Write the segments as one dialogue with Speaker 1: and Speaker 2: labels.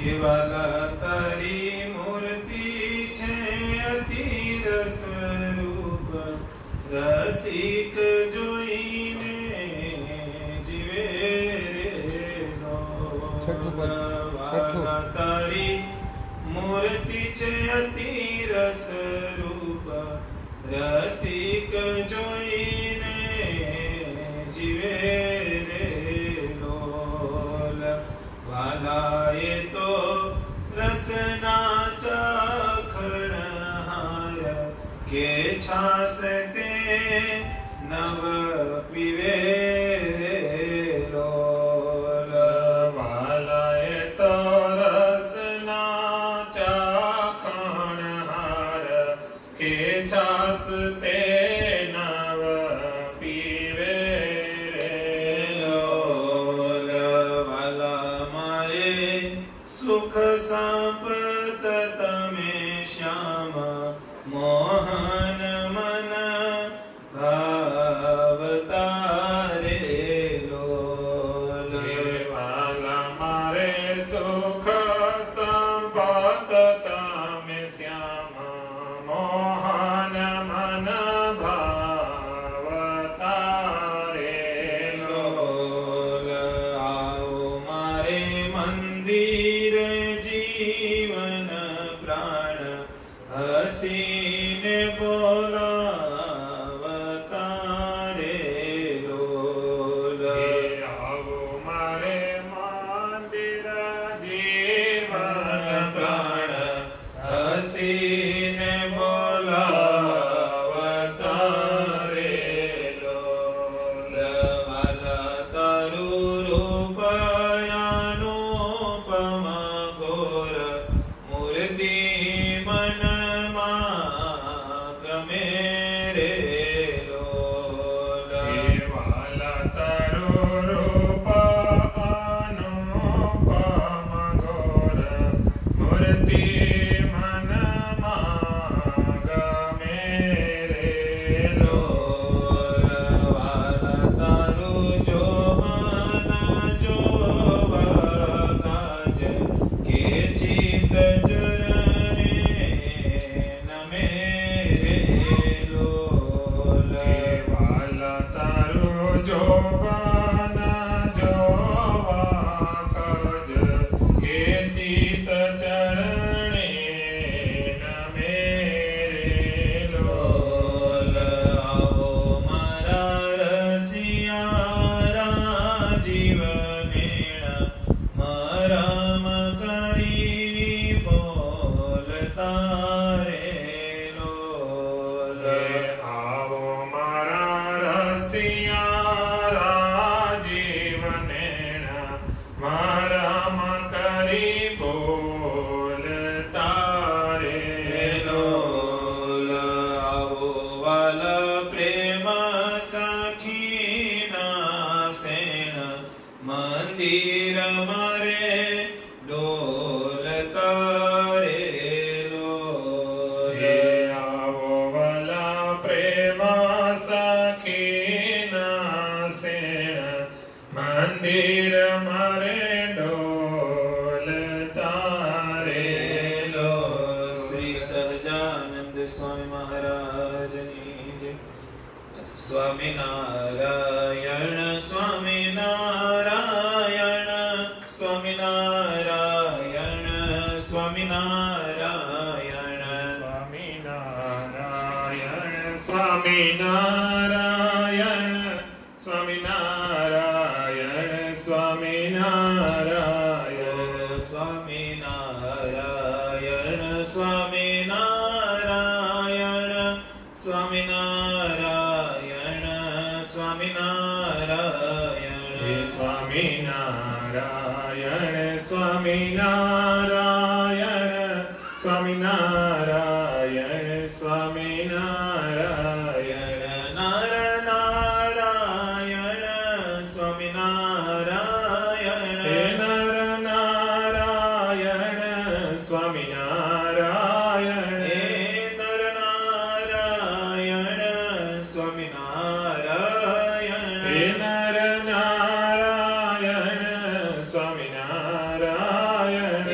Speaker 1: એવા તારી મૂર્તિ છે અતિ રસ રૂપ, રસિક જોઈને જીવે રે તારી મૂર્તિ છે અતિ રસ રૂપ, રસિક જોઈને જીવે રે લોલ. વાલાએ તો રસના ચખણહાર, કે છાસ તે નવ પીવે રે લોલ. વાલાએ તો રસના ચખણહાર, કે છાસ તે નવ પીવે રે લોલ. વાલા મારે સુખ સાપત તમે શ્યામ, મોહન મન ભાવતા રે લોલ. વાલા મારે સુખ સંપત તમે શ્યામ, મોહન મન ભાવતા રે લોલ. આવો મારે મંદિર જીવન પ્રાણ, હસીને બોલાવતા રે લોલ. આવો મારે મંદિર જીવન પ્રાણ, હસીને બોલાવતા રે લોલ. વાલા તારું રૂપ અનુપમ ઘોર, મૂર્તિ મનમાં ગમે રે લોલ. વાલા તારું રૂપ અનુપમ ઘોર, મૂર્તિ મનમાં ગમે રે લોલ. વાલા તારું જોવન જોવા કાજ, કે ચિત ચરણે નમે રે લોલ. વાલા તારું જોવન જોવા કાજ, કે ચિત ચરણે નમે રે લોલ. આવો મારા રસિયા રાજીવનેણ, મરમ કરી બોલતા રે લોલ. આવો મારા રસિયા રાજીવનેણ, મરમ કરી બોલતા રે લોલ. આવો વાલા પ્રેમ સખીના સેણ, મંદિર મારે ડોલતા રે લોલ. આવો વાલા પ્રેમ સખીના સેણ, મંદિર મારે ડોલતા રે લોલ. શ્રી સહજાનંદ સ્વામી મહારાજની જય. સ્વામિનારાયણ સ્વામિનારાયણ સ્વામિનારાયણ સ્વામિનારાયણ સ્વામિનારાયણ સ્વામિનારાયણ સ્વામિનારાયણ સ્વામિનારાયણ સ્વામિનારાયણ સ્વામિનારાયણ સ્વામિનારાયણ સ્વામિનારાયણ સ્વામિનારાયણ સ્વામિનારાયણ સ્વામિનારાયણ સ્વામિનારાયણ નર નારાયણ સ્વામિનારાયણ નર નારાયણ સ્વામિનારાયણ નર નારાયણ સ્વામિનારાયણ નર નારાયણ સ્વામિનારાયણ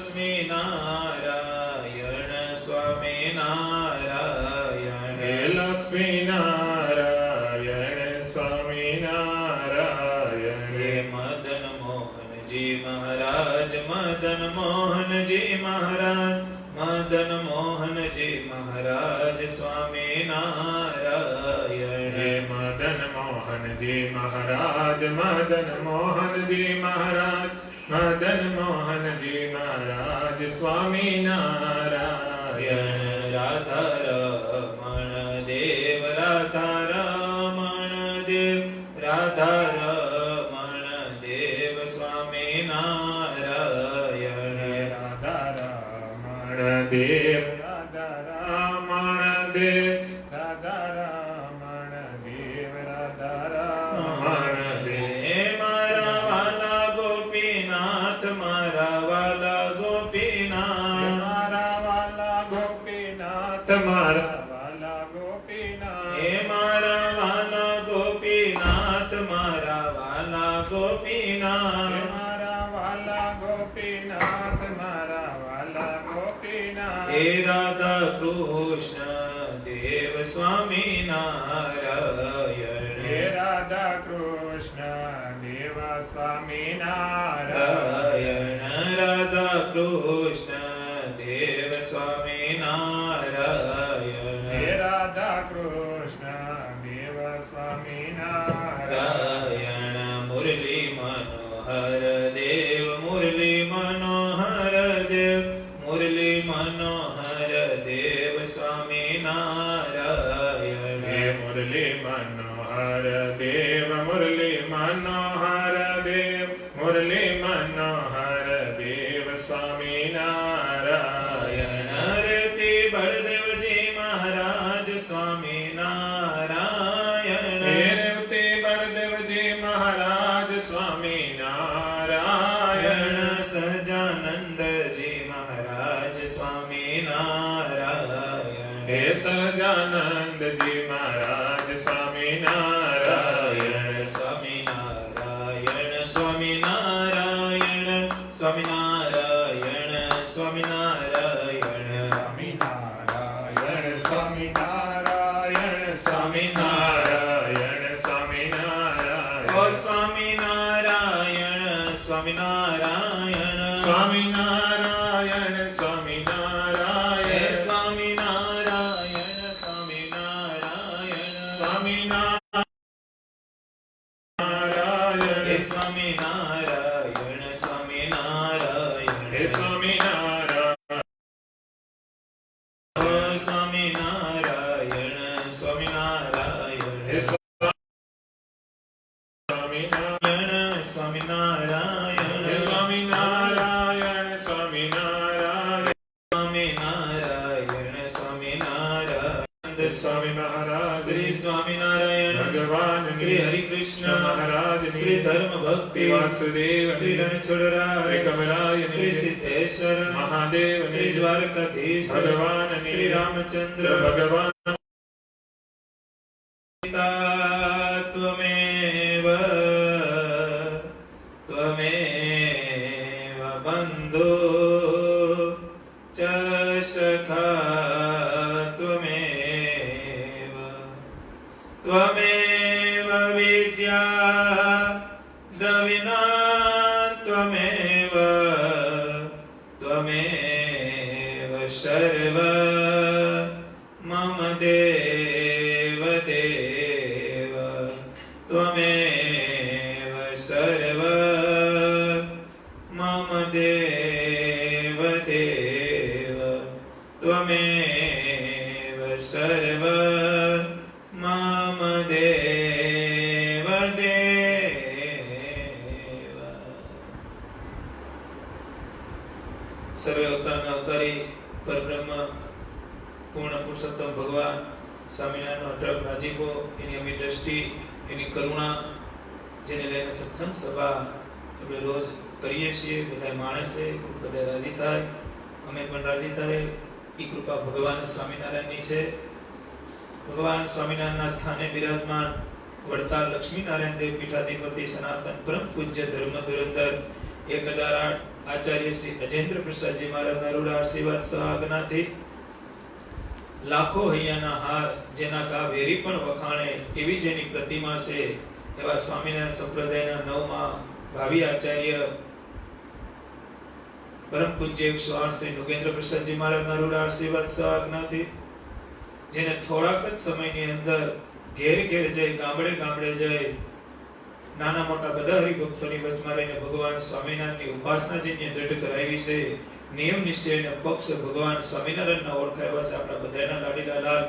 Speaker 1: લક્ષ્મી નારાયણ સ્વામી નારાયણ
Speaker 2: હે લક્ષ્મી નારાયણ સ્વામી નારાયણ
Speaker 1: હે મદન મોહનજી મહારાજ મદન મોહનજી મહારાજ મદન મોહનજી મહારાજ સ્વામી નારાયણ
Speaker 2: હે મદન મોહનજી મહારાજ મદન મોહનજી મહારાજ મદન મોહનજી મહારાજ સ્વામી નારાયણ
Speaker 1: રાધા રમણ દેવ રાધા રમણ દેવ રાધા રમણ દેવ સ્વામી નારાયણ
Speaker 2: રાધા રમણ દેવ રાધા રમણ દેવ રાધા રમણ દેવ રાધા રમણ દેવ
Speaker 1: મારા વાલા ગોપીનાથ મારા વાલા ગોપીનાથ
Speaker 2: મારા વાલા ગોપીનાથ મારા વાલા ગોપીનાથ
Speaker 1: હે મારા વાલા ગોપીનાથ મારા વાલા ગોપીનાથ
Speaker 2: મારા વાલા ગોપીનાથ મારા વાલા ગોપીનાથ
Speaker 1: હે રાધા કૃષ્ણ દેવ સ્વામી નારાયણ
Speaker 2: હે રાધા કૃષ્ણ દેવ સ્વામી
Speaker 1: નારાયણ
Speaker 2: નારાયણ
Speaker 1: રાધા કૃષ્ણ દેવ સ્વામી નારાયણ
Speaker 2: હે રાધા કૃષ્ણ દેવ સ્વામી નારાયણ
Speaker 1: નારાયણ મુરલી મનોહર દેવ મુરલી મનોહર દેવ મુરલી મનોહર દેવ સ્વામી નારાયણ
Speaker 2: હે મુરલી મનોહર દેવ મુરલી મનોહર દેવ મુરલી મનોહર દેવ સ્વામી નારાયણ
Speaker 1: રેવતી બળદેવજી મહારાજ સ્વામી નારાયણ
Speaker 2: હે રેવતી બળદેવજી મહારાજ સ્વામી નારાયણ
Speaker 1: સહજાનંદજી મહારાજ સ્વામી નારાયણ
Speaker 2: હે સહજાનંદજી મહારાજ સ્વામી નારાયણ
Speaker 1: સ્વામી નારાયણ સ્વામી નારાયણ સ્વામી નારાયણ સ્વામી નારાયણ
Speaker 2: સ્વામિનારાયણ સ્વામિનારાયણ સ્વામિનારાયણ સ્વામિનારાયણ
Speaker 1: ઓ સ્વામિનારાયણ સ્વામિનારાયણ
Speaker 2: સ્વામિનારાયણ
Speaker 1: હે
Speaker 2: સ્વામિનારાયણ
Speaker 1: સ્વામિનારાયણ સ્વામિનારાયણ
Speaker 2: સ્વામિનારાયણ
Speaker 1: હે સ્વામિનારાયણ સ્વામિનારાયણ
Speaker 2: હે સ્વામિનારાયણ
Speaker 1: ઓ સ્વામિનારાયણ સ્વામિનારાયણ
Speaker 2: હે
Speaker 1: હે
Speaker 2: સ્વામિનારાયણ
Speaker 1: સ્વામિનારાયણ
Speaker 2: હે સ્વામિનારાયણ સ્વામિનારાયણ
Speaker 1: સ્વામિનારાયણ સ્વામિનારાયણ
Speaker 2: સ્વામી મહારાજ
Speaker 1: શ્રી સ્વામિનારાયણ
Speaker 2: ભગવાન
Speaker 1: શ્રી હરિકૃષ્ણ
Speaker 2: મહારાજ
Speaker 1: શ્રી ધર્મ ભક્તિ
Speaker 2: વાસુદેવ
Speaker 1: શ્રી રણછોડરાય
Speaker 2: શ્રી કમરાય
Speaker 1: શ્રી સિદ્ધેશ્વર
Speaker 2: મહાદેવ
Speaker 1: શ્રી દ્વારકાધીશ
Speaker 2: ભગવાન
Speaker 1: શ્રી રામચંદ્ર
Speaker 2: ભગવાન
Speaker 1: ત્વમેવ ત્વમેવ બંધો ચ સખા ત્વમેવ ત્વમેવ વિદ્યા દ્રવિણા ત્વમેવ ત્વમેવ સર્વ મમ દેવ દેવ ત્વમેવ સર્વ મમ દેવ દેવ ત્વમેવ સર્વ મમ દેવ દેવ સર્વે અવતારના અવતારી પરબ્રહ્મ પૂર્ણ પુરુષોત્તમ ભગવાન સ્વામિનારાયણનો અઢળક રાજીપો એની અમી દ્રષ્ટિ એની કરુણા જેને લઈને સત્સંગ સભા આપણે રોજ કરીએ છીએ બધા માણે છે બધા રાજી થાય અમે પણ રાજી થાય એ કૃપા ભગવાન સ્વામિનારાયણની છે ભગવાન સ્વામિનારાયણના સ્થાને બિરાજમાન વડતાલ લક્ષ્મીનારાયણ દેવ પીઠાધિપતિ સનાતન પરમ પૂજ્ય ધર્મ ધુરંધર 1008 આચાર્ય શ્રી અજેન્દ્ર પ્રસાદજી મહારાજના રૂડા આશીર્વાદ સહ આજ્ઞાથી લાખો હૈયાના હાર જેના કા વેરી પણ વખાણે એવી જેની પ્રતિમા છે એવા સ્વામિનારાયણ સંપ્રદાયના નવમાં ભાવિ આચાર્ય પરમ પૂજ્ય 108 શ્રી નૃગેન્દ્ર પ્રસાદજી મહારાજના રૂડા આશીર્વાદ સહ આજ્ઞાથી જેને થોડાક જ સમયની અંદર ઘેર ઘેર જઈ ગામડે ગામડે જઈ નાના મોટા બધા હરિભક્તોની વચમાં રહીને ભગવાન સ્વામિનારાયણની ઉપાસના જેને દ્રઢ કરાવી છે નિયમ નિશ્ચય અને પક્ષ ભગવાન સ્વામિનારાયણના ઓળખાવ્યા છે આપણા બધાના લાડીલા લાલ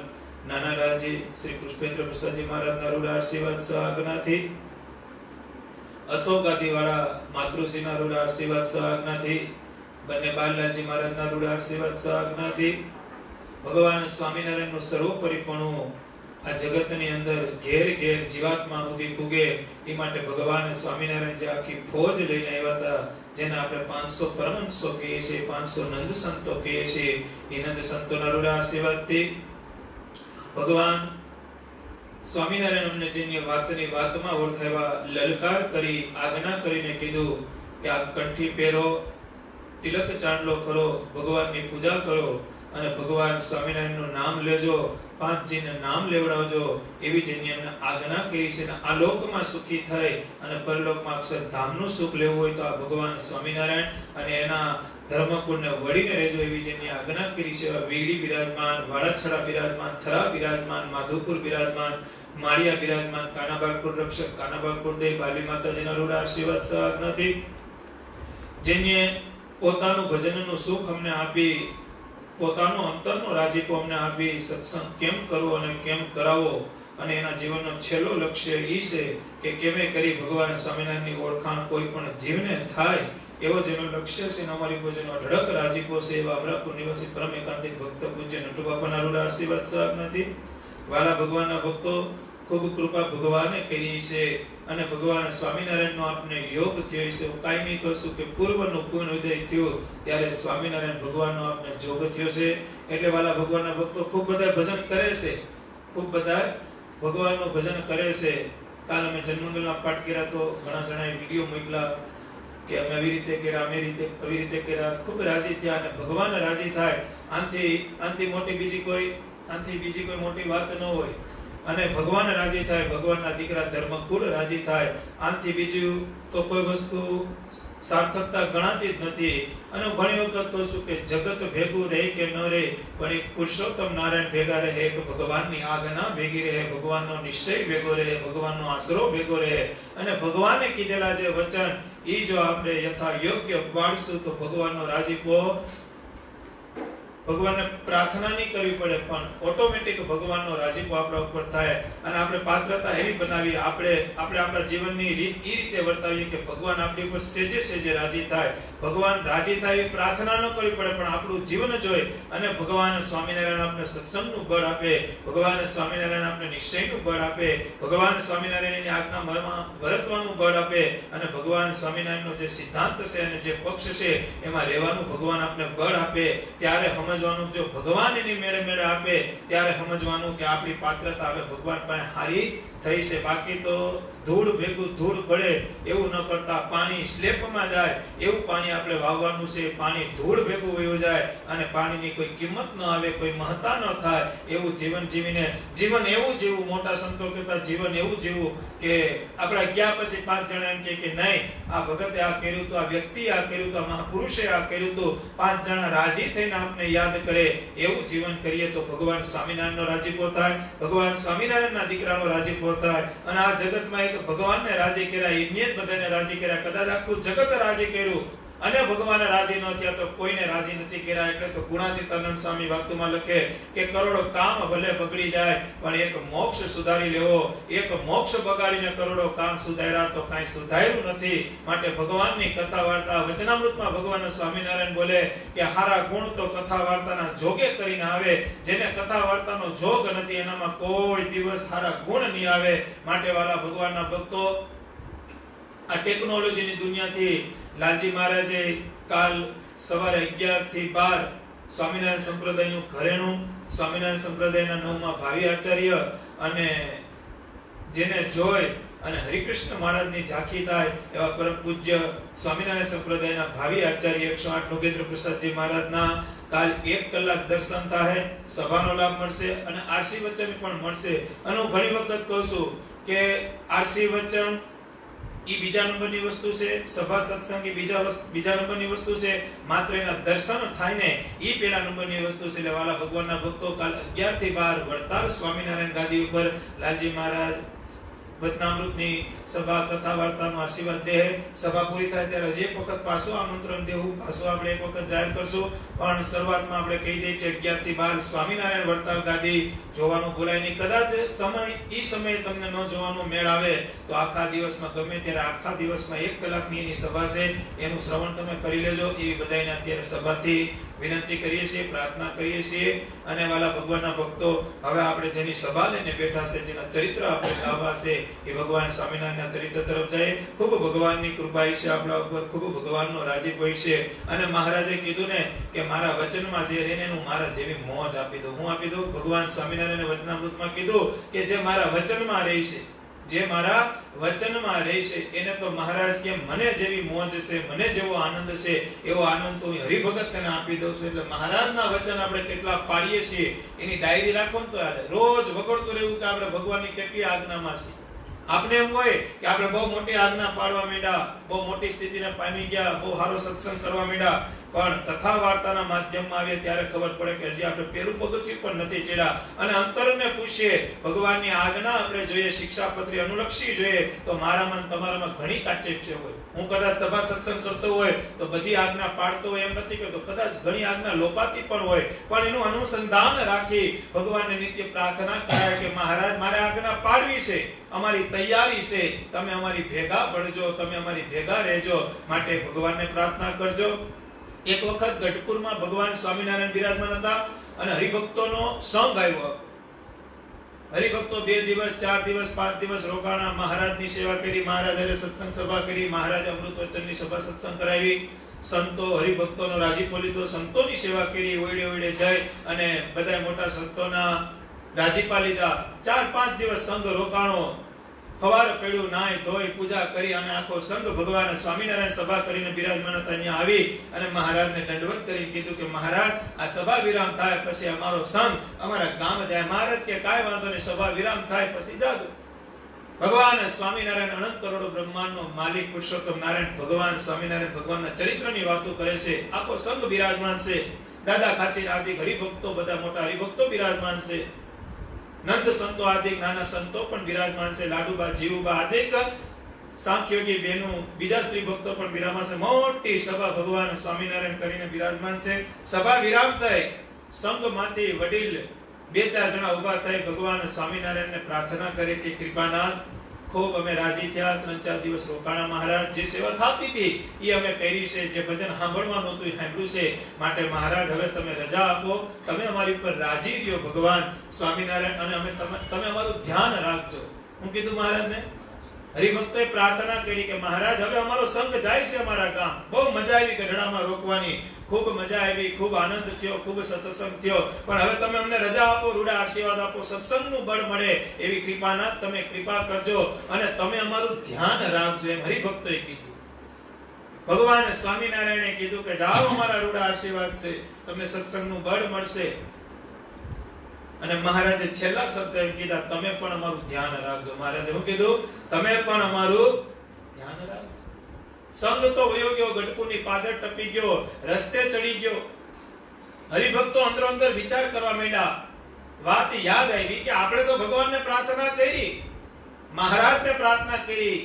Speaker 1: નાના લાલજી શ્રી પુષ્પેન્દ્ર પ્રસાદજી મહારાજના રૂડા આશીર્વાદ સહ આજ્ઞાથી અશોક આદિવાળા માતૃશ્રીના રૂડા આશીર્વાદ સહ આજ્ઞાથી બંને બાલલાલજી મહારાજના રૂડા આશીર્વાદ સહ આજ્ઞાથી ભગવાન સ્વામિનારાયણનું સર્વોપરીપણું આ જગતની અંદર ઘેર ઘેર જીવાત્મા સુધી પૂગે એ માટે ભગવાન સ્વામિનારાયણ જે આખી ફોજ લઈને આવ્યા હતા જેને આપણે 500 પરમહંસો કહીએ છીએ 500 નંદ સંતો કહીએ છીએ એ નંદ સંતોના રૂડા આશીર્વાદથી ભગવાન સ્વામિનારાયણ અમને જેની વાતની વાતમાં ઓળખાવ્યા લલકાર કરી આજ્ઞા કરીને કીધું કે આ કંઠી પહેરો તિલક ચાંદલો કરો ભગવાનની પૂજા કરો અને ભગવાન સ્વામિનારાયણનું નામ લેજો પાંચજીને નામ લેવડાવજો એવી જેની અમને આજ્ઞા કરી છે આ લોકમાં સુખી થઈ અને પરલોકમાં અક્ષરધામનું સુખ લેવું હોય તો આ ભગવાન સ્વામિનારાયણ અને એના ધર્મકુળને વળીને રહેજો એવી જેની આજ્ઞા કરી છે વીડી બિરાજમાન વાડાછડા બિરાજમાન થરા બિરાજમાન માધુપુર બિરાજમાન માળિયા બિરાજમાન કાનાબાગપુર રક્ષક કાનાબાગપુર દેવ બાલી માતાજીના રૂડા આશીર્વાદ સહ આજ્ઞાથી જેને પોતાનું ભજનનું સુખ અમને આપી પોતાનો અંતરનો રાજીપો અમને આપી સત્સંગ કેમ કરવો અને કેમ કરાવો અને એના જીવનનો છેલ્લો લક્ષ્ય એ છે કે કેમે કરી ભગવાન સ્વામિનારાયણની ઓળખાણ કોઈ પણ જીવને થાય એવો જેનો લક્ષ્ય છે અમારી ભોજનનો અઢળક રાજીપો છે એવા અમરાપુર નિવાસી પરમ એકાંતિક ભક્ત પૂજ્ય નટુ બાપાના રૂડા આશીર્વાદ સહ આજ્ઞાથી વાલા ભગવાનના ભક્તો ખૂબ કૃપા ભગવાને કરી છે અને ભગવાન સ્વામિનારાયણનો આપને યોગ થયો છે હું કાયમી કહું કે પૂર્વનો પૂર્ણ ઉદય થયો ત્યારે સ્વામિનારાયણ ભગવાનનો આપને જોગ થયો છે એટલે વાલા ભગવાનના ભક્તો ખૂબ બધા ભજન કરે છે ખૂબ બધા ભગવાનનું ભજન કરે છે કાલ અમે જન્મદિવસના પાઠ કર્યા તો ઘણા જણાએ વિડીયો મોકલા કે અમે આવી રીતે કર્યા આવી રીતે કર્યા ખૂબ રાજી થયા અને ભગવાન રાજી થાય આનથી મોટી બીજી કોઈ મોટી વાત ન હોય અને ભગવાન રાજી થાય ભગવાનના દીકરા ધર્મકુળ રાજી થાય આનથી બીજું તો કોઈ વસ્તુ સાર્થકતા ગણાતી જ નથી અને ઘણી વખત કહું છું કે જગત ભેગું રહે કે ન રહે પણ એક પુરુષોત્તમ નારાયણ ભેગા રહે કે ભગવાનની આજ્ઞા ભેગી રહે ભગવાનનો નિશ્ચય ભેગો રહે ભગવાનનો આશરો ભેગો રહે અને ભગવાને કીધેલા જે વચન ઈ જો આપણે યથા યોગ્ય પાળશું તો ભગવાનનો રાજીપો ભગવાનને પ્રાર્થના નહીં કરવી પડે પણ ઓટોમેટિક ભગવાનનો રાજીપો આપણા ઉપર થાય અને આપણે પાત્રતા એવી બનાવી આપણે આપણા જીવનની રીત એ રીતે વર્તાવીએ કે ભગવાન આપણી ઉપર સેજે સેજે રાજી થાય ભગવાન રાજી થાય એવી પ્રાર્થના ન કરવી પડે પણ આપણું જીવન જોઈ અને ભગવાન સ્વામિનારાયણ આપણે સત્સંગનું બળ આપે ભગવાન સ્વામિનારાયણ આપણે નિશ્ચયનું બળ આપે ભગવાન સ્વામિનારાયણની આજ્ઞામાં વર્તવાનું બળ આપે અને ભગવાન સ્વામિનારાયણનો જે સિદ્ધાંત છે અને જે પક્ષ છે એમાં રહેવાનું ભગવાન આપણે બળ આપે ત્યારે સમજવાનું જો ભગવાન એની મેળે મેળે આપે ત્યારે સમજવાનું કે આપણી પાત્રતા હવે ભગવાન પાસે હારી થઈ છે બાકી તો ધૂળ ભેગું ધૂળ પડે એવું ન કરતા પાણી સ્લેપમાં જાય એવું પાણી આપણે વાવવાનું છે પાણી ધૂળ ભેગું વયું જાય અને પાણીની કોઈ કિંમત ન આવે કોઈ મહત્તા ન થાય એવું જીવન જીવીને જીવન એવું જીવવું મોટા સંતો કહેતા જીવન એવું જીવવું કે આપણા ગયા પછી 5 જણા એમ કે નહીં આ ભગતે આ કર્યું તો આ વ્યક્તિ આ કર્યું તો આ મહાપુરુષે આ કર્યું તો 5 જણા રાજી થઈને આપણે યાદ કરે એવું જીવન કરીએ તો ભગવાન સ્વામિનારાયણનો રાજીપો થાય ભગવાન સ્વામિનારાયણના દીકરાનો રાજીપો થાય અને આ જગતમાં એક ભગવાનને રાજી કર્યા એને જ બધાને રાજી કર્યા કદાચ આખું જગત રાજી કર્યું અને ભગવાન રાજી ન થયા તો કોઈને રાજી નથી કર્યા એટલે તો ગુણાતીતાનંદ સ્વામી વાક્યમાં લખે કે કરોડો કામ ભલે બગડી જાય પણ એક મોક્ષ સુધારી લેવો એક મોક્ષ બગાડીને કરોડો કામ સુધાર્યા તો કાંઈ સુધાર્યું નથી માટે ભગવાનની કથા વાર્તા વચનામૃતમાં ભગવાન સ્વામિનારાયણ બોલે કે હારા ગુણ તો કથા વાર્તાના જોગે કરીને આવે જેને કથા વાર્તાનો જોગ નથી એનામાં કોઈ દિવસ હારા ગુણ નહીં આવે માટે વાલા ભગવાનના ભક્તો આ ટેકનોલોજીની દુનિયાથી લાલજી મહારાજે કાલ સવારે 11 થી 12 સ્વામિનારાયણ સંપ્રદાયનું ઘરેણું સ્વામિનારાયણ સંપ્રદાયના નવમાં ભાવિ આચાર્ય અને જેને જોઈ અને હરિકૃષ્ણ મહારાજની ઝાંખી થાય એવા પરમ પૂજ્ય સ્વામિનારાયણ સંપ્રદાયના ભાવિ આચાર્ય 108 નોગેન્દ્ર પ્રસાદજી મહારાજના કાલ 1 કલાક દર્શન થાય, સભાનો લાભ મળશે અને આરસી વચન પણ મળશે. અને હું ઘણી વખત કહું છું કે આરસી વચન ઈ બીજા નંબરની વસ્તુ છે, સભા સત્સંગ ઈ બીજા નંબરની વસ્તુ છે, માત્ર એના દર્શન થાય ને ઈ પહેલા નંબરની વસ્તુ છે. એટલે વાલા ભગવાનના ભક્તો કાલ 11 થી 12 વડતાલ સ્વામિનારાયણ ગાદી ઉપર લાલજી મહારાજ વચનામૃતની સભા કથા વાર્તાનો આશીર્વાદ દે. સભા પૂરી થાય ત્યારે હજી એક વખત પાછું આમંત્રણ દેવું, પાછું આપણે એક વખત જાહેર કરશું. પણ શરૂઆતમાં આપણે કહી દઈએ કે 11 થી 12 સ્વામિનારાયણ વડતાલ ગાદી જોવાનું ભૂલાય નહીં. કદાચ ઈ સમયે તમને ન જોવાનો મેળ આવે તો આખા દિવસમાં ગમે ત્યારે આખા દિવસમાં 1 કલાકની એની સભા છે, એનું શ્રવણ તમે કરી લેજો. એ બધાને અત્યારે સભાથી વિનંતી કરીએ છીએ, પ્રાર્થના કરીએ છીએ. અને વાલા ભગવાનના ભક્તો, હવે આપણે જેની સભા લઈને બેઠા છે, જેના ચરિત્ર આપણે ગાવા છે, એ ભગવાન સ્વામિનારાયણના ચરિત્ર તરફ જાય. ખૂબ ભગવાનની કૃપા છે આપણા ઉપર, ખૂબ ભગવાનનો રાજીપ હોય છે. અને મહારાજે કીધું ને કે મારા વચનમાં જે રહે ને મારા જેવી મોજ આપી દો. હું આપી દઉં. ભગવાન સ્વામિનારાયણ વચનામૃતમાં કીધું કે જે મારા વચનમાં રહે છે, જે મારા વચનમાં રહેશે એને તો મહારાજ કે મને જેવી મોજ છે, મને જેવો આનંદ છે, એવો આનંદ તો હરિભગત ને આપી દઉં છું. એટલે મહારાજના વચન આપણે કેટલા પાડીએ છીએ એની ડાયરી રાખો ને તો રોજ વગડતું રહેવું કે આપણે ભગવાનની કેટલી આજ્ઞામાં છે. આપણે એમ હોય કે આપણે બહુ મોટી આજ્ઞા પાડવા માંડ્યા, બહુ મોટી સ્થિતિને પામી ગયા, બહુ સારો સત્સંગ કરવા માંડ્યા, પણ કથા વાર્તાના માધ્યમમાં આવે ત્યારે ખબર પડે કે હજી આપણે પેલું પગથિયું પણ નથી ચડ્યા. અને અંતરને પૂછીએ, ભગવાનની આજ્ઞા આપણે જોઈએ, શિક્ષાપત્રી અનુલક્ષી જોઈએ તો મારામાં તમારામાં ઘણી કાચેપ હોય. હું કદાચ સભા સત્સંગ કરતો હોય તો બધી આજ્ઞા પાડતો હોય એમ નથી કહેતો, કદાચ ઘણી આજ્ઞા લોપાતી પણ હોય, પણ એનું અનુસંધાન રાખી ભગવાનને નિત્ય પ્રાર્થના કરાય કે મહારાજ મારે આજ્ઞા પાડવી છે, અમારી તૈયારી છે, તમે અમારી ભેગા પડજો, તમે અમારી ભેગા રહેજો, માટે ભગવાનને પ્રાર્થના કરજો. એક વખત ગઢપુરમાં ભગવાન સ્વામિનારાયણ બિરાજમાન હતા અને હરિભક્તોનો સંઘ આવ્યો. હરિભક્તો 2 દિવસ 4 દિવસ 5 દિવસ રોકાણા, મહારાજની સેવા કરી, મહારાજે સત્સંગ સભા કરી, મહારાજે અમૃત વચનની સભા સત્સંગ કરાવી, સંતો હરિભક્તોનો રાજીપો લીધો, સંતોની સેવા કરી, ઓયડે ઓયડે જઈ અને બધા મોટા સંતોના રાજીપા લીધા. 4-5 દિવસ સંઘ રોકાણો. સવારે પડ્યું, નાય ધોઈ પૂજા કરી અને આખો સંઘ ભગવાન સ્વામિનારાયણ સભા કરીને બિરાજમાન હતા. અહીંયા આવી અને મહારાજને દંડવત કરી કીધું કે મહારાજ આ સભા વિરામ થાય પછી અમારો સંઘ અમારા ગામ જાય. મહારાજ કે કાઈ વાંધો નહીં, સભા વિરામ થાય પછી જાજો. ભગવાન સ્વામિનારાયણ અનંત કરોડો બ્રહ્માંડનો માલિક પુરુષોત્તમ નારાયણ ભગવાન સ્વામિનારાયણ ભગવાનના ચરિત્રની વાતો કરે છે. આખો સંઘ બિરાજમાન છે. દાદા ખાચર આદિ હરિભક્તો, બધા મોટા હરિભક્તો બિરાજમાન છે. નંદ સંતો આદિ નાના સંતો પણ બિરાજમાન છે. લાડુબા, જીવુબા આદિ સાંખ્યોગી બહેનો, બીજા સ્ત્રી ભક્તો પણ બિરાજમાન છે. મોટી સભા ભગવાન સ્વામિનારાયણ કરીને બિરાજમાન છે. સભા વિરામ થઈ, સંઘમાંથી વડીલ 2-4 જણા ઊભા થઈ ભગવાન સ્વામિનારાયણને પ્રાર્થના કરી કે કૃપાનાથ, ખૂબ અમે રાજી થયા, 3-4 દિવસ રોકાણા મહારાજ, જે સેવા થતી હતી એ અમે કરી છે, જે ભજન સાંભળવાનું હતું એ સાંભળ્યું છે, માટે મહારાજ હવે તમે રજા આપો, તમે અમારી ઉપર રાજી રહ્યો ભગવાન સ્વામિનારાયણ, અને અમે તમે અમારું ધ્યાન રાખજો. હું કીધું મહારાજને. હરિભક્તોએ પ્રાર્થના કરી કે મહારાજ હવે અમારો સંઘ જાય છે અમારા ગામ. બહુ મજા આવી ગઢડામાં રોકવાની, ખૂબ મજા આવી, ખૂબ આનંદ થયો, ખૂબ સત્સંગ થયો, પણ હવે તમે અમને રજા આપો, રૂડા આશીર્વાદ આપો, સત્સંગનું બળ મળે એવી કૃપાનાથ તમે કૃપા કરજો અને તમે અમારું ધ્યાન રાખજો, એમ હરિભક્તોએ કીધું. ભગવાન સ્વામિનારાયણે કીધું કે જાઓ, અમારા રૂડા આશીર્વાદ છે, તમને સત્સંગનું બળ મળશે. અને મહારાજે છેલ્લા શબ્દ એમ કીધા, તમે પણ અમારું ધ્યાન રાખજો. મહારાજે શું કીધું? તમે પણ અમારું ધ્યાન રાખજો. સંઘ તો વયો ગયો, ગઢપુરની પાદર ટપી ગયો, રસ્તે ચડી ગયો. હરિભક્તો અંદરો અંદર વિચાર કરવા માંડ્યા. વાત યાદ આવી કે આપણે તો ભગવાનને પ્રાર્થના કરી, મહારાજને પ્રાર્થના કરી,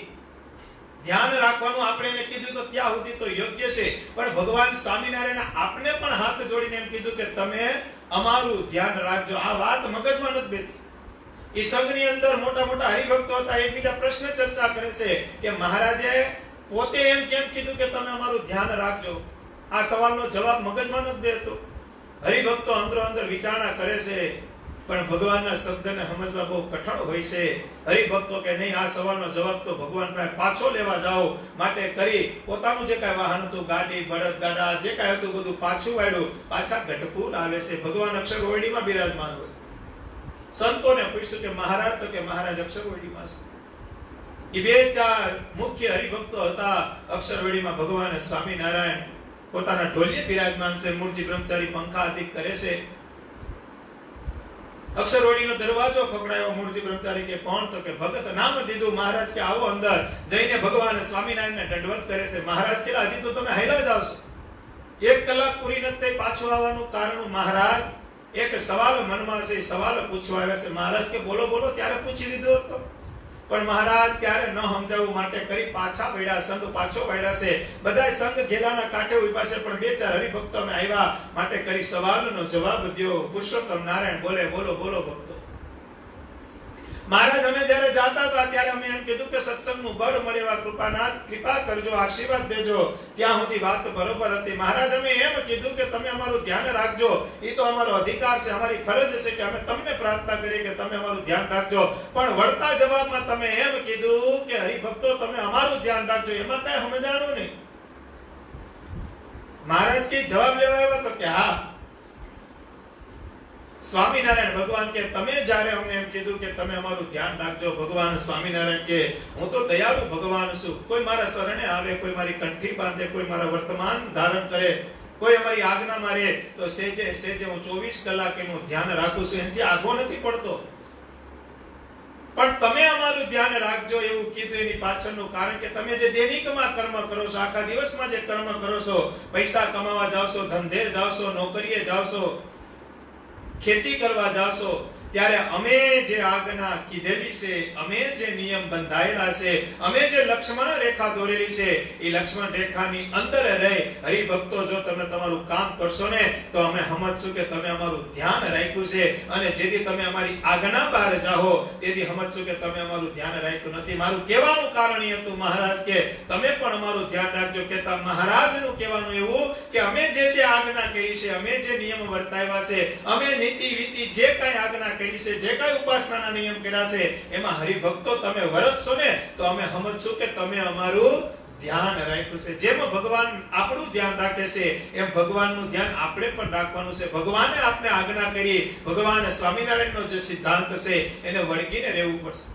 Speaker 1: ધ્યાન રાખવાનું આપણે એને કીધું તો ત્યાં સુધી તો યોગ્ય છે, પણ ભગવાન સ્વામિનારાયણ આપને પણ હાથ જોડીને એમ કીધું કે તમે અમારું ધ્યાન રાખજો. આ વાત મગજમાં નથી બેઠી. એ સંઘની અંદર મોટા મોટા હરિભક્તો હતા, એકબીજા પ્રશ્ન ચર્ચા કરે છે કે મહારાજે પોતે એમ કેમ કીધું કે તમે અમારું ધ્યાન રાખજો. આ સવાલનો જવાબ મગજમાં નથી બેઠતો. હરિભક્તો અંદરો અંદર વિચારણા કરે છે, પણ ભગવાનના શબ્દને સમજવા બહુ કઠણ હોય છે. હરિભક્તો કે નહીં, આ સવાલનો જવાબ તો ભગવાન પાસે પાછો લેવા જાઓ, માટે કરી પોતાનું જે કાંઈ વાહન હતું, ગાડી, બળદ ગાડા જે કાંઈ હતું બધું પાછું વાળ્યું, પાછા ગઢપુર આવે છે. ભગવાન અક્ષરવડીમાં બિરાજમાન હોય. સંતોને પૂછ્યું કે મહારાજ, તો કે મહારાજ અક્ષરવડીમાં છે. એ બે ચાર મુખ્ય હરિભક્તો હતા. અક્ષરવડીમાં ભગવાન સ્વામિનારાયણ પોતાના ઢોલિયે બિરાજમાન છે. મૂળજી બ્રહ્મચારી પંખાદિક કરે છે. અક્ષરવડીનો દરવાજો ખખડાયો. મૂળજી બ્રહ્મચારી કે કોણ? તો કે ભગત નામ દીધું. મહારાજ કે આવો અંદર. જઈને ભગવાન સ્વામિનારાયણને દંડવત કરે છે. મહારાજ કે હજી તો તમે હાલ્યા જ આવશો. 1 કલાક પૂરી નથી પાછું આવવાનું કારણ મહારાજ એક સવાલ મનમાં છે. સવાલ પૂછવા આવ્યા છે. મહારાજ કે બોલો બોલો. ત્યારે પૂછી લીધો હતો પણ મહારાજ ત્યારે ન સમજાવવું માટે કરી પાછા પડ્યા. સંઘ પાછો પડ્યા છે. બધાય સંઘ ઘેલાના કાંઠે ઉભા છે પણ બે ચાર હરિભક્તો અમે આવ્યા માટે કરી સવાલનો જવાબ દ્યો. પુરુષોત્તમ નારાયણ બોલે બોલો બોલો ભક્તો. મહારાજ અમે જ્યારે જાતા હતા ત્યારે અમે એમ કીધું કે સત્સંગનું બળ મળે એવા કૃપાનાથ કૃપા કરજો, આશીર્વાદ દેજો. ત્યાં સુધી વાત બરોબર હતી. મહારાજ અમે એમ કીધું કે તમે અમારું ધ્યાન રાખજો. એ તો અમારો અધિકાર છે, અમારી ફરજ છે કે અમે તમને પ્રાર્થના કરીએ કે તમે અમારું ધ્યાન રાખજો. પણ વળતા જવાબમાં તમે એમ કીધું કે હરિભક્તો તમે અમારું ધ્યાન રાખજો. એમાં કઈ સમજાણું નહીં. મહારાજ કે જવાબ લેવા આવ્યો તો કે હા. સ્વામિનારાયણ ભગવાન કે તમે જ્યારે અમને એમ કીધું કે તમે અમારું ધ્યાન રાખજો. ભગવાન સ્વામિનારાયણ કે હું તો દયાળુ ભગવાન છું. કોઈ મારા શરણે આવે, કોઈ મારી કંઠી બાંધે, કોઈ મારા વર્તમાન ધારણ કરે, કોઈ અમારી આજ્ઞા મારે તો સેજે સેજે હું 24 કલાક એનું ધ્યાન રાખું છું. એનાથી આગો નથી પડતો. પણ તમે અમારું ધ્યાન રાખજો એવું કીધું. એની પાછળનું કારણ કે તમે જે દૈનિકમાં કર્મ કરો છો, આખા દિવસમાં જે કર્મ કરો છો, પૈસા કમાવા જાવ છો, ધંધે જાવ છો, નોકરીએ જાવ છો, ખેતી કરવા જાશો, ત્યારે અમે જે આજ્ઞા કીધેલી છે, અમે જે નિયમ બંધાયેલા છે, અમે જે લક્ષ્મણ રેખા દોરેલી છે, એ લક્ષ્મણ રેખાની અંદર રહી હરિભક્તો જો તમે તમારું કામ કરશો ને તો અમે સમજશું કે તમે અમારું ધ્યાન રાખ્યું છે. અને જેથી તમે અમારી આજ્ઞા બહાર જાઓ તેથી સમજશું કે તમે અમારું ધ્યાન રાખ્યું નથી. મારું કહેવાનું કારણ એ હતું મહારાજ કે તમે પણ અમારું ધ્યાન રાખજો. કહેતા મહારાજનું કહેવાનું એવું કે અમે જે આજ્ઞા કરી છે, અમે જે નિયમ વર્તાવ્યા છે, અમે નીતિ વિધિ જે કાંઈ આજ્ઞા કરી છે, જે કાંઈ ઉપાસનાના નિયમ કર્યા છે, એમાં હરિભક્તો તમે વર્તશો ને તો અમે સમજશું કે તમે અમારું ધ્યાન રાખ્યું છે. જેમ ભગવાન આપણું ધ્યાન રાખે છે એમ ભગવાનનું ધ્યાન આપણે પણ રાખવાનું છે. ભગવાને આપણે આજ્ઞા કરી, ભગવાન સ્વામિનારાયણનો જે સિદ્ધાંત છે એને વળગીને રહેવું પડશે.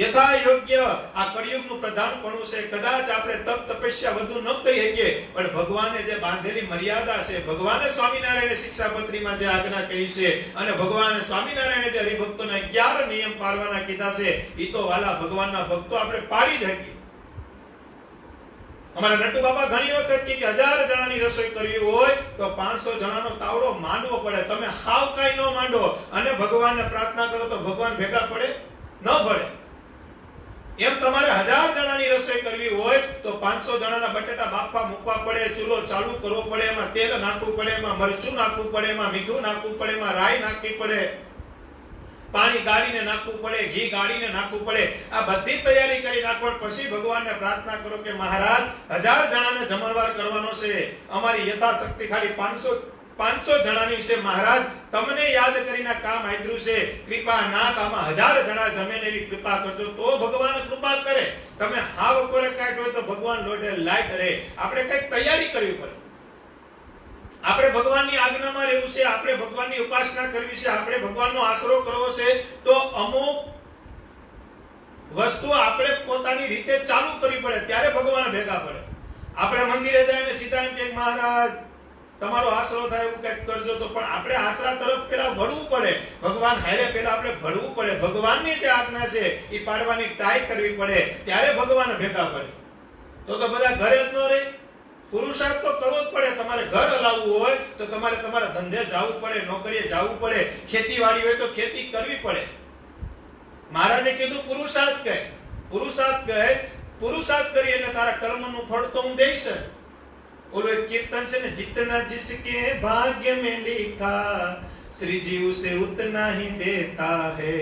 Speaker 1: યથા યોગ્ય આ કળિયુગનું પ્રધાનપણું છે. કદાચ આપણે તપ તપસ્યા વધુ ન કરી શકીએ પણ ભગવાને જે બાંધેલી મર્યાદા છે, ભગવાને સ્વામિનારાયણે શિક્ષાપત્રીમાં જે આજ્ઞા કરી છે અને ભગવાન સ્વામિનારાયણે જે હરિભક્તોને 11 નિયમ પાળવાના કીધા છે, એ તો વાલા ભગવાનના ભક્તો આપણે પાળી જ શકીએ. અમારા નટુ બાપા ઘણી વખત કે 1000 જણાની રસોઈ કરવી હોય તો 500 જણાનો તાવડો માંડવો પડે. તમે હાવ કાઈ ન માંડો અને ભગવાનને પ્રાર્થના કરો તો ભગવાન ભેગા પડે? ન પડે. એમ તમારે 1000 જણાની રસોઈ કરવી હોય તો 500 જણાના બટેટા બાફવા મૂકવા પડે, ચૂલો ચાલુ કરવો પડે, એમાં તેલ નાખવું પડે, એમાં મરચું નાખવું પડે, એમાં મીઠું નાખવું પડે, એમાં રાઈ નાખવી પડે, પાણી ગાળીને નાખવું પડે, ઘી ગાળીને નાખવું પડે. આ બધી તૈયારી કરી નાખો પછી ભગવાનને પ્રાર્થના કરો કે મહારાજ 1000 જણાને જમણવાર કરવાનો છે, અમારી યથાશક્તિ ખાલી 500 જણાની છે. મહારાજ તમને યાદ કરીને કામ આદર્યું છે, કૃપા નાથ આમાં 1000 જણા જમે એવી કૃપા કરજો. તો ભગવાન કૃપા કરે. તમે હાવ કોરે કાઢ હોય તો ભગવાન લોડે લાય કરે. આપણે કઈક તૈયારી કરવી પડે. આપણે ભગવાનની આજ્ઞામાં રહેવું છે, આપણે ભગવાનની ઉપાસના કરવી છે, આપણે ભગવાનનો આશરો કરવો છે, તો અમુક વસ્તુ આપણે પોતાની રીતે ચાલુ કરવી પડે ત્યારે ભગવાન ભેગા પડે. આપણે મંદિરે જઈને સીધા એમ કે મહારાજ તમારો આશરો થાય એવું કંઈક કરજો, તો પણ આપણે આશરા તરફ પેલા વળવું પડે. ભગવાન હારે પેલા આપણે ભળવું પડે. ભગવાનની જે આજ્ઞા છે એ પાડવાની ટ્રાય કરવી પડે ત્યારે ભગવાન ભેગા પડે. તો બધા ઘરે જ ન રહે. પુરુષાર્થ તો કરવો જ પડે. તમારે ઘર હલાવવું હોય તો તમારે તમારા ધંધે જવું પડે, નોકરીએ જવું પડે, ખેતીવાડી હોય તો ખેતી કરવી પડે. મહારાજે કીધું પુરુષાર્થ કહે, પુરુષાર્થ કહે, પુરુષાર્થ કરી એટલે તારા કર્મનું ફળ તો હું દઈશ. ઓલો એક કીર્તન છે ને, जितना जिसके भाग्य में लिखा श्री जी उसे उतना ही देता है,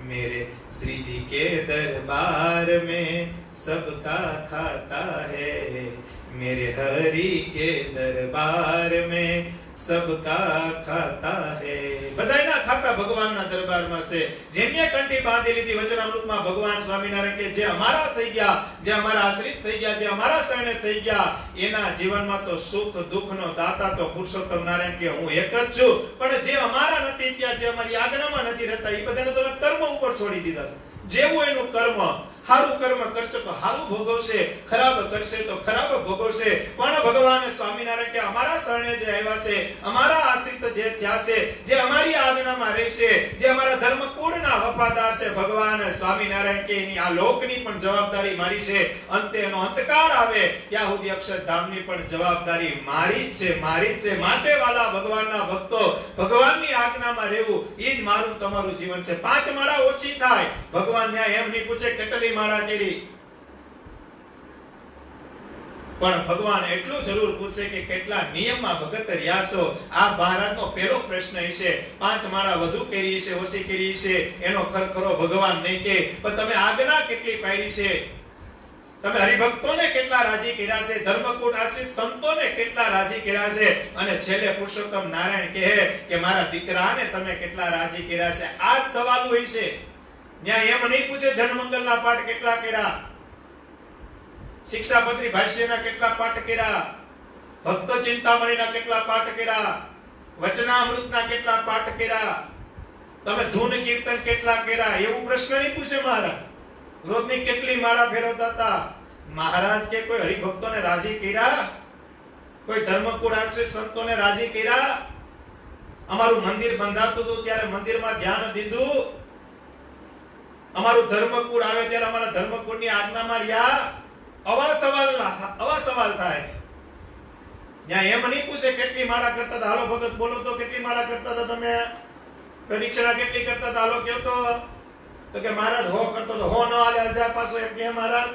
Speaker 1: मेरे श्री जी के दरबार में सबका खाता है, मेरे हरि के दरबार में सबका खाता है. બધાયના ખાતા ભગવાનના દરબારમાં છે. જેમને કંઠી બાંધી લીધી વચનામૃતમાં ભગવાન સ્વામિનારાયણ કે જે અમારા થઈ ગયા, જે અમારા આશ્રિત થઈ ગયા, જે અમારા શરણે થઈ ગયા, એના જીવનમાં તો સુખ દુઃખનો દાતા તો પુરુષોત્તમ નારાયણ કે હું એક જ છું. પણ જે અમારા નથી ત્યાં, જે અમારી આજ્ઞામાં નથી રહેતા, એ બધાને તમે કર્મ ઉપર છોડી દીધા છે. જેવું એનું કર્મ. સારું કર્મ કરશે તો સારું ભોગવશે, ખરાબ કરશે તો ખરાબ ભોગવશે. પણ ભગવાન સ્વામિનારાયણ કે અમારા શરણે જે આવ્યા છે, અમારા આશ્રિત જે થયા છે, જે અમારી આજ્ઞામાં રહેશે, જે અમારા ધર્મ કુળના વફાદાર છે, ભગવાન સ્વામિનારાયણ કે એની આ લોકની પણ જવાબદારી મારી છે. અંતે એનો અંતકાળ આવે ત્યાં સુધી અક્ષરધામની પણ જવાબદારી મારી જ છે, મારી જ છે. માટે વાલા ભગવાનના ભક્તો, ભગવાનની આજ્ઞામાં રહેવું એ જ મારું તમારું જીવન છે. 5 માળા ઓછી થાય, ભગવાન ન્યા એમ નહીં પૂછે કેટલી માળા કરી, પણ ભગવાન એટલું જરૂર પૂછે કે કેટલા નિયમમાં ભગત રહ્યા છો. આ ભારતનો પહેલો પ્રશ્ન છે. 5 માળા વધુ કરી છે, ઓછી કરી છે, એનો ખરખરો ભગવાન નહીં કે, પણ તમે આજ્ઞા કેટલી પાડી છે, તમે હરિભક્તોને કેટલા રાજી કર્યા છે, ધર્મકૂટ આશ્રિત સંતોને કેટલા રાજી કર્યા છે, અને છેલ્લે પુરુષોત્તમ નારાયણ કહે કે મારા દીકરાને તમે કેટલા રાજી કર્યા છે. આ જ સવાલ હોય છે. ન્યા એમ નહીં પૂછે જનમંગલના પાઠ કેટલા કર્યા, શિક્ષાપત્રી ભાષ્યના કેટલા પાઠ કર્યા, ભક્ત ચિંતામણીના કેટલા પાઠ કર્યા, વચનામૃતના કેટલા પાઠ કર્યા, તમે ધૂન કીર્તન કેટલા કર્યા, એવું પ્રશ્ન નહીં પૂછે મહારાજ. રોજની કેટલી માળા ફેરવતા હતા મહારાજ કે કોઈ હરિભક્તોને રાજી કર્યા, કોઈ ધર્મકુળ આશ્રિત સંતોને રાજી કર્યા. અમારું મંદિર બંધાતું હતું ત્યારે મંદિરમાં ધ્યાન દીધું, અમારું ધર્મકુળ આવે ત્યારે અમારા ધર્મકુળની આજ્ઞામાં રહ્યા. આવા સવાલ થાય. ત્યાં એમ નહીં પૂછે કેટલી માળા કરતા હતા, હાલો ભગત બોલો તો કેટલી માળા કરતા હતા, તમે પ્રદક્ષિણા કેટલી કરતા હતા, હાલો કયો તો કે મહારાજ હો કરતો તો હો ન આલે હજાર પાછો એમ કે મહારાજ.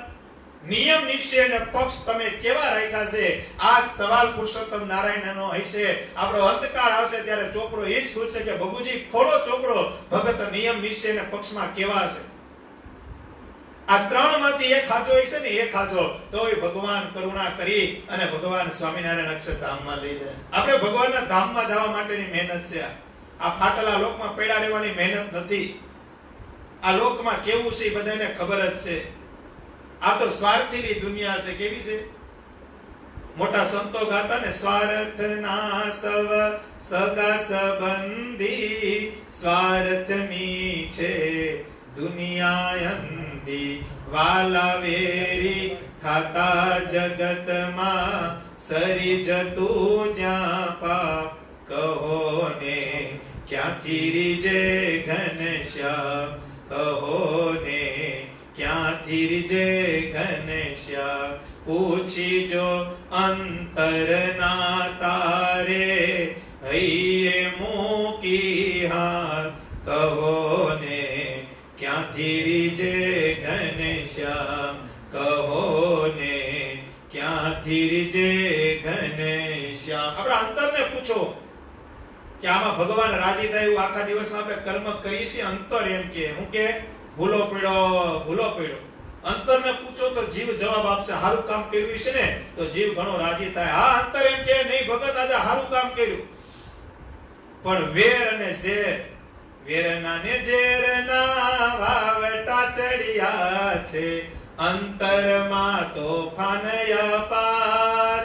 Speaker 1: નિયમ નિશ્ચય અને પક્ષ તમે કેવા રાખ્યા છે, આ સવાલ પુરુષોત્તમ નારાયણનો હશે. આપણો અંતકાળ આવશે ત્યારે ચોપડો એ જ ખુલશે કે ભગુજી ખોલો ચોપડો, ભગત નિયમ નિશ્ચય અને પક્ષમાં કેવા છે. આ 3 માંથી એક હાજો હશે ને, એક હાજો તોય ભગવાન કરુણા કરી અને ભગવાન સ્વામિનારાયણ અક્ષરધામમાં લઈ જાય. આપણે ભગવાનના ધામમાં જવા માટેની મહેનત છે. આ ફાટલા લોકમાં પડ્યા રહેવાની મહેનત નથી. આ લોકમાં કેવું છે એ બધાને ખબર જ છે. આ તો સ્વાર્થીની દુનિયા છે. કેવી છે? મોટા સંતો ગાતા ને, સ્વાર્થના સવ સગા સંબંધી, સ્વાર્થની છે દુનિયા અંધી, વાલા વેરી થાતા જગતમાં, સરી જતું જ્યાં પાપ કહો ને, ક્યાંથી રીજે ઘનશ્યામ કહો ને, ક્યાંથી રીજે ઘનશ્યામ. પૂછી જો અંતરના તારે, હૈયે મૂકી હાથ કહો ને, ક્યાંથી રીજે ઘનશ્યામ કહો ને, ક્યાંથી રીજે ઘનશ્યામ. આપણા અંતરને પૂછો કે આમાં ભગવાન રાજી થાય એવું આખા દિવસમાં આપણે કર્મ કરીએ છીએ. અંતર એમ કે હું કે ભૂલો પડ્યો. અંતરને પૂછો તો જીવ જવાબ આપશે. સારું કામ કર્યું છે ને તો જીવ ઘણો રાજી થાય. હા, અંતર એમ કે નહીં ભગત આજે સારું કામ કર્યું, પણ વેર અને ઝેર, વેરના ને ઝેરના વાવટા ચડિયા છે, અંતરમાં તોફાન અપાર,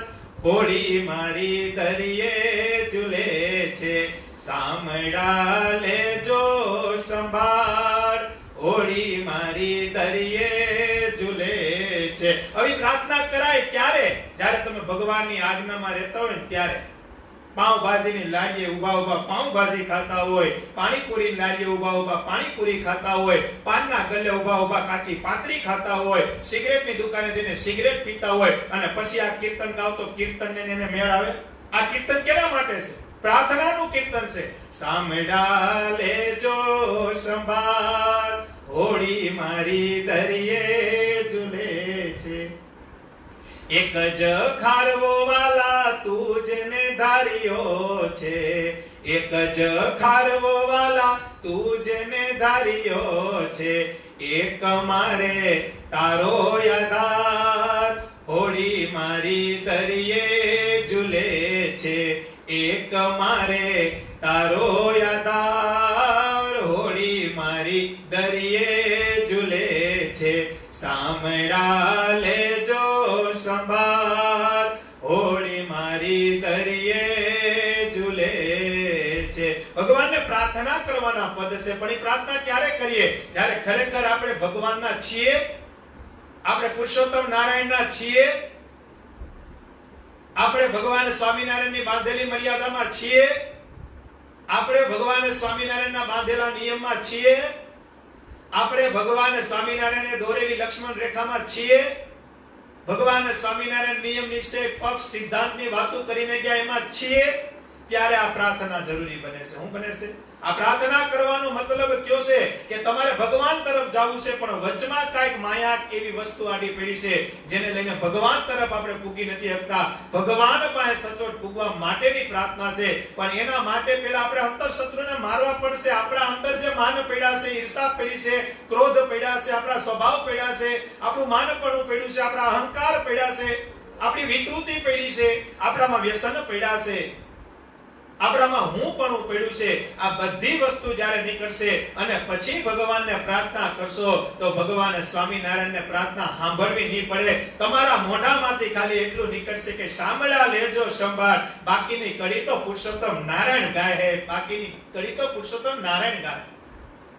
Speaker 1: હોળી મારી દરિયે ઝૂલે છે, સામડા લેજો સંભાળ, હોળી મારી દરિયે ઝૂલે છે. આવી પ્રાર્થના કરાય ક્યારે? જ્યારે તમે ભગવાનની આજ્ઞામાં રહેતા હોય ને ત્યારે. પાવભાજીની લારીએ ઊભા પાવભાજી ખાતા હોય, પાણીપુરી લારીએ ઊભા પાણીપુરી ખાતા હોય, પાનના ગલ્લે ઊભા કાચી પાતરી ખાતા હોય, સિગરેટની દુકાને જઈને સિગરેટ પીતા હોય, અને પછી આ કીર્તન ગાવ તો કીર્તનને એને મેળ આવે. આ કીર્તન કેના માટે છે? પ્રાર્થનાનું કીર્તન છે. સામડા લેજો સંભાળ, હોળી મારી દરિયે ઝૂલે છે. એક જ ખારવો વાલા તુજને ધાર્યો છે, એક જ ખારવો વાલા તુજને ધાર્યો છે, એક મારે તારો યાદાર, હોળી મારી દરિયે ઝૂલે છે, એક મારે તારો યાદાર, હોળી મારી દરિયે ઝૂલે છે, સામડા લેજો સંભાળ, હોળી મારી દરિયે ઝૂલે છે. ભગવાનને પ્રાર્થના કરવાના પદ છે, પણ એ પ્રાર્થના ક્યારે કરીએ? જ્યારે ખરેખર આપણે ભગવાનના છીએ આપણે પુરુષોત્તમ નારાયણના છીએ, આપણે ભગવાન સ્વામિનારાયણની બાંધેલી મર્યાદામાં છીએ, આપણે ભગવાન સ્વામિનારાયણના બાંધેલા નિયમમાં છીએ, આપણે ભગવાન સ્વામિનારાયણે દોરેલી લક્ષ્મણ રેખામાં છીએ, ભગવાન સ્વામિનારાયણ નિયમ નિશ્ચય પક્ષ સિદ્ધાંતની વાતો કરીને ગયા એમાં છીએ, ત્યારે આ પ્રાર્થના જરૂરી બને છે. શું બને છે? આ પ્રાર્થના કરવાનો મતલબ કયો છે કે તમારે ભગવાન તરફ જવું છે, પણ વચમાં કાંઈક માયા એવી વસ્તુ આડી પડી છે જેને લઈને ભગવાન તરફ આપણે પૂગી નથી શકતા. ભગવાન પાસે સચોટ પૂગવા માટેની પ્રાર્થના છે, પણ એના માટે પહેલા આપણે અંતરશત્રુને મારવા પડશે. આપણા અંદર જે માન પડ્યા છે, ઈર્ષા પડી છે, ક્રોધ પડ્યા છે, આપણા સ્વભાવ પડ્યા છે, આપણું માનપણું પડ્યું છે, આપણા અહંકાર પડ્યા છે, આપણી વિકૃતિ પડી છે, આપણામાં વ્યસન પડ્યા છે, આપણામાં હું પણ પડ્યું છે. આ બધી વસ્તુ જ્યારે નીકળશે અને પછી ભગવાનને પ્રાર્થના કરશો તો ભગવાન સ્વામિનારાયણને પ્રાર્થના સાંભળવી નહીં પડે. તમારા મોઢામાંથી ખાલી એટલું નીકળશે કે સાંભળા લેજો સંભાળ, બાકીની કડી તો પુરુષોત્તમ નારાયણ ગાય હે, બાકીની કડી તો પુરુષોત્તમ નારાયણ ગાય.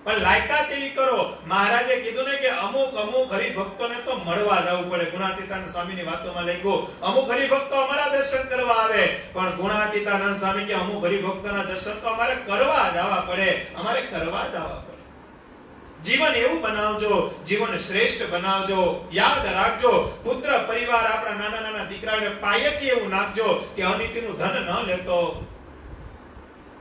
Speaker 1: પણ લાયકાત એવી કરો. મહારાજે કીધું ને કે અમુક હરિભક્તોને તો મળવા જવું પડે. ગુણાતીતાનંદ સ્વામીની વાતોમાં લખ્યું અમુક હરિભક્તો અમારા દર્શન કરવા આવે, પણ ગુણાતીતાનંદ સ્વામી કે અમુક હરિભક્તોના દર્શન તો અમારે કરવા જવા પડે, અમારે કરવા જવા પડે. જીવન એવું બનાવજો, જીવન શ્રેષ્ઠ બનાવજો. યાદ રાખજો, પુત્ર પરિવાર આપણા નાના નાના દીકરાઓને પાયેથી એવું નાખજો કે અનિતિનું ધન ન લેતો,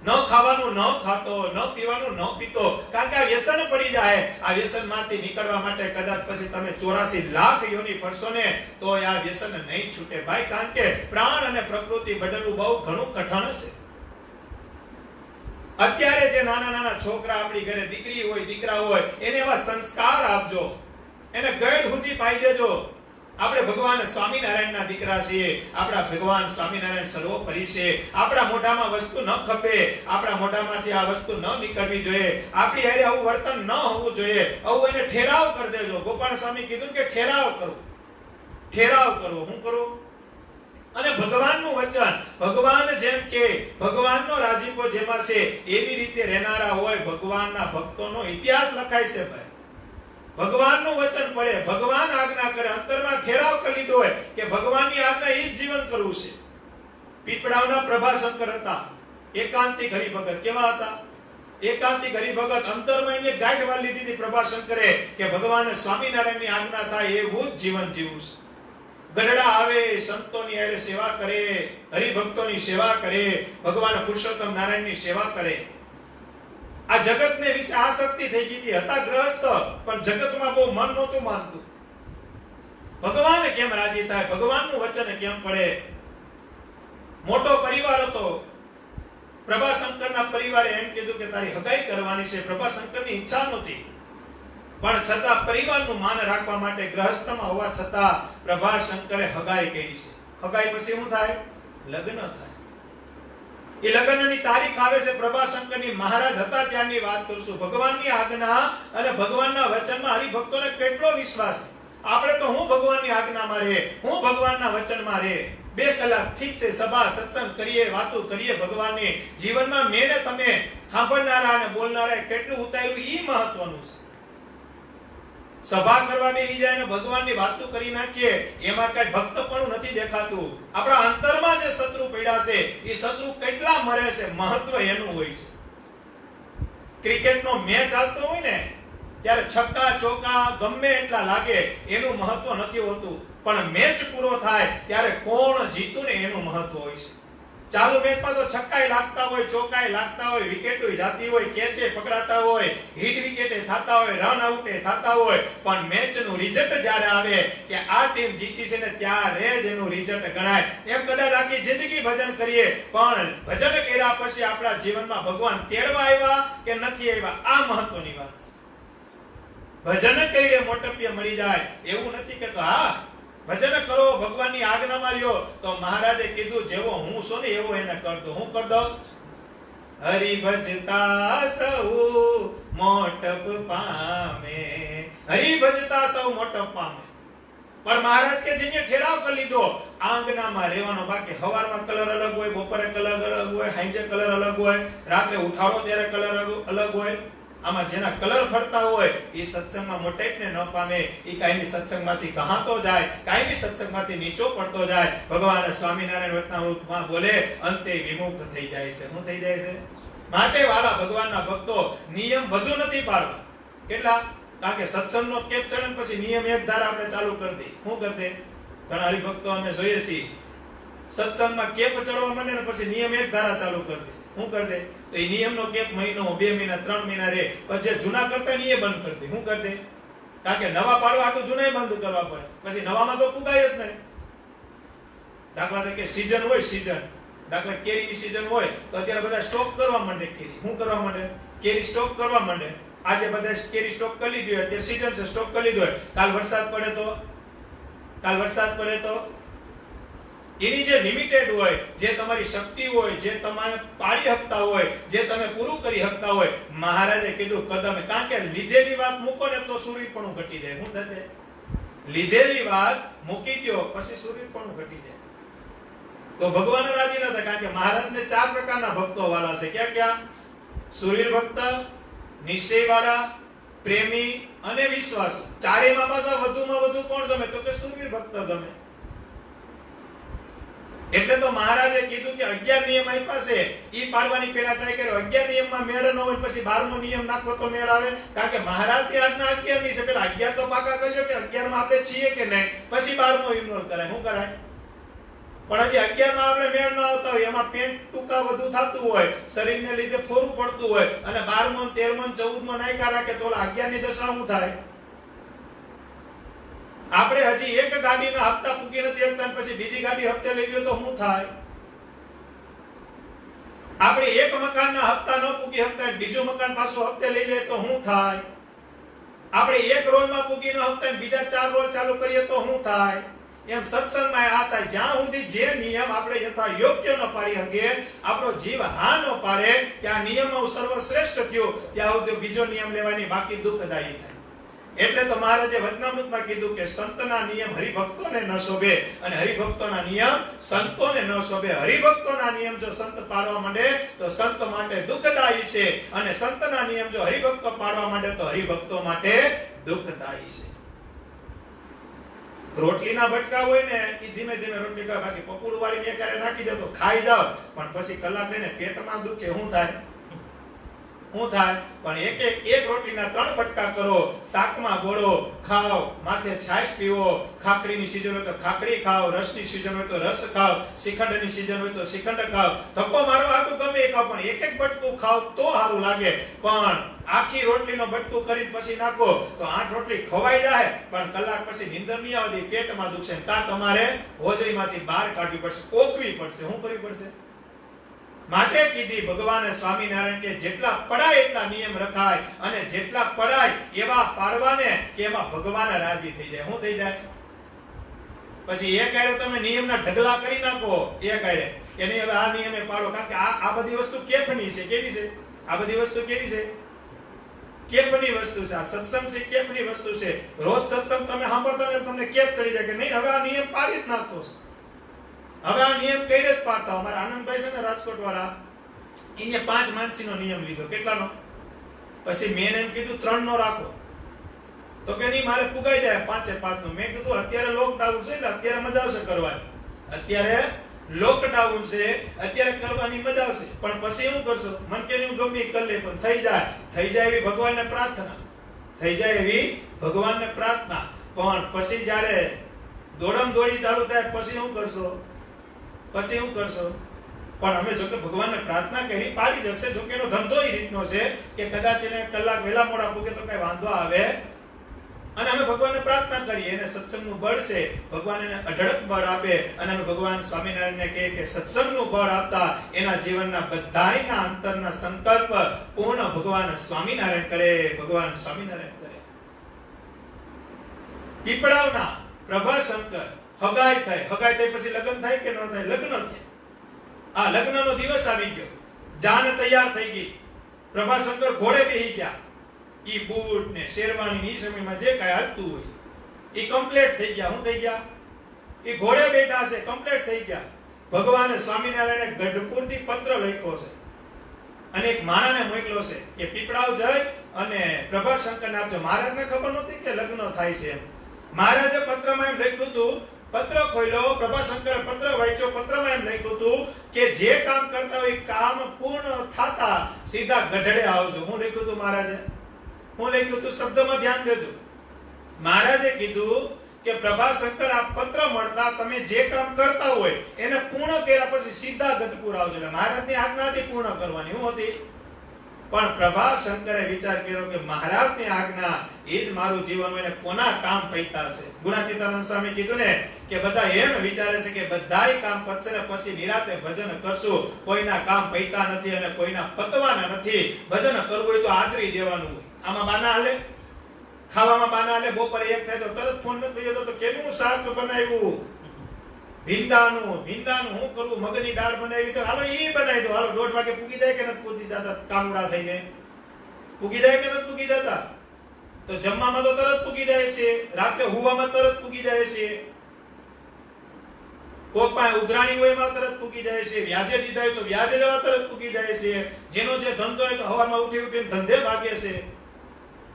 Speaker 1: ન ખાવાનું ન ખાતો, ન પીવાનું ન પીતો, કારણ કે આ વ્યસન પડી જાય. આ વ્યસનમાંથી નીકળવા માટે કદાચ પછી તમે 84 લાખ યોની ફરશો ને તો આ વ્યસન નહીં છૂટે ભાઈ, કારણ કે પ્રાણ અને પ્રકૃતિ બદલવું બહુ ઘણું કઠણ છે. અત્યારે જે નાના નાના છોકરા આપણી ઘરે દીકરી હોય દીકરા હોય એને એવા સંસ્કાર આપજો, એને ગઢ સુધી પાઈ દેજો. આપણે ભગવાન સ્વામિનારાયણના દીકરા છીએ, આપણા ભગવાન સ્વામિનારાયણ સર્વોપરી છે. આપણા મોઢામાં વસ્તુ ન ખપે, આપણા મોઢામાંથી આ વસ્તુ ન નીકળવી જોઈએ, આપણી હારે આવું વર્તન ન હોવું જોઈએ. આવું એને ઠેરાવ કરી દેજો. ગોપાલ સ્વામી કીધું કે ઠેરાવ કરો, ઠેરાવ કરો. શું કરો? અને ભગવાનનું વચન, ભગવાન જેમ કે ભગવાનનો રાજીપો જેમાં છે એવી રીતે રહેનારા હોય ભગવાનના ભક્તોનો ઇતિહાસ લખાય છે ભાઈ. ભગવાનનું વચન પડે, ભગવાન આજ્ઞા કરે, અંતરમાં ઠેરાવ કરી લીધો હોય કે ભગવાનની આજ્ઞા એ જ જીવન કરવું છે. પીપળાવના પ્રભાશંકર હતા, એકાંતિક હરિભગત. કેવા હતા? એકાંતિક હરિભગત. અંતરમાં એને ગાંઠ વાળી લીધી હતી પ્રભાશંકરે કે ભગવાન સ્વામિનારાયણની આજ્ઞા થાય એવું જ જીવન જીવવું છે. ગઢડા આવે, સંતોની હારે સેવા કરે, હરિભક્તોની સેવા કરે, ભગવાન પુરુષોત્તમ નારાયણની સેવા કરે. આ જગતને વિશે આસક્તિ થઈ ગઈ હતી. હતા ગ્રસ્ત, પણ જગતમાં બહુ મન નહોતું માનતું. ભગવાન કેમ રાજી થાય, ભગવાનનું વચન કેમ પડે. મોટો પરિવાર હતો. પ્રભાશંકરના પરિવારે એમ કીધું કે તારી હગાઈ કરવાની છે. પ્રભાશંકરની ઈચ્છા નહોતી, પણ છતાં પરિવારનું માન રાખવા માટે ગ્રહસ્થમાં હોવા છતાં પ્રભાશંકરે હગાઈ કરી છે. હગાઈ પછી શું થાય? લગ્ન થાય. એ લગ્નની તારીખ આવે છે પ્રભાશંકરની. મહારાજ હતા ત્યારની વાત કરશું. ભગવાનની આજ્ઞા અને ભગવાનના વચનમાં હરિભક્તોને કેટલો વિશ્વાસ. આપણે તો હું ભગવાનની આજ્ઞામાં રહે, હું ભગવાનના વચનમાં રહે. 2 કલાક ઠીક છે, સભા સત્સંગ કરીએ, વાતો કરીએ ભગવાનની. જીવનમાં મેં ને તમે સાંભળનારા અને બોલનારા કેટલું ઉતાર્યું એ મહત્વનું છે. સભા કરવા બેસી જાય ને ભગવાનની વાતો કરી નાખીએ એમાં કઈ ભક્તપણું નથી દેખાતું. આપણા અંતરમાં જે શત્રુ પડ્યા છે એ શત્રુ કેટલા મરે છે મહત્વ એનું હોય છે. ક્રિકેટનો મેચ ચાલતો હોય ને ત્યારે છક્કા ચોકા ગમે એટલા લાગે એનું મહત્વ નથી હોતું, પણ મેચ પૂરો થાય ત્યારે કોણ જીતું ને એનું મહત્વ હોય છે. ચાલુ મેચમાં તો છક્કાય લાગતા હોય, ચોકાય લાગતા હોય, વિકેટોય જાતી હોય, કેચે પકડાતા હોય, હિટ વિકેટે થતા હોય, રન આઉટે થતા હોય, પણ મેચનું રિઝલ્ટ જ્યારે આવે કે આ ટીમ જીતી છે ને ત્યારે જ એનું રિઝલ્ટ ગણાય. એમ કદાચ આખી જિંદગી ભજન કરીએ પણ ભજન કર્યા પછી આપણા જીવનમાં ભગવાન તેડવા આવ્યા કે નથી આવ્યા આ મહત્વની વાત છે. ભજન કરીને મોટપ્ય મળી જાય એવું નથી કે હા ભજન કરો, ભગવાનની આજ્ઞામાં રહ્યો. તો મહારાજે કીધું જેવો હું છું ને એવો એને કર દો. હું કર દઉં? હરિ ભજતા સૌ મોટપ પામે, હરિ ભજતા સૌ મોટપ પામે. પણ મહારાજ કે જેને ઠેરાવ કરી લીધો આંગણામાં રહેવાનો, બાકી હવારમાં કલર અલગ હોય, બપોરે કલર અલગ હોય, સાંજે કલર અલગ હોય, રાત્રે ઉઠાડો ત્યારે કલર અલગ હોય. આમાં જેના કલર ફરતા હોય એ સત્સંગમાં મોટેકને ન પામે, એ કાયમી સત્સંગમાંથી કહાતો જાય, કાયમી સત્સંગમાંથી નીચો પડતો જાય. ભગવાન સ્વામિનારાયણ વચનામૃતમાં બોલે અંતે વિમુખ થઈ જાય છે. શું થઈ જાય છે? માટે વાળા ભગવાનના ભક્તો નિયમ વધુ નથી પાડવા. કેટલા? કારણ કે સત્સંગનો કેપ ચડે પછી નિયમ એક ધારા આપણે ચાલુ કરી દે. શું કરી દે? ઘણા હરિભક્તો અમે જોઈએ છીએ સત્સંગમાં કેપ ચડવા માંડે ને પછી નિયમ એક ધારા ચાલુ કરી દે. શું કરી દે? તો એ નિયમનો કેપ મહિનો, 2 મહિના, 3 મહિના રહે, પછી જે જૂના કરતા ને એ બંધ કરી દે. શું કરી દે? કારણ કે નવા પાડવા આટલું જૂના બંધ કરવા પડે, પછી નવામાં તો પુગાય જ નહીં. દાખલા તરીકે સીઝન હોય, સીઝન દાખલા કેરીની સીઝન હોય તો અત્યારે બધા સ્ટોક કરવા માંડે કેરી. શું કરવા માંડે? કેરી સ્ટોક કરવા માંડે. આજે બધા કેરી સ્ટોક કરી લીધી હોય, અત્યારે સીઝન છે, સ્ટોક કરી લીધો હોય. કાલ વરસાદ પડે તો એની જે લિમિટેડ હોય, જે તમારી શક્તિ હોય, જે તમે પાડી શકતા હોય, જે તમે પૂરું કરી શકતા હોય, મહારાજે કીધું કદમે. કારણ કે લીધેલી વાત મૂકો ને તો સુરીપણું ઘટી જાય. શું થશે? લીધેલી વાત મૂકી દો પછી સુરીપણું ઘટી જાય. તો ભગવાન રાજી ન થાય. કારણ કે મહારાજને 4 પ્રકારના ભક્તો વાળા છે. ક્યાં ક્યાં? સુરીર ભક્ત, નિશ્ચય વાળા, પ્રેમી અને વિશ્વાસુ. ચારેયમાં પાછા વધુમાં વધુ કોણ ગમે? તો કે સુરવીર ભક્ત ગમે. એટલે તો મહારાજે કીધું કે 11 નિયમ આપ્યા છે, ઈ પાડવાની પહેલા ટ્રાય કર્યો. 11 નિયમમાં મેળ ન હોય પછી 12મો નિયમ નાખો તો મેળ આવે. કારણ કે મહારાજની આજ્ઞા 11 ની છે. પેલા 11 તો પાકા કરજો કે 11 માં આપણે છીએ કે નહીં, પછી 12મો ઇગ્નોર કરાય. શું કરાય? પણ હજી 11 માં આપણે મેળ ન આવતા હોય, એમાં પેન્ટ ટૂંકા વધુ થતું હોય, શરીરને લીધે ફોરું પડતું હોય, અને 12મો, 13મો, 14મો નાખ્યા રાખે તો 11 ની દશા શું થાય? આપણે હજી એક ગાડીના હપ્તા પૂકી નથી શકતા, પછી બીજી ગાડી હપ્તે લઈ લ્યો તો શું થાય? આપણે એક મકાનના હપ્તા ન પૂકી શકતા બીજું મકાન પાછું હપ્તે લઈ લે તો શું થાય? આપણે એક રોલમાં પૂકી ન શકતા બીજા 4 રોલ ચાલુ કરીએ તો શું થાય? એમ સત્સંગમાં આ થાય. જ્યાં સુધી જે નિયમ આપણે યથા યોગ્ય ન પાડી શકીએ, આપણો જીવ હા ન પાડે કે આ નિયમ સર્વશ્રેષ્ઠ થયો, ત્યાં સુધી બીજો નિયમ લેવાની બાકી દુઃખદાયી થાય. એટલે તો મહારાજે વચનામૃતમાં કીધું કે સંતના નિયમ હરિભક્તોને ન શોભે અને હરિભક્તોના નિયમ સંતોને ન શોભે. હરિભક્તોના નિયમ જો સંત પાડવા માંડે તો સંત માટે દુઃખદાયી છે, અને સંતના નિયમ જો હરિભક્તો પાડવા માંડે તો હરિભક્તો માટે દુઃખદાયી છે. રોટલીના બટકા હોય ને એ ધીમે ધીમે રોટલી ખાય, બાકી પકોડું વાળીને એકારે નાખી દે તો ખાઈ જાવ, પણ પછી કલાક લઈને પેટમાં દુખે. શું થાય? શું થાય? પણ એક રોટલીના 3 બટકા કરો, શાકમાં ગોળો ખાઓ, માથે છાશ પીવો, ખાખડીની સીઝન હોય તો ખાખડી ખાઓ, રસની સીઝન હોય તો રસ ખાઓ, શ્રીખંડની સીઝન હોય તો શ્રીખંડ ખાઓ. ધક્કો મારો આટલું ગમે એ ખાઓ, પણ એક બટકું ખાઓ તો સારું લાગે. પણ આખી રોટલીનો બટકું કરીને પછી નાખો તો 8 રોટલી ખવાઈ જાય, પણ કલાક પછી નીંદર નહીં આવતી, પેટમાં દુખશે. કાં તમારે હોજરીમાંથી બહાર કાઢવી પડશે, ઓકવી પડશે. શું કરવી પડશે? માટે કીધી ભગવાન સ્વામિનારાયણ કે જેટલા પડાય એટલા નિયમ રખાય, અને જેટલા પડાય એવા પાડવાને કે એમાં ભગવાન રાજી થઈ જાય. શું થઈ જાય? પછી એક આરે તમે નિયમના ઢગલા કરી નાખો, એક આરે કે નહીં હવે આ નિયમે પાડો. કારણ કે આ બધી વસ્તુ કેફની છે. કેવી છે આ બધી વસ્તુ? કેવી છે? કેફની વસ્તુ છે. આ સત્સંગ છે, કેફની વસ્તુ છે. રોજ સત્સંગ તમે સાંભળતા ને તમને કેફ ચડી જાય કે નહીં હવે આ નિયમ પાડી જ નાખો છે. હવે આ નિયમ કઈ રીતે પાડતા? અમારા આનંદભાઈ છે ને રાજકોટ વાળા, એને 5 માનસીનો નિયમ લીધો. કેટલાનો? પછી મેં એમ કીધું 3 નો રાખો, તો કે નહીં મારે પુગાઈ જાય 5 નો. મેં કીધું અત્યારે લોકડાઉન છે એટલે અત્યારે મજા આવશે કરવાની. અત્યારે લોકડાઉન છે, અત્યારે કરવાની મજા આવશે, પણ પછી શું કરશો? મન કે હું ગમે કરી લે, પણ થઈ જાય એવી ભગવાનને પ્રાર્થના, થઈ જાય એવી ભગવાનને પ્રાર્થના. પણ પછી જ્યારે દોડમ દોડી ચાલુ થાય પછી શું કરશો? પછી શું કરશો? પણ અમે જો કે ભગવાનને પ્રાર્થના કરી પાડી જશે. જો કે એનો ધંધો એ રીતનો છે કે કદાચ એને કલાક વહેલા મોડા પૂગે તો કઈ વાંધો આવે, અને અમે ભગવાનને પ્રાર્થના કરીએ. એને સત્સંગનું બળ છે, ભગવાન એને અઢળક બળ આપે, અને અમે ભગવાન સ્વામિનારાયણને કહીએ કે સત્સંગનું બળ આપતા એના જીવનના બધાયના અંતરના સંકલ્પ પૂર્ણ ભગવાન સ્વામિનારાયણ કરે. ભગવાન સ્વામિનારાયણ કરે. પીપળાવના પ્રભાશંકર હગાઈ થઈ પછી લગ્ન થાય કે ન થાય? લગ્ન થયા. આ લગ્નનો દિવસ આવી ગયો, જાન તૈયાર થઈ ગઈ, પ્રભાશંકર ઘોડે બેહી ગયા. ઈ બૂટ ને શેરવાની ની સમયમાં જે કાંઈ હાલતું હોય ઈ કમ્પ્લીટ થઈ ગયા. શું થઈ ગયા? ઈ ઘોડે બેઠા છે, કમ્પ્લીટ થઈ ગયા. ભગવાન સ્વામિનારાયણે ગઢપુરથી પત્ર લખ્યો છે અને એક માણાને મોકલ્યો છે કે પીપળાવ જઈ અને પ્રભાશંકરને આપજો. મહારાજને ખબર નહોતી કે લગ્ન થાય છે એમ. મહારાજે પત્રમાં એમ લખ્યું હતું, પત્ર ખોલ્યો, પ્રભાશંકરે પત્ર વાંચ્યો, પત્રમાં એમ લખ્યું હતું કે જે કામ કરતા હોય કામ પૂર્ણ થતા સીધા ગઢડે આવજો. હું લખ્યું હતું મહારાજે, હું લખ્યું હતું શબ્દમાં ધ્યાન દેજો. મહારાજે કીધું કે પ્રભાશંકર આ પત્ર મળતા તમે જે કામ કરતા હોય એને પૂર્ણ કર્યા પછી સીધા ગઢપુર આવજો. એટલે મહારાજની આજ્ઞાથી પૂર્ણ કરવાની હું હતી. પણ પ્રભાશંકરે વિચાર કર્યો કે મહારાજની આજ્ઞા એ જ મારું જીવન હોય ને કોના કામ પૈતા છે. ગુણાતીતાનંદ સ્વામી કીધું ને કે બધા એમ વિચારે છે કે બધાય કામ પતશે ને પછી નિરાતે ભજન કરશું. કોઈના કામ પૈતા નથી અને કોઈના પતવાના નથી. ભજન કરવું હોય તો આદરી દેવાનું હોય. આમાં બાના હાલે, ખાવામાં બાના હાલે. બપોરે એક થાય તો તરત ફોન નથી થયો તો કેનું શાક બનાવ્યું, ભીંડાનું હું કરવું, મગની દાળ બનાવી તો હાલો ઈ બનાવી દો. હાલો 1:30 વાગે પૂગી જાય કે નથી પૂગી જતા? કાનુડા થઈને પૂગી જાય કે નથી પૂગી જતા? તો જમવામાં તો તરત પૂગી જાય છે, રાત્રે હુવામાં તરત પૂગી જાય છે, કોક પાસે ઉઘરાણી હોય એમાં તરત પૂગી જાય છે, વ્યાજે દીધા હોય તો વ્યાજે લેવા તરત પૂગી જાય છે, જેનો જે ધંધો હોય તો હવારમાં ઉઠીને ધંધે ભાગે છે.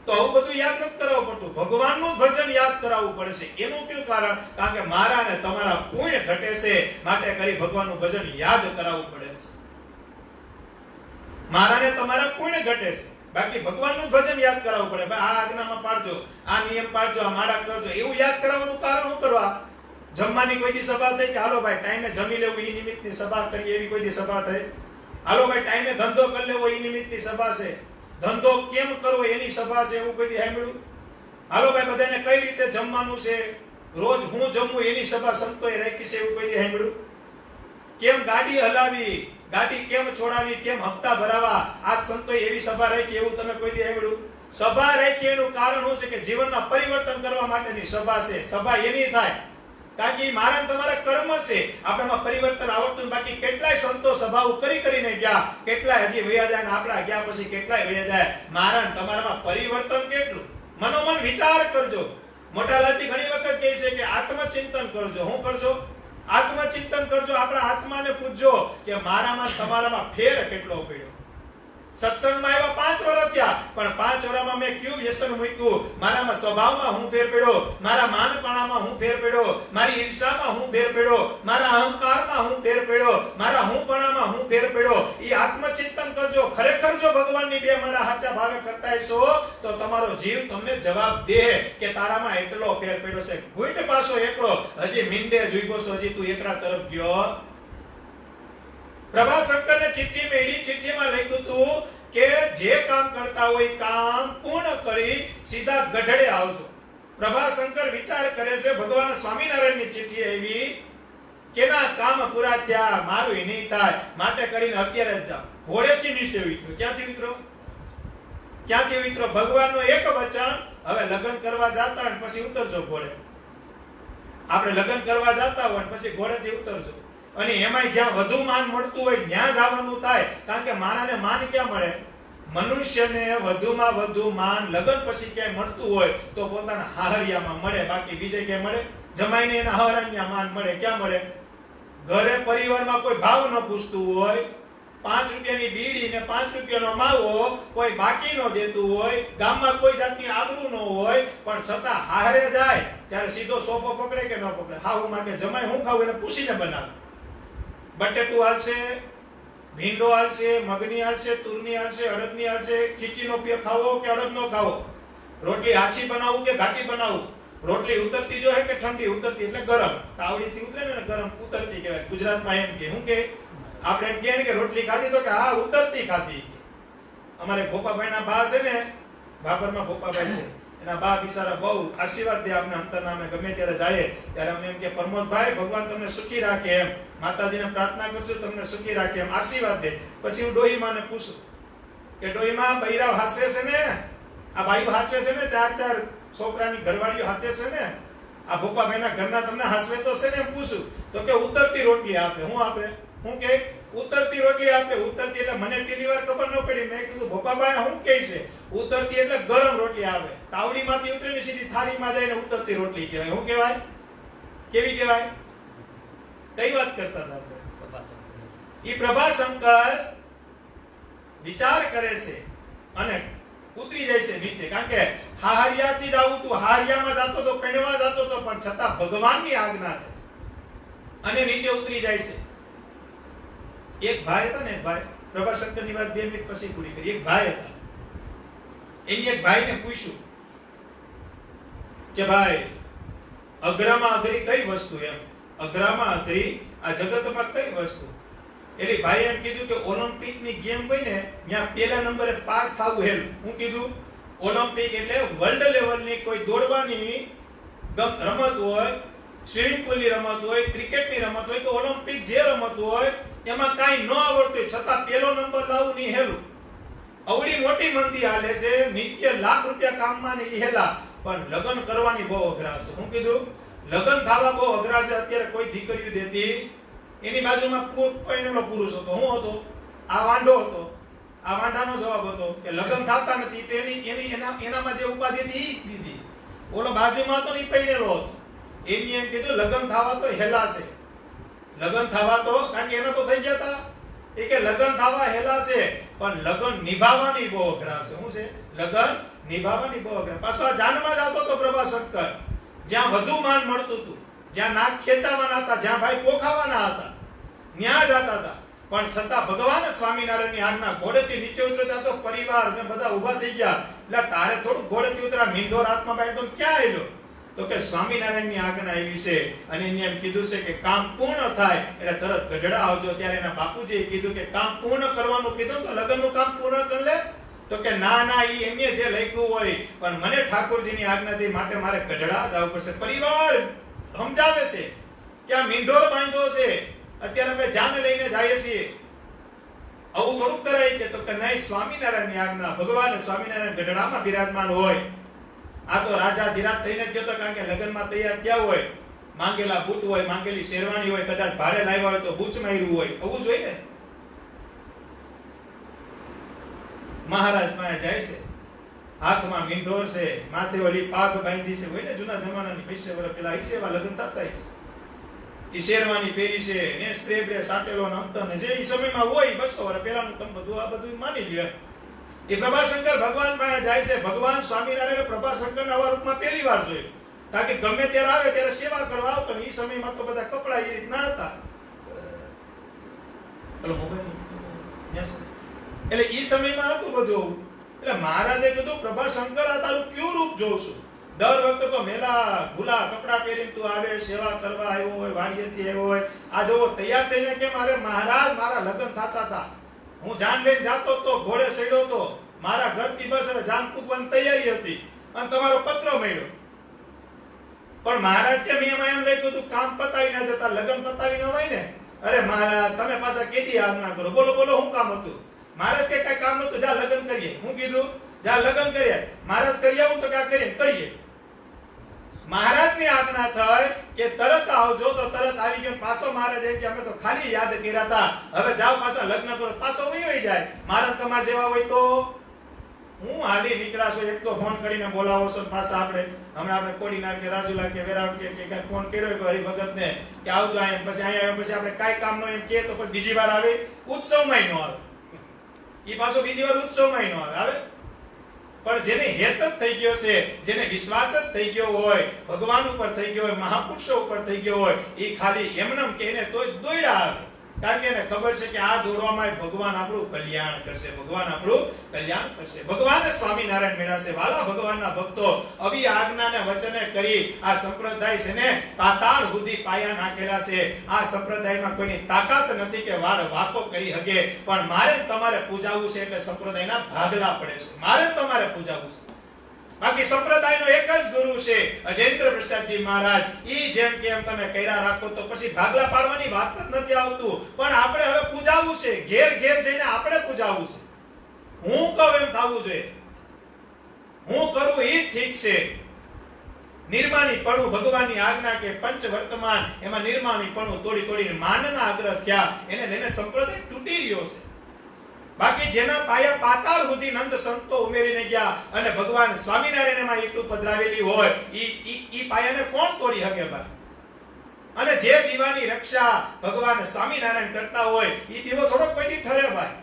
Speaker 1: તો આવું બધું યાદ નથી કરાવવું પડતું, ભગવાનનું ભજન યાદ કરાવવું પડશે. એનું કયું કારણ? કારણ કે મારા ને તમારા પુણ્ય ઘટે છે, માટે કરી ભગવાનનું ભજન યાદ કરાવવું પડે છે. મારા ને તમારા પુણ્ય ઘટે છે, બાકી ભગવાનનું ભજન યાદ કરાવવું પડે. ભાઈ આ આજ્ઞામાં પાડજો, આ નિયમ પાડજો, આ માળા કરજો, એવું યાદ કરાવવાનું કારણ શું કરવા? જમવાની કોઈ દી સભા થઈ કે હાલો ભાઈ ટાઈમે જમી લેવું એ નિમિત્તની સભા કરીએ, એવી કોઈ દી સભા થઈ? હાલો ભાઈ ટાઈમે ધંધો કરી લેવો એ નિમિત્તની સભા છે. ધંધો કેમ કરવો એની સભા છે, એવું કોઈ દી સાંભળ્યું? હાલો ભાઈ બધાને કઈ રીતે જમવાનું છે, રોજ હું જમવું એની સભા સંતોએ રાખી છે, એવું કોઈ દી સાંભળ્યું? કેમ ગાડી હલાવી, ગાડી કેમ છોડાવી, કેમ હપ્તા ભરાવા, આ સંતોએ એવી સભા રાખી, એવું તમે કોઈ દી સાંભળ્યું? સભા રાખી એનું કારણ શું છે કે જીવનમાં પરિવર્તન કરવા માટેની સભા છે. સભા એની થાય કારણ કે મારા તમારા કર્મ છે. આપણામાં પરિવર્તન આવડતું, બાકી કેટલાય સંતો સભાઓ કરીને ગયા, કેટલાય હજી વયા જાય ને આપણા ગયા પછી કેટલાય વયા જાય. મારા તમારામાં પરિવર્તન કેટલું? મનોમન વિચાર કરજો. મોટાલાજી ઘણી વખત કહે છે કે આત્મચિંતન કરજો. શું કરજો? આત્મચિંતન કરજો. આપણા આત્માને પૂછજો કે મારામાં તમારામાં ફેર કેટલો પડ્યો. સત્સંગમાં આવ્યા 5 વર્ષ થયા, પણ 5 વર્ષમાં મેં કયું વ્યસન મૂક્યું? મારામાં સ્વભાવમાં હું ફેર પડ્યો, મારા માનપણામાં હું ફેર પડ્યો, મારી ઈર્ષામાં હું ફેર પડ્યો, મારા અહંકારમાં હું ફેર પડ્યો, મારા હુંપણામાં હું ફેર પડ્યો. એ આત્મચિંતન કરજો. ખરેખર જો ભગવાનની બે માળા સાચા ભાવે કરતા હશો તો તમારો જીવ તમને જવાબ દે કે તારામાં એટલો ફેર પડ્યો છે. ગુઈટ પાછો એકલો, હજી મીંડે જોઈગો છો, હજી તું એકલા તરફ ગયો. પ્રભાશંકરને ચિઠ્ઠી મેળી, ચિઠ્ઠીમાં લખ્યું હતું કે જે કામ કરતા હોય કામ પૂર્ણ કરી સીધા ગઢડે આવજો. પ્રભાશંકર વિચાર કરે છે ભગવાન સ્વામિનારાયણની ચિઠ્ઠી આવી કેના કામ પૂરા થયા, મારું નહીં થાય, માટે કરીને અત્યારે જ જાઓ. ઘોડેથી નીચે ઉતરો. ક્યાંથી ઉતરો? ક્યાંથી ઉતરો? ભગવાનનો એક વચન, હવે લગ્ન કરવા જાતા હોય પછી ઉતરજો ઘોડે. આપણે લગ્ન કરવા જાતા હોય પછી ઘોડેથી ઉતરજો. અને એમાંય જ્યાં વધુ માન મળતું હોય ત્યાં જવાનું થાય. કારણ કે માણાને માન ક્યાં મળે? મનુષ્યને વધુમાં વધુ માન લગ્ન પછી ક્યાંય મળતું હોય તો પોતાના હાહરિયામાં મળે, બાકી બીજે ક્યાંય મળે? જમાઈને એના હાહરિયામાં માન મળે. ક્યાં મળે? ઘરે પરિવારમાં કોઈ ભાવ ન પૂછતું હોય, 5 રૂપિયાની બીડી ને 5 રૂપિયાનો માવો કોઈ બાકી ન દેતું હોય, ગામમાં કોઈ જાતની આબરૂ ન હોય, પણ છતાં હારે જાય ત્યારે સીધો સોફો પકડે કે ન પકડે? હાહુ માં કે જમાઈ હું ખાવું એને પૂછીને બનાવે. બટેટું હાલશે, ભીંડો હાલશે, મગની હાલશે, તુરની હાલશે, અડદની હાલશે, ખીચીનો પીઓ ખાવો કે અડદનો ખાવો, રોટલી આછી બનાવું કે ઘાટી બનાવું, રોટલી ઉતરતી જો હે કે ઠંડી? ઉતરતી એટલે ગરમ, તાવડીથી ઉતરે ને ગરમ ઉતરતી કહેવાય. ગુજરાતમાં એમ કે શું કે આપણે એમ કહે ને કે રોટલી ખાધી તો કે હા ઉતરતી ખાધી. અમારે ભોપાભાઈના બા છે ને, ભાભરમાં ભોપાભાઈ છે, એના બા બિચારા બહુ આશીર્વાદ દે આપણે અંતરનામે ગમે ત્યારે જાય ત્યારે અમને એમ કે પ્રમોદભાઈ ભગવાન તમને સુખી રાખે, એમ માતાજીને પ્રાર્થના કરશું તમને સુખી રાખે, એમ આશીર્વાદ દે. પછી હું ડોહીમાને પૂછું કે ડોહીમા બૈરાવ હાસે છે ને, આ બાઈઓ હાસવે છે ને, 4 છોકરાની ઘરવાળીઓ હાચે છે ને, આ ભોપાભાઈના ઘરના તમને હાસવે તો છે ને? એમ પૂછું તો કે ઉતરતી રોટલી આપે. હું આપે? હું કે ઉતરતી રોટલી આપે. ઉતરતી એટલે મને પેલી વાર ખબર ન પડી. મેં કીધું ભોપાભાઈ હું કહે છે? ઉતરતી એટલે ગરમ રોટલી આવે, તાવડીમાંથી ઉતરીને સીધી થાળીમાં જઈને ઉતરતી રોટલી કહેવાય. શું કહેવાય? કેવી કહેવાય? કઈ વાત કરતા હતા આપણે? ઈ પ્રભાશંકર વિચાર કરે છે અને
Speaker 3: ઉતરી જાય છે નીચે. કારણ કે હાહરિયાથી જ આવું તું, હાહરિયામાં જાતો તો, કણવા જાતો તો, પણ છતાં ભગવાનની આજ્ઞા છે અને નીચે ઉતરી જાય છે. એક ભાઈ હતા ને, એક ભાઈ, પ્રભાશંકરની વાત 2 મિનિટ પછી પૂરી કરી. એક ભાઈ હતા, એની એક ભાઈને પૂછ્યું કે ભાઈ અઘરામાં અઘરી કઈ વસ્તુ? એમ અઘરામાં અઘરી આ જગતમાં કઈ વસ્તુ? એટલે ભાઈ એમ કીધું કે ઓલિમ્પિકની ગેમ હોય ને ત્યાં પહેલા નંબરે પાસ થવું હેલું. હું કીધું ઓલિમ્પિક એટલે વર્લ્ડ લેવલની કોઈ દોડવાની રમત હોય, સ્વિમિંગ પુલની રમત હોય, ક્રિકેટની રમત હોય, તો ઓલિમ્પિક જે રમત હોય એમાં કાંઈ ન આવડતું છતાં પહેલો નંબર લાવવું નહીં હેલું. અવડી મોટી મંદી હાલે છે, નિત્ય લાખ રૂપિયા કામમાં નહીં હેલા, પણ લગ્ન કરવાની બહુ અઘરા છે. હું કીધું લગ્ન થવા બહુ અઘરા છે. અત્યારે કોઈ દીકરીઓ દેતી. એની બાજુમાં પરણેલો પુરુષ હતો. હું હતો? આ વાંઢો હતો. આ વાંઢાનો જવાબ હતો કે લગ્ન થતા નથી, તો એનામાં જે ઉપાધિ હતી ઈ દીધી. ઓલો બાજુમાં તો નહીં પરણેલો હતો. એની એમ કીધું લગ્ન થવા તો હેલા છે. લગ્ન થવા તો, કારણ કે એના તો થઈ ગયા હતા. એ કે લગ્ન થવા હેલા છે, પણ લગ્ન નિભાવવાની બહુ અઘરા છે. શું છે? લગ્ન નિભાવવાની બહુ અઘરા. પાછો આ જાનમાં જતો તો પ્રભાશંકર, જ્યાં વધુ માન મળતું હતું, જ્યાં નાક ખેંચાવાના હતા, જ્યાં ભાઈ પોખાવાના હતા, ત્યાં જતા હતા. પણ છતાં ભગવાન સ્વામિનારાયણની આજ્ઞા, ઘોડેથી નીચે ઉતરતા તો પરિવાર ને બધા ઊભા થઈ ગયા. એટલે તારે થોડું ઘોડેથી ઉતરા, મીંઢોર હાથમાં બાંધ્યો તો ક્યાં આવ્યો? તો કે સ્વામિનારાયણની આજ્ઞા આવી છે અને એને એમ કીધું છે કે કામ પૂર્ણ થાય એટલે તરત ગઢડા આવજો. ત્યારે એના બાપુજીએ કીધું કે કામ પૂર્ણ કરવાનું કીધું તો લગ્નનું કામ પૂર્ણ કરી લે. તો કે ના ના, ઈ એમને જે લખ્યું હોય, પણ મને ઠાકોરજીની આજ્ઞાથી માટે મારે ગઢડા જવું પડશે. પરિવાર સમજાવે છે કે આ મીંઢોર બાંધ્યો છે, અત્યારે અમે જાન લઈને જઈએ છીએ, આવું થોડુંક કરાય કે? તો કે નહીં, સ્વામિનારાયણની આજ્ઞા. ભગવાન સ્વામિનારાયણ ગઢડામાં બિરાજમાન હોય. આ તો રાજા ધીરાજ થઈને જ ગયો, કારણ કે લગ્નમાં તૈયાર થયા હોય, માંગેલા બૂટ હોય, માંગેલી શેરવાની હોય, કદાચ ભાડે લાવ્યા હોય તો બૂચ માર્યું હોય, આવું જ હોય ને. મહારાજ પાસે જાય છે, હાથમાં મીંઢોર છે, માથે ઓલી પાઘ બાંધી છે, હોય ને જૂના જમાનાની 20 વર્ષ પહેલા ઈ સેવા લગ્ન થતા છે. ઈ શેરવાની પહેરી છે ને સ્પ્રે બ્રે સાટેલો ને અંતર જે ઈ સમયમાં હોય 200 વર્ષ પહેલાનું, તમે બધું આ બધું માની લ્યો. એ પ્રભાશંકર ભગવાન પાસે જાય છે. ભગવાન સ્વામિનારાયણ પ્રભાશંકરના આવા રૂપમાં પહેલી વાર જોયું. કારણ કે ગમે ત્યારે આવે ત્યારે સેવા કરવા આવતો. એ સમયમાં તો બધા કપડા એ રીતના હતા. એટલે એ સમયમાં હતું બધું. એટલે મહારાજે કીધું પ્રભાશંકર આ તારું કયું રૂપ જોઉં છું? દર વખતે તો મેલા ભૂલા કપડા પહેરીને તું આવે, સેવા કરવા આવ્યો હોય, વાડીએથી આવ્યો હોય. આ જોવો તૈયાર થઈને કે મારે મહારાજ મારા લગ્ન થતા હતા, હું જાન લઈને જાતો તો, ઘોડે ચડ્યો તો, મારા ઘરથી બસ હવે જાન પૂગવાની તૈયારી હતી અને તમારો પત્ર મળ્યો. પણ મહારાજ કે મેં એમ લખ્યું તું કામ પતાવી ના જતા, લગ્ન પતાવી ન હોય ને. અરે મહારાજ તમે પાછા કેદી આજ્ઞા કરો? બોલો બોલો શું કામ હતું? મહારાજ કે કઈ કામ નતું, જા લગ્ન કરીએ. હું કીધું જા લગ્ન કરીએ. મહારાજ કરી આવું તો ક્યાં કરીએ? મહારાજની આજ્ઞા થઈ કે તરત આવજો, તો તરત આવી ગયો. પાછો મહારાજ એમ કે અમે તો ખાલી યાદ કર્યા હતા, હવે જાઓ પાછા લગ્ન કરો. પાછો વહી જાય. મહારાજ તમારે જેવા હોય તો હું હાલી નીકળાશો, એક તો ફોન કરીને બોલાવો છો, પાછા આપણે હમણાં આપણે કોડીનાર કે રાજુલા કે વેરાવળ કે કઈ ફોન કર્યો કે હરિભગત ને કે આવજો અહીંયા, પછી અહીંયા આવ્યો, પછી આપણે કાઈ કામ નો એમ કે તો પછી બીજી વાર આવે, ઉત્સવમાં નો આવે. ઈ પાછો બીજી વાર ઉત્સવમાં નો આવે. પણ જેને હેત જ થઈ ગયો છે, જેને વિશ્વાસ જ થઈ ગયો હોય, ભગવાન ઉપર થઈ ગયો હોય, મહાપુરુષો ઉપર થઈ ગયો હોય, એ ખાલી એમનેમ કે એને તોય દોડ્યા આવે. કારણ કે એને ખબર છે કે આ દોડવામાં ભગવાન આપણું કલ્યાણ કરશે, ભગવાન આપણું કલ્યાણ કરશે. ભગવાન સ્વામિનારાયણ મેળાશે. વાલા ભગવાનના ભક્તો, આવી આજ્ઞાને વચને કરી આ સંપ્રદાય છે ને પાતાળ સુધી પાયા નાખેલા છે. આ સંપ્રદાયમાં કોઈની તાકાત નથી કે વાળ વાકો કરી હકે, પણ મારે તમારે પૂજાવું છે એટલે સંપ્રદાયના ભાગલા પડે છે. મારે તમારે પૂજાવું છે. બાકી સંપ્રદાયનો એક જ ગુરુ છે અજેન્દ્ર પ્રસાદજી મહારાજ. ઈ જેમ કે એમ તમે કર્યા રાખો તો પછી ભાગલા પાડવાની વાત જ નથી આવતું. પણ આપણે હવે પૂજાવું છે, ઘેર ઘેર જઈને આપણે પૂજાવું છે. હું કહું એમ થવું જોઈએ, હું કરું ઈ ઠીક છે. નિર્માણીપણું ભગવાનની આજ્ઞા કે પંચ વર્તમાન, એમાં નિર્માણીપણું તોડીને માનના આગ્રહ થયા, એને લઈને સંપ્રદાય તૂટી ગયો છે. બાકી જેના પાયા પાતાળ સુધી નંદ સંતો ઉમેરીને ગયા અને ભગવાન સ્વામિનારાયણમાં એટલું પધરાવેલી હોય, ઈ પાયાને કોણ તોડી શકે ભાઈ? અને જે દીવાની રક્ષા ભગવાન સ્વામિનારાયણ કરતા હોય, ઈ દીવો થોડો કોઈથી ઠરે ભાઈ?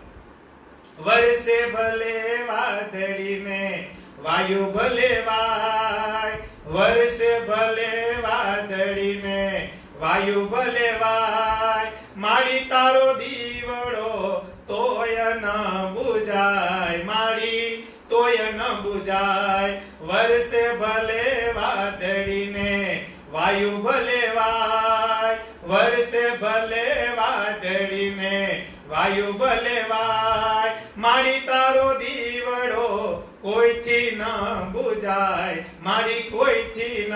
Speaker 3: વરસે ભલે વાદળીને વાયુ ભલે વાય, વરસે ભલે વાદળીને વાયુ ભલે વાય, માડી તારો દીવડો તોય ન બુજાય, માડી તોય ન બુજાય, વરસે ભલે વાદળીને વાયુ ભલે વાય, વરસે ભલે વાદળીને વાયુ ભલે વાય, માડી તારો દીવડો કોઈથી ન બુજાય, મારી કોઈથી ન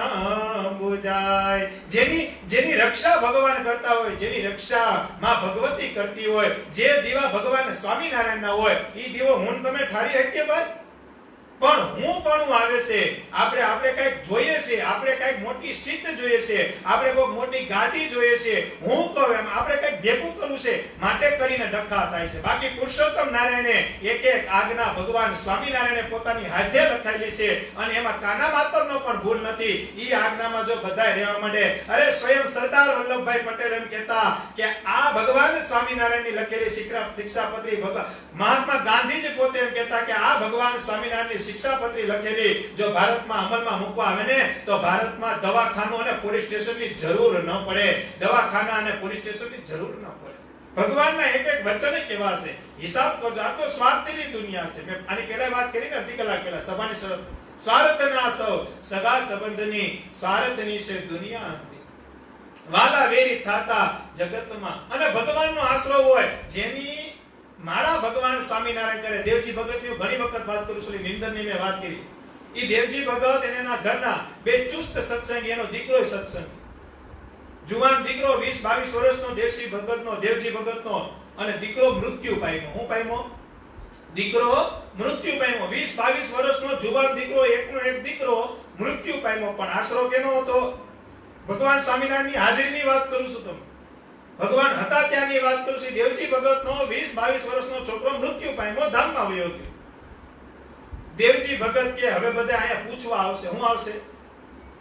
Speaker 3: બુજાય. જેની રક્ષા ભગવાન કરતા હોય, જેની રક્ષા માં ભગવતી કરતી હોય, જે દીવા ભગવાન સ્વામિનારાયણ ના હોય, ઈ દીવો હું તમે ઠારી શકીએ ભાઈ? પણ હું પણ આવે છે, આપણે કઈક જોઈએ છે, આપણે કઈક મોટી સીટ જોઈએ છે, આપણે કોઈ મોટી ગાદી જોઈએ છે, હું કહું એમ આપણે કઈક ભેગું કરવું છે, માટે કરીને ડખા થાય છે. બાકી પુરુષોત્તમ નારાયણે એક એક આજ્ઞા ભગવાન સ્વામિનારાયણે પોતાની હાથે લખાયેલી છે અને એમાં કાના માતરનો પણ ભૂલ નથી. ઈ આજ્ઞામાં જો બધાય રહેવા માંડે, અરે સ્વયં સરદાર વલ્લભભાઈ પટેલ એમ કહેતા કે આ ભગવાન સ્વામિનારાયણની લખેલી શિક્ષાપત્રી, મહાત્મા ગાંધીજી પોતે એમ કહેતા કે આ ભગવાન સ્વામિનારાયણની શિક્ષાપત્રી લખેલી જો ભારતમાં અમલમાં મૂકવા આવે ને તો ભારતમાં દવાખાનું અને પોલીસ સ્ટેશનની જરૂર ન પડે, દવાખાના અને પોલીસ સ્ટેશનની જરૂર ન પડે. ભગવાનના એક એક વચન કેવા છે, હિસાબ કરજો. આ તો સ્વાર્થની દુનિયા છે. મેં આની પહેલા વાત કરી ને અડધી કલાક પહેલા સભાની શરૂ, સ્વાર્થના સૌ સગા સંબંધની સ્વાર્થની છે દુનિયા હતી, વાલા વેરી થાતા જગતમાં. અને ભગવાનનો આશરો હોય, જેની મારા ભગવાન સ્વામિનારાયણ કરે. દેવજી ભગતની ઘણી વખત વાત કરું છું, નિંદનની મેં વાત કરી. ઈ દેવજી ભગત અને એના ઘરના બે ચુસ્ત સત્સંગી, એનો દીકરો સત્સંગ, જુવાન દીકરો 20-22 વર્ષનો દેવજી ભગતનો અને દીકરો મૃત્યુ પામ્યો. હું પામ્યો? દીકરો મૃત્યુ પામ્યો. 20-22 વર્ષનો જુવાન દીકરો, એકનો એક દીકરો મૃત્યુ પામ્યો. પણ આશરો કેનો હતો? ભગવાન સ્વામિનારાયણની હાજરીની વાત કરું છું તમને, ભગવાન હતા ત્યાંની વાત કરું છું. દેવજી ભગતનો 20-22 વર્ષનો છોકરો મૃત્યુ પામ્યો, ધામમાં વયો ગયો. દેવજી ભગત કે હવે બધા અહીંયા પૂછવા આવશે. હું આવશે?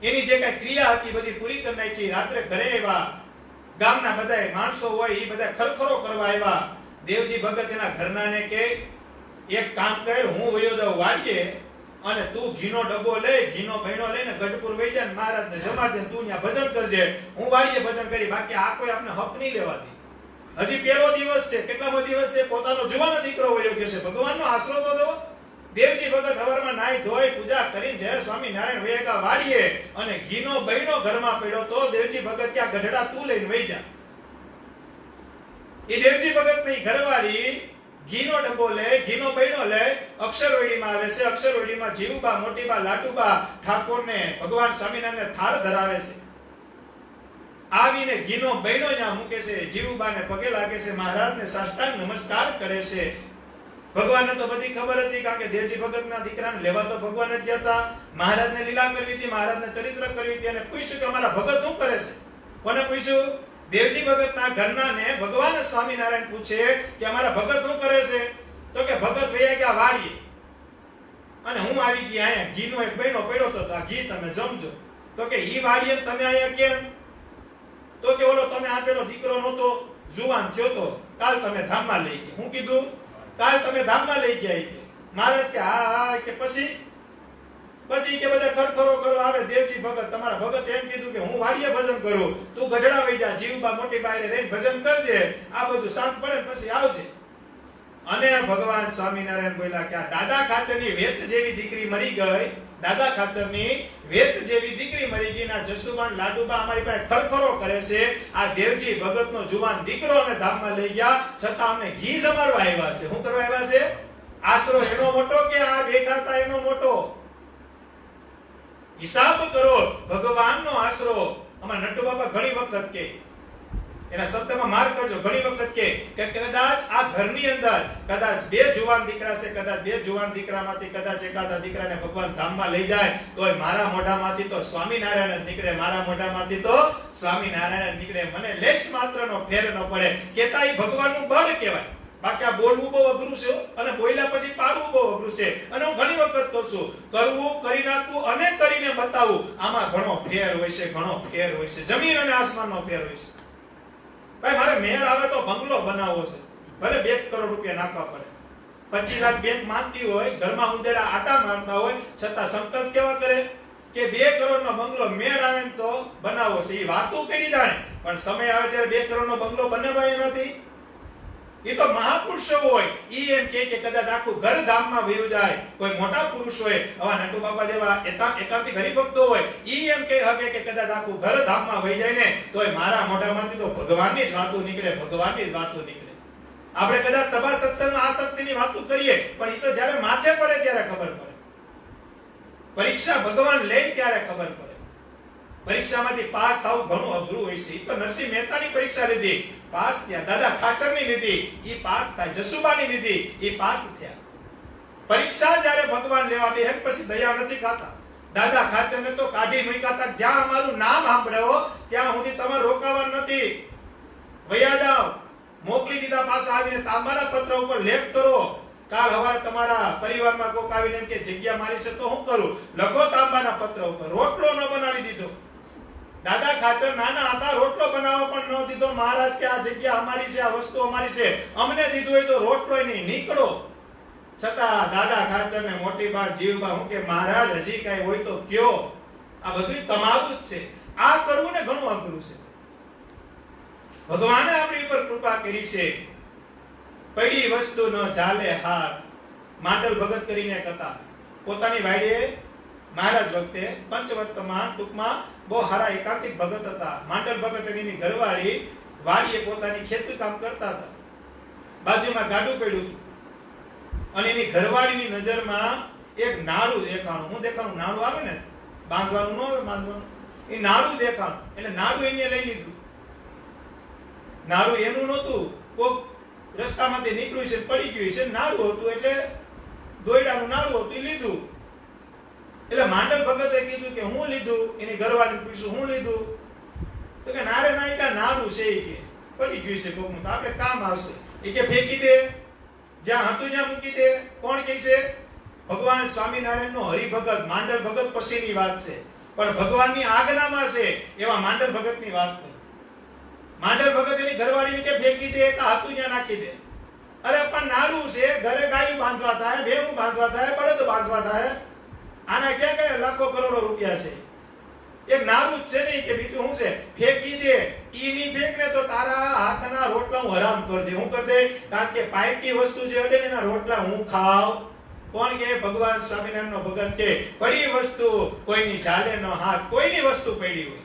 Speaker 3: એની જે કઈ ક્રિયા હતી બધી પૂરી કરી નાખી. રાત્રે ઘરે આવ્યા, ગામના બધા માણસો હોય એ બધા ખરખરો કરવા આવ્યા. દેવજી ભગત એના ઘરનાને કે એક કામ કર, હું વયો જાઉં વાડીએ અને તું ઘીનો ડબ્બો લઈ, ઘીનો બહેણો લઈને ગઢપુર વઈ જા, મહારાજને જમાડજે, તું ત્યાં ભજન કરજે, હું વાડીએ ભજન કરી. બાકી આ કોઈ આપણે હક નહીં લેવા દે. હજી પહેલો દિવસ છે, કેટલામો દિવસ છે, પોતાનો જુવાનો દીકરો વયો ગયો છે. ભગવાનનો આશરો તો દો. દેવજી ભગત હવારમાં નાઈ ધોઈ પૂજા કરીને જય સ્વામિનારાયણ વૈયા વાડીએ અને ઘીનો બહેણો ઘરમાં પડ્યો. તો દેવજી ભગત ક્યાં ગઢડા તું લઈને વઈ જા. એ દેવજી ભગત ની ઘરવાળી ઘીનો ડબ્બો લે, ઘીનો બહેણો લે, અક્ષરવડીમાં આવે છે. અક્ષરવડીમાં જીવુબા, મોટીબા, લાટુબા ઠાકોરને ભગવાન સ્વામિનારાયણને થાળ ધરાવે છે. આવીને ઘીનો બહેણો ત્યાં મૂકે છે, જીવુબાને પગે લાગે છે, મહારાજને સાષ્ટાંગ નમસ્કાર કરે છે. ભગવાનને તો બધી ખબર હતી, કારણ કે દેવજી ભગતના દીકરાને લેવા તો ભગવાન જ ગયા હતા. મહારાજને લીલા કરવી હતી, મહારાજને ચરિત્ર કરવી હતી, અને પૂછ્યું કે અમારા ભગત શું કરે છે? કોને પૂછ્યું? દેવજી ભગતના ઘરનાને ભગવાન સ્વામિનારાયણ પૂછે કે અમારા ભગત શું કરે છે? તો કે ભગત વયા ગયા વાડીએ અને હું આવી ગયા અહીંયા, ઘીનો એક બહેણો પડ્યો તો આ ઘી તમે જમજો. તો કે ઈ વાડીએ તમે અહીંયા કેમ? તો કે ઓલો તમે આપેલો દીકરો નહોતો, જુવાન થયો તો, કાલ તમે ધામમાં લઈ ગયા. હું કીધું? કાલ તમે ધામમાં લઈ ગયા. કે મહારાજ કે હા. કે પછી કે બધા ખરખરો કરવા આવે. દેવજી ભગત, તમારા ભગત એમ કીધું કે હું વાડીએ ભજન કરું, તું ગઢડા વઈ જા, જીવબા મોટી બાયરે રહીને ભજન કરજે, આ બધું શાંત પડે પછી આવજે. અને ભગવાન સ્વામિનારાયણ બોલ્યા કે આ દાદા ખાચરની વેત જેવી દીકરી મરી ગઈ, દાદા ખાચરની વેત જેવી દીકરી મરી ગઈ, ના જસુબાન લાડુબા અમારી પાસે ખરખરો કરે છે. આ દેવજી ભગતનો જુવાન દીકરો અમે ધામમાં લઈ ગયા, છતાં અમને ઘી જમાડવા આવ્યા છે. શું કરવા આવ્યા છે? આશરો એનો મોટો કે આ બેઠા હતા એનો મોટો? હિસાબ કરો. ભગવાનનો આશરો. અમાર નટુ બાપા ઘણી વખત કે, એના શબ્દમાં માર કરજો, ઘણી વખત કે કદાચ આ ઘરની અંદર કદાચ બે જુવાન દીકરા છે, કદાચ બે જુવાન દીકરામાંથી કદાચ એકાદા દીકરાને ભગવાન ધામમાં લઈ જાય, તોય મારા મોઢામાંથી તો સ્વામિનારાયણ જ નીકળે, મારા મોઢામાંથી તો સ્વામિનારાયણ જ નીકળે. મને લેશ માત્રનો ફેર ન પડે. કેતા એ ભગવાનનું બળ કહેવાય. બાકી આ બોલવું બહુ અઘરું છે અને બોલ્યા પછી પાડવું બહુ અઘરું છે. અને હું ઘણી વખત કહું છું, કરવું, કરી નાખવું અને કરીને બતાવવું, આમાં ઘણો ફેર હોય છે, ઘણો ફેર હોય છે. જમીન અને આસમાનનો ફેર હોય છે. ભાઈ મારે મેળ આવે તો બંગલો બનાવવો છે, ભલે 2 કરોડ રૂપિયા નાખવા પડે, 25 લાખ બેંક માંગતી હોય, ઘરમાં ઉંદેડા આટા મારતા હોય, છતાં સંકલ્પ કેવા કરે કે 2 કરોડનો બંગલો મેળ આવે ને તો બનાવો છે. એ વાતો કરી જાણે, પણ સમય આવે ત્યારે 2 કરોડનો બંગલો બનાવાય નથી. એ તો મહાપુરુષો હોય, ઈ એમ કે કદાચ આખું ઘર ધામમાં વયું જાય. કોઈ મોટા પુરુષ હોય, આવા નટુ બાપા જેવા એકાંતિક હરિભક્તો હોય, ઈ એમ કહી શકે કે કદાચ આખું ઘર ધામમાં વહી જાય ને તોય મારા મોઢામાંથી તો ભગવાનની જ વાતો નીકળે, ભગવાનની જ વાતો નીકળે. આપણે કદાચ સભા સત્સંગમાં આ શક્તિની વાતો કરીએ, પણ એ તો જ્યારે માથે પડે ત્યારે ખબર પડે. પરીક્ષા ભગવાન લે ત્યારે ખબર પડે. પરીક્ષામાંથી પાસ થવું ઘણું અઘરું હોય છે. ઈ તો નરસિંહ મહેતાની પરીક્ષા લીધી, પાસ થયા. દાદા ખાચરની લીધી, ઈ પાસ થાય. જસુબાની લીધી, ઈ પાસ થયા. પરીક્ષા જ્યારે ભગવાન લેવા બે પછી દયા નથી ખાતા. દાદા ખાચરને તો કાઢી મૂક્યા હતા. જ્યાં અમારું નામ સાંભળ્યો ત્યાં સુધી તમારે રોકાવાનું નથી, વયા જાઓ. મોકલી દીધા. પાછા આવીને તાંબાના પત્ર ઉપર લેખ કરો. કાલ હવારે તમારા પરિવારમાં કોક આવીને એમ કે જગ્યા મારી છે તો હું કરું, લખો તાંબાના પત્ર ઉપર. રોટલો ન બનાવી દીધો. દાદા ખાચર નાના હતા, રોટલો બનાવવા પણ ન દીધો. મહારાજ કે આ જગ્યા અમારી છે, આ વસ્તુ અમારી છે, અમને દીધું હોય તો રોટલોય નહીં, નીકળો. છતાં દાદા ખાચર ને મોટી બાર જીવબા હું કે મહારાજ હજી કઈ હોય તો કયો, આ બધું તમારું જ છે. આ કરવું ને ઘણું અઘરું છે. ભગવાને આપણી ઉપર કૃપા કરી છે. પડી વસ્તુ ન ચાલે હાથ. માંડલ ભગત કરીને કથા પોતાની વાડીએ મહારાજ વખતે પંચવર્તમાન ટૂંકમાં બહુ હારા એકાંતિક ભગત હતા. માંડલ ભગત એની ઘરવાળી વાડીએ પોતાની ખેતી કામ કરતા હતા. બાજુમાં ગાડું પડ્યું હતું અને એની ઘરવાળીની નજરમાં એક નાળું દેખાણું. હું દેખાણું નાળું આવે ને, બાંધવાનું ન આવે, બાંધવાનું, એ નાળું દેખાણું. એટલે નાળું એને લઈ લીધું. નાળું એનું નહોતું, કોક રસ્તામાંથી નીકળ્યું છે, પડી ગયું છે. નાળું હતું એટલે દોયડાનું નાળું હતું, એ લીધું. એટલે માંડલ ભગતે કીધું કે હું લીધું. એની ઘરવાળીને પૂછ્યું હું લીધું, તો કે નારે નાયકા નાળું છે, એ કે પડી ગયું છે કોકનું, તો આપણે કામ આવશે. એ કે ફેંકી દે, જ્યાં હતું ત્યાં મૂકી દે. કોણ કહે છે? ભગવાન સ્વામિનારાયણનો હરિભગત. માંડલ ભગત પછીની વાત છે, પણ ભગવાનની આજ્ઞામાં છે એવા માંડલ ભગતની વાત કરી. માંડલ ભગત એની ઘરવાળીને કે ફેંકી દે, કે હતું ત્યાં નાખી દે. અરે પણ નાળું છે, ઘરે ગાયું બાંધવા થાય, ભેવું બાંધવા થાય, બળદ બાંધવા થાય, આના ક્યાં ક્યાં લાખો કરોડો રૂપિયા છે. એક નાળું જ છે નહીં કે બીજું શું છે? ફેંકી દે. ઈ ની ફેંક ને તો તારા હાથના રોટલા હું હરામ કરી દે. હું કરી દે? કારણ કે પાયકી વસ્તુ જે અડે ને એના રોટલા હું ખાવ. કોણ કે? ભગવાન સ્વામિનારાયણનો ભગત કે પડી વસ્તુ કોઈની ચાલે ન હાથ. કોઈની વસ્તુ પડી હોય.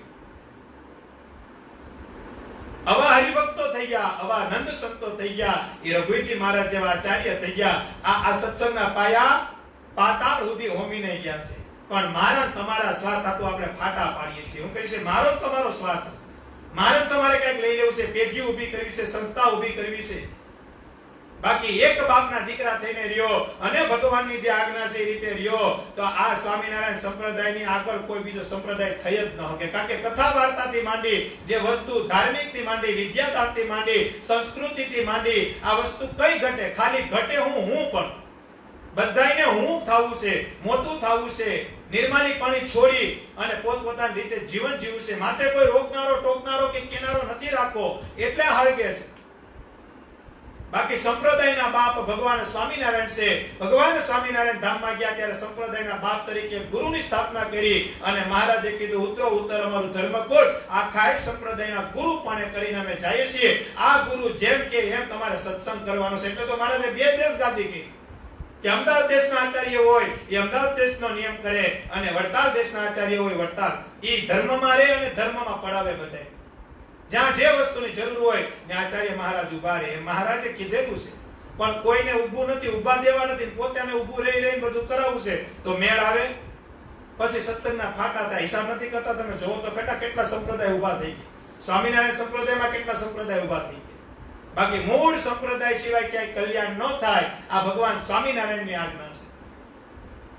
Speaker 3: આવા હરિભક્તો થઈ ગયા, આવા નંદ સંતો થઈ ગયા, એ રઘુવીરજી મહારાજ જેવા આચાર્ય થઈ ગયા. આ સત્સંગના પાયા પાતાળ સુધી હોમીને ગયા છે. પણ મારા તમારા સ્વાર્થ આપો આપણે ફાટા પાડીએ છીએ. હું કહી છે મારો તમારો સ્વાર્થ, મારે તમારે કંઈક લઈ લેવું છે, પેઢી ઊભી કરવી છે, સંસ્થા ઊભી કરવી છે. બાકી એક બાપના દીકરા થઈને રહ્યો અને ભગવાનની જે આજ્ઞા છે એ રીતે રહ્યો તો આ સ્વામિનારાયણ સંપ્રદાયની આગળ કોઈ બીજો સંપ્રદાય થઈ જ ન શકે. કારણ કે કથા વાર્તાથી માંડી જે વસ્તુ ધાર્મિકથી માંડી, વિદ્યાદાનથી માંડી, સંસ્કૃતિથી માંડી, આ વસ્તુ કઈ ઘટે? ખાલી ઘટે હું પણ બધાયને હું થવું છે, મોટું થવું છે, નિર્માલીપણી છોડી અને પોતપોતાની રીતે જીવન જીવવું છે. માથે કોઈ રોકનારો ટોકનારો કે કિનારો નથી રાખવો એટલે હળગે છે. બાકી સંપ્રદાયના બાપ ભગવાન સ્વામિનારાયણ છે. ભગવાન સ્વામિનારાયણ ધામમાં ગયા ત્યારે સંપ્રદાયના બાપ તરીકે ગુરુની સ્થાપના કરી અને મહારાજે કીધું ઉતરો ઉત્તર અમારું ધર્મકુળ. આખા સંપ્રદાયના ગુરુ પણ કરીને અમે જઈએ છીએ. આ ગુરુ જેમ કે એમ તમારે સત્સંગ કરવાનો છે. એટલે તો મહારાજે બે દેશ ગાદી કરી કે અમદાવાદ દેશના આચાર્ય હોય એ અમદાવાદ દેશનો નિયમ કરે અને વડતાલ દેશના આચાર્ય હોય વડતાલ. એ ધર્મમાં રહે અને ધર્મમાં પડાવે બધાય. જ્યાં જે વસ્તુની જરૂર હોય ત્યાં આચાર્ય મહારાજ ઉભા રહે. મહારાજે કીધેલું છે. પણ કોઈને ઊભું નથી, ઊભા દેવા નથી, પોતાને ઊભું રહી બધું કરાવવું છે તો મેળ આવે. પછી સત્સંગના ફાટા થાય. હિસાબ નથી કરતા. તમે જોવો તો કેટલા સંપ્રદાય ઊભા થઈ ગયા. સ્વામિનારાયણ સંપ્રદાયમાં કેટલા સંપ્રદાય ઊભા થઈ ગયા. બાકી મૂળ સંપ્રદાય સિવાય ક્યાંય કલ્યાણ ન થાય. આ ભગવાન સ્વામિનારાયણની આજ્ઞા છે.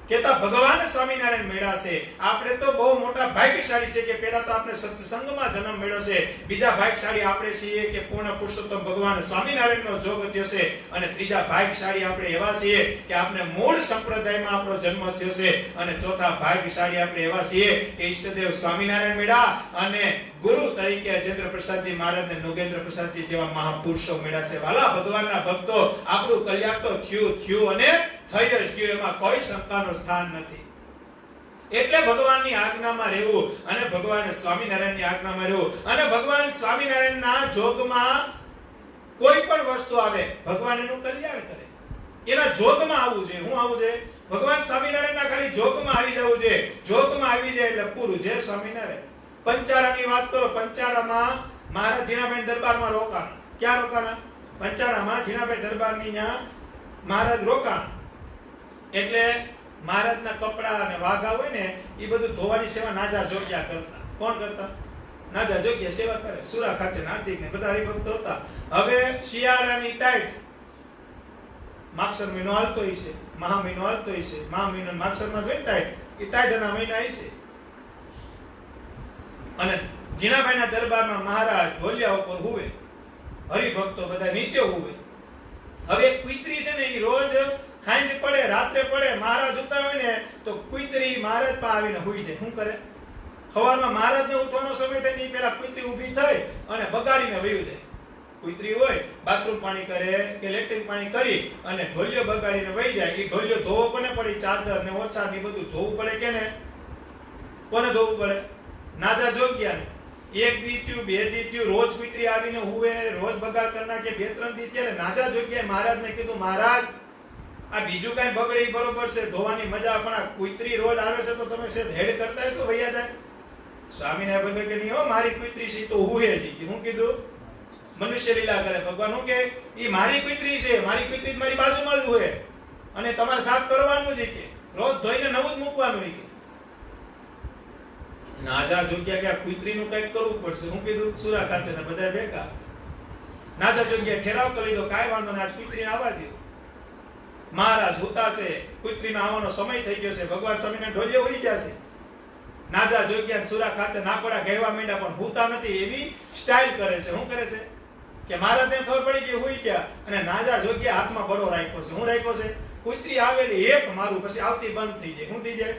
Speaker 3: કેતા ભગવાન સ્વામિનારાયણ મળ્યા છે. આપણે તો બહુ મોટા ભાગ્યશાળી છે કે પહેલા તો આપણે સત્સંગમાં જન્મ મળ્યો છે. બીજા ભાગ્યશાળી આપણે છીએ કે પૂર્ણ પુરુષોત્તમ ભગવાન સ્વામિનારાયણનો જોગ થયો છે. અને ત્રીજા ભાગ્યશાળી આપણે એવા છીએ કે આપણે મૂળ સંપ્રદાયમાં આપણો જન્મ થયો છે. અને ચોથા ભાગ્યશાળી આપણે એવા છીએ કે ઈષ્ટદેવ સ્વામિનારાયણ મળ્યા અને ગુરુ તરીકે અજેન્દ્ર પ્રસાદજી મહારાજ ને નોગેન્દ્ર પ્રસાદજી જેવા મહાપુરુષો મળ્યા છે. વાલા ભગવાનના ભક્તો, આપણું કલ્યાણ તો થયું અને થઈ જ ગયું, એમાં કોઈ શંકાનું સ્થાન નથી. એટલે ભગવાનની આજ્ઞામાં રહેવું અને ભગવાન સ્વામિનારાયણની આજ્ઞામાં રહેવું અને ભગવાન સ્વામિનારાયણના જોગમાં કોઈ પણ વસ્તુ આવે ભગવાન એનું કલ્યાણ કરે. એના જોગમાં આવવું જોઈએ. હું આવવું જોઈએ? ભગવાન સ્વામિનારાયણના ખાલી જોગમાં આવી જવું જોઈએ. જોગમાં આવી જાય એટલે પૂરું. જય સ્વામિનારાયણ. પંચાળાની વાત કરો. પંચાળામાં મહારાજ જીણાભાઈ દરબારમાં રોકાણ. ક્યાં રોકાણા? પંચાળામાં જીણાભાઈ દરબારની ત્યાં મહારાજ રોકાણ. એટલે મહારાજના કપડા અને વાઘા હોય ને એ બધું ધોવાની સેવા નાજા જોગ્યા કરતા. કોણ કરતા? નાજા જોગ્યા સેવા કરે. સુરા ખાચર હાર્દિક ને બધા હરિભક્તો હતા. હવે શિયાળાની ટાઈટ માગસર મહિનો હાલતો છે, મહા મહિનો હાલતો છે. મહા મહિનો માગસરમાં જ હોય ટાઈટ, એ ટાઈટના મહિના છે. અને જીણાભાઈના દરબારમાં મહારાજ ઢોલિયા ઉપર હુવે, હરિભક્તો બધા નીચે હુવે. હવે કુતરી છે ને એ રોજ હાંજ પડે, રાત્રે પડે, મહારાજ ઉતા હોય ને તો કુતરી મહારાજ પાસે આવીને હુઈ જાય. શું કરે? સવારમાં મહારાજને ઉઠવાનો સમય થાય ને પેલા કુતરી ઊભી થઈ અને બગાડીને વયું જાય. કુતરી હોય બાથરૂમ પાણી કરે કે લેટ્રિન પાણી કરી અને ઢોલિયો બગાડીને વહી જાય. એ ઢોલિયો ધોવો કોને પડે? ચાદર ને ઓછા ને બધું ધોવું પડે કે ને? કોને ધોવું પડે? નાજા જોગ્યાને. એક દી થયું, બે દી થયું, રોજ કુતરી આવીને હુવે, રોજ બગાડ કરના કે બે ત્રણ દી થયા. નાજા જોગ્યાએ મહારાજને કીધું, મહારાજ આ બીજું કઈ બગડે ઈ બરોબર છે, ધોવાની મજા, પણ આ કુતરી રોજ આવે છે તો તમે સેજ હેડ કરતા હોય તો વૈયા જાય. સ્વામીને બોલે કે નહીં હો, મારી કુતરી છે તો હુએ જ. હું કીધું મનુષ્ય લીલા કરે. ભગવાન હું કે ઈ મારી કુતરી છે, મારી કુતરી મારી બાજુમાં જ હુએ અને તમારે સાફ કરવાનું છે કે રોજ ધોઈને નવું જ મૂકવાનું છે કે. નાજા જોગ્યા કે આ કુતરીનું કંઈક કરવું પડશે. હું કીધું સુરા ખાચર ને બધા ભેગા નાજા જોગ્યા ઠેરાવ કરી દો, કાંઈ વાંધો નહીં, આજ કુતરીને આવવા દો. મહારાજ હોતા છે, કુતરીનો આવવાનો સમય થઈ ગયો છે, ભગવાન સ્વામીને ઢોલિયો હોઈ ગયા છે. નાજા જોગ્યા સુરા ખાચર નાકોડા ગહેવા માંડ્યા પણ હોતા નથી એવી સ્ટાઇલ કરે છે. શું કરે છે કે મહારાજને ખબર પડી કે હોઈ ગયા અને નાજા જોગ્યા હાથમાં બડો રાખ્યો છે. હું રાખ્યો છે? કુતરી આવેલી એક મારું, પછી આવતી બંધ થઈ જાય. શું થઈ જાય?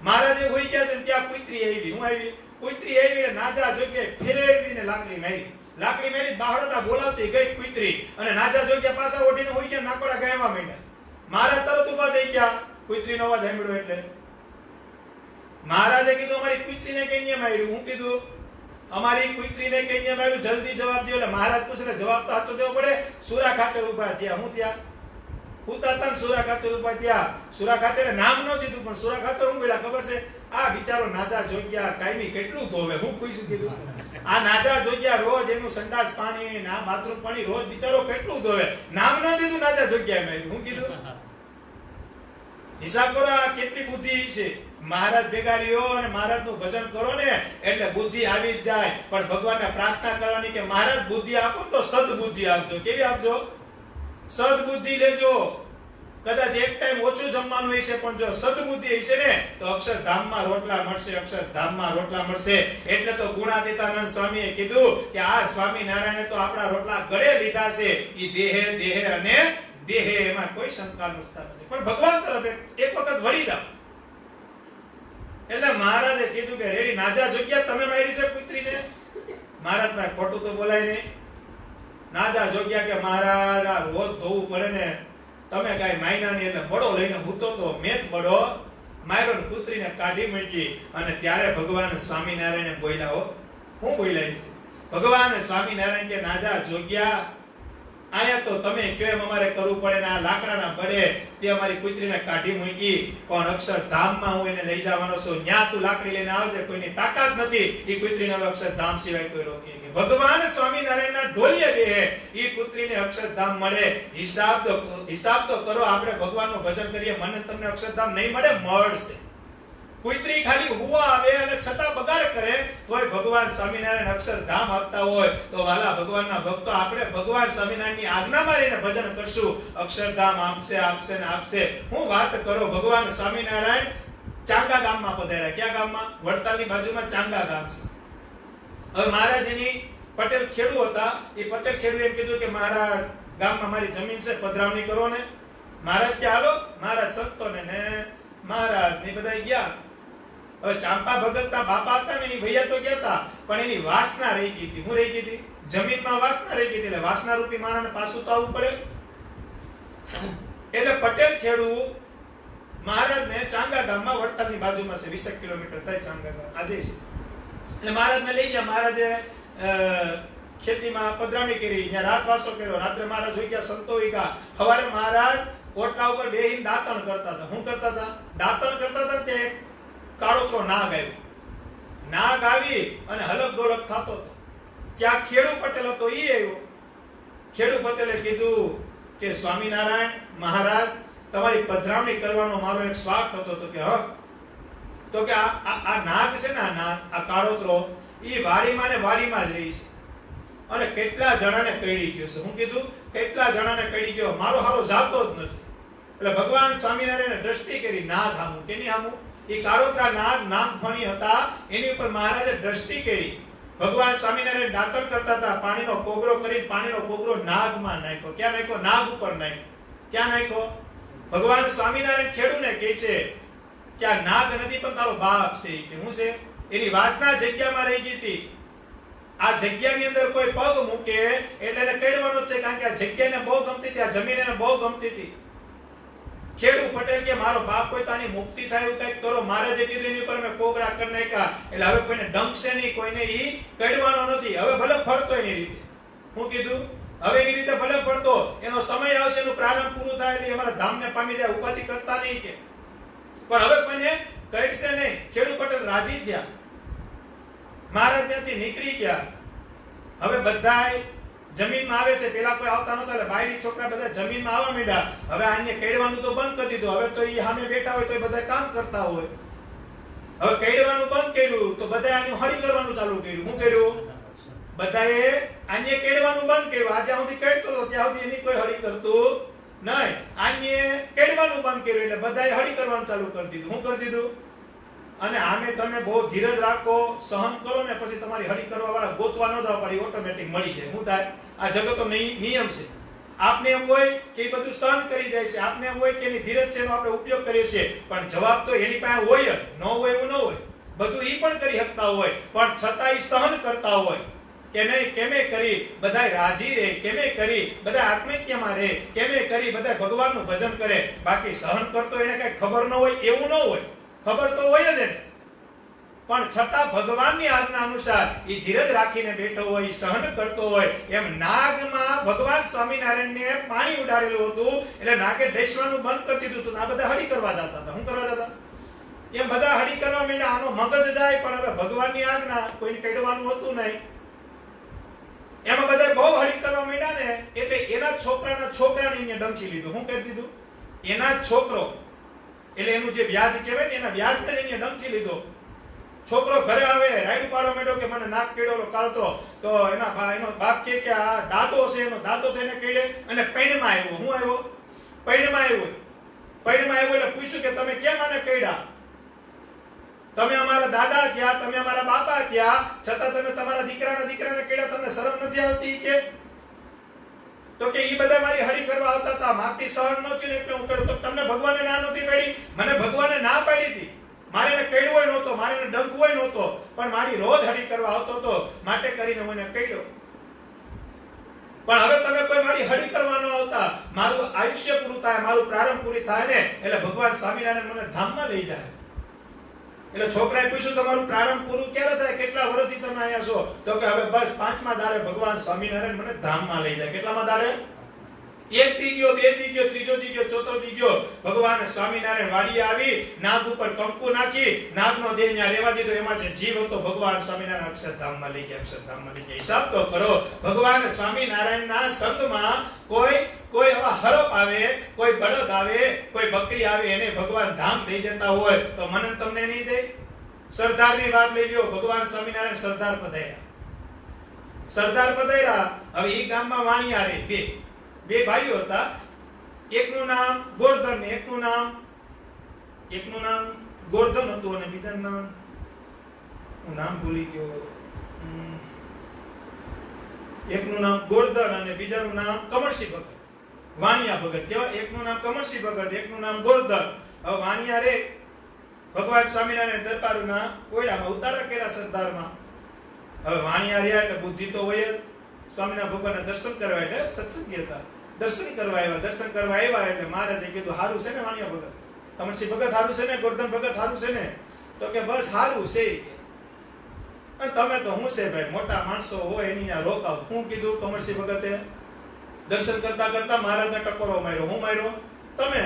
Speaker 3: મહારાજે હોઈ ગયા છે ત્યાં કુતરી આવી. હું આવી? કુતરી આવી નાજા જોગ્યા ફેરવીને લાકડી મારી. લાકડી મેરી બાહડોટા બોલાવતી ગઈ કુતરી અને નાજા જોગ્યા પાછા ઓઢીને હોઈ ગયા, નાકોડા ગાયવા માંડ્યા. મહારાજ તરત ઊભા થઈ ગયા. કુતરીનો અવાજ સાંભળ્યો એટલે મહારાજે કીધું, અમારી કુતરીને કઈ માર્યું? હું કીધું અમારી કુતરીને કઈ માર્યું, જલ્દી જવાબ દો. એટલે મહારાજ પૂછે જવાબ તો સાચો દેવો પડે. સુરા ખાચર ઊભા થયા. હું ત્યાં ઉતા તન સુરા ખાચર ઊભા થયા. સુરા ખાચરે નામ ન દીધું પણ સુરા ખાચર હું બોલ્યા ખબર છે? આ બિચારો નાજા જોગ્યા કાયમી કેટલું ધોવે. હું પૂછ્યું કીધું આ નાજા જોગ્યા રોજ એનું સંડાસ પાણી ના બાથરૂમ પાણી રોજ બિચારો કેટલું ધોવે. નામ ન દીધું નાજા જોગ્યા મેં. હું કીધું હિસાબ કરો આ કેટલી બુદ્ધિ છે. મહારાજ ભેગા રહ્યો અને મહારાજનું ભજન કરો ને એટલે બુદ્ધિ આવી જ જાય. પણ ભગવાનને પ્રાર્થના કરવાની કે મહારાજ બુદ્ધિ આપો તો સદબુદ્ધિ આપજો. કેવી આપજો? સદબુદ્ધિ લેજો. કદાચ એક ટાઈમ ઓછું જમવાનું હશે પણ જો સદબુદ્ધિ હશે ને તો અક્ષરધામમાં રોટલા મળશે, અક્ષરધામમાં રોટલા મળશે. એટલે તો ગુણાતીતાનંદ સ્વામીએ કીધું કે આ સ્વામિનારાયણે તો આપણા રોટલા ગળે લીધા છે. ઈ દેહે દેહે અને દેહે, એમાં કોઈ શંકાનું સ્થાન નથી. પણ ભગવાન તરફ એક વખત વળી જાવ. એટલે મહારાજે કીધું કે રેડી નાજા જોગ્યા તમે મારી છે કુતરીને? મહારાજ ભાઈ ખોટું તો બોલાય નહીં. નાજા જોગ્યા કે મહારાજ આ રોજ ધોવું પડે ને, તમે કઈ માયના નહીં એટલે બડો લઈને હૂતો તો મેં જ બડો માર્યો ને કુતરીને કાઢી મૂકી. અને ત્યારે ભગવાન સ્વામિનારાયણે બોલ્યા. હો હું બોલ્યા છે? ભગવાન સ્વામિનારાયણ કે નાજા જોગ્યા આયા તો તમે કેમ અમારે કરવું પડે ને આ લાકડાના બળે તે અમારી કુતરીને કાઢી મૂકી. પણ અક્ષરધામમાં હું એને લઈ જવાનો છું. ન્યા તું લાકડી લઈને આવજે. કોઈની તાકાત નથી ઈ કુતરીને અક્ષરધામ સિવાય કોઈ રોકી શકે. ભગવાન સ્વામિનારાયણના ઢોલિયે બેહે ઈ કુતરીને અક્ષરધામ મળે. હિસાબ તો કરો. આપણે ભગવાનનું ભજન કરીએ, મને તમને અક્ષરધામ નહીં મળે? મળશે. કુતરી ખાલી હુવા આવે અને છતાં બગાડ કરે તોય ભગવાન સ્વામિનારાયણ અક્ષરધામ આપતા હોય તો વાલા ભગવાનના ભક્તો આપણે ભગવાન સ્વામિનારાયણની આજ્ઞામાં રહીને ભજન કરશું અક્ષરધામ આપશે આપશે ને આપશે. હું વાત કરો ભગવાન સ્વામિનારાયણ ચાંગા ગામમાં પધાર્યા. કયા ગામમાં? વડતાલની બાજુમાં ચાંગા ગામ છે. હવે મહારાજની પટેલ ખેડૂ હતા. એ પટેલ ખેડૂ એમ કીધું કે મારા ગામમાં મારી જમીન છે, પધરાવણી કરો ને. મહારાજ કે હાલો. મહારાજ સંતોને ને મહારાજ ને બધા ગયા. હવે ચાંપા ભગતના બાપા હતા ને એ ભૈયા તો ગયા હતા, પણ એની વાસના રહી ગઈ હતી. હું રહી ગઈ હતી? જમીનમાં વાસના રહી ગઈ હતી. એટલે વાસના રૂપી માણસને પાછું તો આવવું પડે. એટલે પટેલ ખેડૂ મહારાજને ચાંગા ગામમાં વડતાલની બાજુમાં છે, 20 કિલોમીટર થાય ચાંગા ગામ આજે છે. એટલે મહારાજને લઈ ગયા. મહારાજે ખેતીમાં પધરાવણી કરી, ત્યાં રાત વાસો કર્યો. રાત્રે મહારાજ હોઈ ગયા, સંતો હોઈ ગયા. સવારે મહારાજ કોટલા ઉપર બેહીને દાંતણ કરતા હતા. શું કરતા હતા? દાંતણ કરતા હતા. તે કાળોતરો નાગ આવ્યો. નાગ આવી અને હલક ડોલક થતો હતો. ત્યાં ખેડૂ પટેલ હતો, ઈ આવ્યો. ખેડૂ પટેલે કીધું કે સ્વામિનારાયણ મહારાજ તમારી પધરાવણી કરવાનો મારો એક સ્વાર્થ હતો. તો કે તો કે આ નાગ છે ને, આ નાગ, આ કાળોતરો ઈ વાડીમાં ને વાડીમાં જ રહી છે અને કેટલા જણાને કઈડી ગયો છે. હું કીધું કેટલા જણાને કઈડી ગયો, મારો હારો જાતો જ નથી. એટલે ભગવાન સ્વામિનારાયણે દ્રષ્ટિ કરી નાગ હામું. કેની હામું? એ કાળોતરા નાગ નાગફણી હતા, એની ઉપર મહારાજે દ્રષ્ટિ કરી. ભગવાન સ્વામિનારાયણ દાંતણ કરતા હતા. પાણીનો કોગળો કરી પાણીનો કોગળો નાગમાં નાખ્યો. ક્યાં નાખ્યો? નાગ ઉપર નાખ્યો. ક્યાં નાખ્યો? ભગવાન સ્વામિનારાયણ ખેડૂને કહે છે કે આ નાગ નથી પણ તારો બાપ છે. કે હું છે? એની વાસના જગ્યામાં રહી ગઈ હતી. આ જગ્યાની અંદર કોઈ પગ મૂકે એટલે એને કડવાનો છે, કારણ કે આ જગ્યાને બહુ ગમતી હતી, આ જમીન એને બહુ ગમતી હતી. ખેડૂ પટેલ કે મારો બાપ કોઈ તો આની મુક્તિ થાય એવું કંઈક કરો. મારે જે કીધું એની પર મેં કોગળા કરી નાખ્યા. એટલે હવે કોઈને ડંકશે નહીં, કોઈને ઈ કડવાનો નથી. હવે ભલે ફરતો એની રીતે. હું કીધું હવે એની રીતે ભલે ફરતો, એનો સમય આવશે, એનું પ્રારંભ પૂરું થાય એટલે અમારા ધામને પામી જાય. ઉપાધિ કરતા નહીં કે, પણ હવે કોઈને કહેશે નહીં. ખેડૂ પટેલ રાજી થયા. મહારાજ ત્યાંથી નીકળી ગયા. હવે બધાય જમીનમાં આવે છે. પેલા કોઈ આવતા નહોતા એટલે બાયડી છોકરા બધા જમીનમાં આવવા માંડ્યા. હવે આને કેડવાનું તો બંધ કરી દીધું. હવે તો ઈ સામે બેઠા હોય તો બધા કામ કરતા હોય. હવે કેડવાનું બંધ કર્યું તો બધા આને હળી કરવાનું ચાલુ કર્યું. શું કર્યું? બધાએ આને કેડવાનું બંધ કર્યું. આજે સુધી કેડતો હતો ત્યાં સુધી એની કોઈ હળી કરતું નહીં. આને કેડવાનું બંધ કર્યું એટલે બધાએ હળી કરવાનું ચાલુ કરી દીધું. શું કરી દીધું? અને આમે તમે બહુ ધીરજ રાખો, સહન કરો ને પછી તમારી હળી કરવા વાળા ગોતવા ન જવા પડે, ઓટોમેટિક મળી જાય. શું થાય? આ જગતનો નિયમ છે. આપને એમ હોય કે એ બધું સહન કરી જાય છે, આપને એમ હોય કે એની ધીરજ છે એનો આપણે ઉપયોગ કરીએ છીએ, પણ જવાબ તો એની પાસે હોય જ. ન હોય એવું ન હોય. બધું ઈ પણ કરી શકતા હોય, પણ છતાં ઈ સહન કરતા હોય કે નહીં. કેમે કરી બધાય રાજી રહે, કેમે કરી બધા આત્મહત્યામાં રહે, કેમે કરી બધા ભગવાનનું ભજન કરે. બાકી સહન કરતો એને કઈ ખબર ન હોય એવું ન હોય. ખબર તો હોય જ એને, પણ છતાં ભગવાનની આજ્ઞા અનુસાર ઈ ધીરજ રાખીને બેઠો હોય, ઈ સહન કરતો હોય. એમ નાગમાં ભગવાન સ્વામિનારાયણને પાણી ઉડાડેલું હતું એટલે નાગે ડેસવાનું બંધ કરી દીધું હતું. આ બધા હળી કરવા જતા હતા. શું કરવા જતા? એમ બધા હળી કરવા માંડ્યા. આનો મગજ જાય, પણ હવે ભગવાનની આજ્ઞા, કોઈને કહેવાનું હતું નહીં. એમાં બધા બહુ હળી કરવા માંડ્યા ને એટલે એના છોકરાને અહીંયા ડંકી લીધું. શું કરી દીધું? એના છોકરો એટલે એનું જે વ્યાજ કહેવાય ને એના વ્યાજને અહીંયા ડંકી લીધો. છોકરો ઘરે આવે, રાયડું પાડવા માંડ્યો કે મને નાક કેળો કાઢતો. તો એનો બાપ કે આ દાદો છે, એનો દાદો થઈને કેળે અને પૈણમાં આવ્યો. હું આવ્યો? પૈણમાં આવ્યો. પૈણમાં આવ્યો એટલે પૂછ્યું કે તમે કેમ આને કેળ્યા? તમે અમારા દાદા થયા, તમે અમારા બાપા થયા, છતાં તમે તમારા દીકરાને કેળ્યા, તમને શરમ નથી આવતી કે? તો કે ઈ બધા મારી હળી કરવા આવતા હતા, મારથી સહન ન થયું એટલે હું કર્યો. તો તમને ભગવાને ના નહોતી પાડી? મને ભગવાને ના પાડી હતી. મારે એને કેળવો નહોતો, મારે એને ડંકવો નહોતો, પણ મારી રોજ હળી કરવા આવતો હતો, માટે કરીને હું એને કેળ્યો. પણ હવે તમે કોઈ મારી હળી કરવા ન આવતા, મારું આયુષ્ય પૂરું થાય, મારું પ્રારંભ પૂરી થાય ને એટલે ભગવાન સ્વામિનારાયણ મને ધામમાં લઈ જાય. એટલે છોકરાએ પૂછ્યું તમારું પ્રારંભ પૂરું ક્યારે થાય? કેટલા વર્ષથી તમે અહીંયા છો? તો કે હવે બસ 5મા દાડે ભગવાન સ્વામિનારાયણ મને ધામમાં લઈ જાય. કેટલામાં દાડે? એક દી ગયો, બે દી ગયો, ત્રીજો દી ગયો, ચોથો દી ગયો. ભગવાન સ્વામિનારાયણ વાડીએ આવી, નાગ ઉપર કંકુ નાખી, નાગનો દેહ ત્યાં રહેવા દીધો. એમાં જે જીવ હતો ભગવાન સ્વામિનારાયણ અક્ષરધામમાં લઈ ગયા, અક્ષરધામમાં લઈ ગયા. હિસાબ તો કરો, ભગવાન સ્વામિનારાયણના સંગમાં કોઈ આવા હરપ આવે, કોઈ બળદ આવે, કોઈ બકરી આવે, એને ભગવાન ધામ દઈ દેતા હોય તો મને તમને નહીં દે? સરદારની વાત લઈ લ્યો, ભગવાન સ્વામિનારાયણ સરદાર પધાર્યા. હવે ઈ ગામમાં વાણિયા રે બે ભાઈઓ હતા. એકનું નામ ગોરધન ને એકનું નામ ગોરધન હતું અને બીજાનું નામ હું નામ ભૂલી ગયો. એકનું નામ ગોરધન અને બીજાનું નામ કમળસિંહ ભગત. વાણિયા ભગત કેવા? એકનું નામ કમળસિંહ ભગત, એકનું નામ ગોરધન. હવે વાણિયા રે ભગવાન સ્વામિનારાયણ દરબારના કોયડામાં ઉતારા કર્યા સરદારમાં. હવે વાણિયા રહ્યા એટલે બુદ્ધિ તો હોય જ. સ્વામિનારાયણ ભગવાનના દર્શન કરવા એટલે સત્સંગી હતા. દર્શન કરવા આવ્યા એટલે મહારાજે કીધું હારું છે ને વાણિયા ભગત? કમળસિંહ ભગત હારું છે ને? ગોરધન ભગત હારું છે ને? તો કે બસ હારું છે. અને તમે તો હું છે ભાઈ, મોટા માણસો હોય એની ત્યાં રોકાવ. હું કીધું કમળસિંહ ભગતે? દર્શન કરતા કરતા મહારાજને ટકોરો માર્યો. હું માર્યો? તમે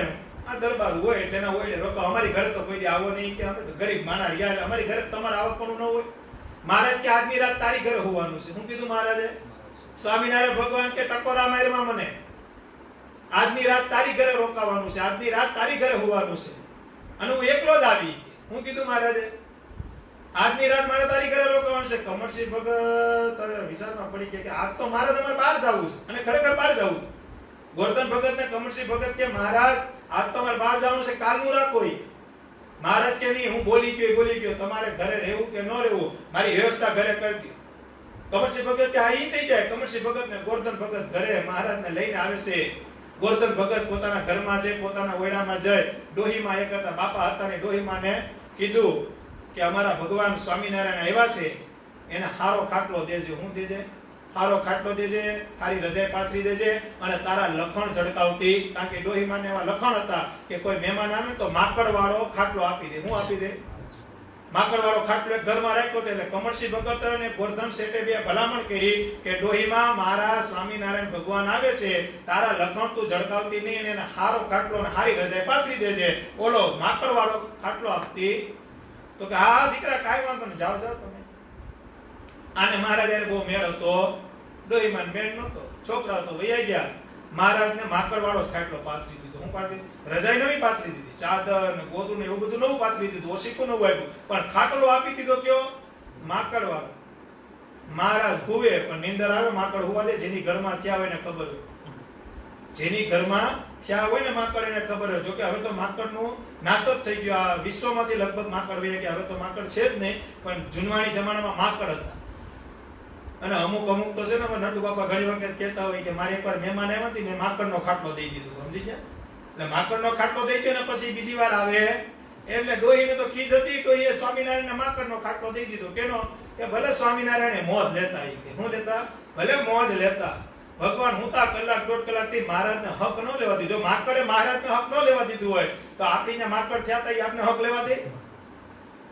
Speaker 3: આ દરબાર હોય એટલે એના ઓયડે રોકાવ. અમારી ઘરે તો કોઈ દી આવો નહીં, કે અમે તો ગરીબ માણા યાર, અમારી ઘરે તમારે આવવાનું ન હોય. મહારાજ કે આજની રાત તારી ઘરે હોવાનું છે. હું કીધું મહારાજે? સ્વામિનારાયણ ભગવાન કે ટકોરા માર્યા મને, આજની રાત તારી ઘરે રોકાવાનું છે, આજની રાત તારી ઘરે હોવાનું છે, અને હું એકલો જ આવી. હું કીધું મહારાજે? આજની રાત મારે તારી ઘરે રોકાવાનું છે. કમળસિંહ ભગત વિચારમાં પડી ગયા કે આજ તો મારે તમારે બહાર જવું છે, અને ખરેખર બહાર જવું. ગોરધન ભગત ને કમળસિંહ ભગત કે મહારાજ આજ તો મારે બહાર જવાનું છે, કાલનું રાખો. મહારાજ કે નહીં, હું બોલી ગયો, તમારે ઘરે રહેવું કે ન રહેવું મારી વ્યવસ્થા ઘરે કરી દો. કમળસિંહ ભગત કે આ ઈ થઈ જાય. કમળસિંહ ભગત ને ગોરધન ભગત ઘરે મહારાજને લઈને આવે છે. ગોરધન ભગત પોતાના ઘરમાં જાય, પોતાના ઓયડામાં જાય. ડોહીમાં એક હતા બાપા હતા ને ડોહીમાને કીધું કે અમારા ભગવાન સ્વામિનારાયણ આવ્યા છે, એને હારો ખાટલો દેજે. હું દેજે? હારો ખાટલો દેજે, હારી રજાઈ પાથરી દેજે, અને તારા લખણ ઝડકાવતી, કારણ કે ડોહીમાને એવા લખણ હતા કે કોઈ મહેમાન આવે તો માકડ વાળો ખાટલો આપી દે. હું આપી દે? માકડ વાળો ખાટલો એક ઘરમાં રાખ્યો. એટલે કમળસિંહ ભગત અને ગોરધન શેઠે બે ભલામણ કરી કે ડોહીમાં મારા સ્વામિનારાયણ ભગવાન આવે છે, તારા લખણ તું ઝડકાવતી નહીં, અને એને હારો ખાટલો અને હારી રજાઈ પાથરી દેજે. ઓલો માકડ વાળો ખાટલો આપતી. તો કે હા દીકરા કાંઈ વાંધો નહીં, જાઓ તમે. આને મહારાજ બહુ મેળ હતો, ડોહીમાં મેળ નહોતો. છોકરા તો વૈયા ગયા. મહારાજને માકડ વાળો ખાટલો પાથરી દીધો. હું પાથરી? રજાઈ નવી પાથરી દીધી, ચાદર ને ગોદડું ને એવું બધું નવું પાથરી દીધું, ઓશીકું નવું આપ્યું, પણ ખાટલો આપી દીધો કયો? માકડ વાળો. મહારાજ હુવે પણ નીંદર આવે, માકડ હુવા દે. જેની ઘરમાં થયા હોય ને ખબર હોય, જેની ઘરમાં થયા હોય ને માકડ એને ખબર હોય. જોકે હવે તો માકડનું નાશ જ થઈ ગયો. આ વિશ્વમાંથી લગભગ માકડ વહી ગયા, હવે તો માકડ છે જ નહીં, પણ જૂનવાણી જમાનામાં માકડ હતા. અને અમુક તો છે ને નટુ બાપા ઘણી વખત કહેતા હોય કે મારે એકવાર મહેમાન આવ્યા હતી ને માકડનો ખાટલો દઈ દીધો. સમજી ગયા? એટલે માકડનો ખાટલો દઈ ગયો ને પછી બીજી વાર આવે એટલે ડોહીને તો ખીજ હતી, તો એ સ્વામિનારાયણને માકડનો ખાટલો દઈ દીધો. કેનો? કે ભલે સ્વામિનારાયણે મોજ લેતા. કે શું લેતા? ભલે મોજ લેતા. ભગવાન હુંતા કલાક દોઢ કલાકથી મહારાજને હક ન લેવા દીધો. માકડે મહારાજને હક ન લેવા દીધું હોય તો આપણીને માકડ થયા હતા, આપને હક લેવા દે?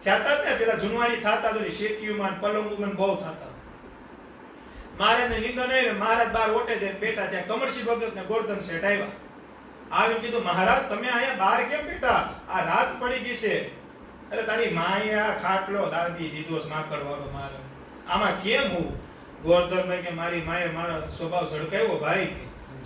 Speaker 3: થયા હતા ને. પેલા જુનવાણી થતા તો શેટીયુમાં પલંગુમાં બહુ થતા. મહારાજને નિંદા નહીં, મહારાજ બાર ઓટે જઈને બેઠા. ત્યાં કમળસિંહ ભગત ને ગોરધન શેઠ આવ્યા. આવી કીધું મહારાજ તમે અહીંયા બહાર કેમ બેઠા? આ રાત પડી ગઈ છે. અરે તારી માએ આ ખાટલો દાદી દીધો માકડ વાળો. મહારાજ આમાં કેમ હું? ગોરધનભાઈ કે મારી માએ મારો સ્વભાવ ઝડકાવ્યો ભાઈ.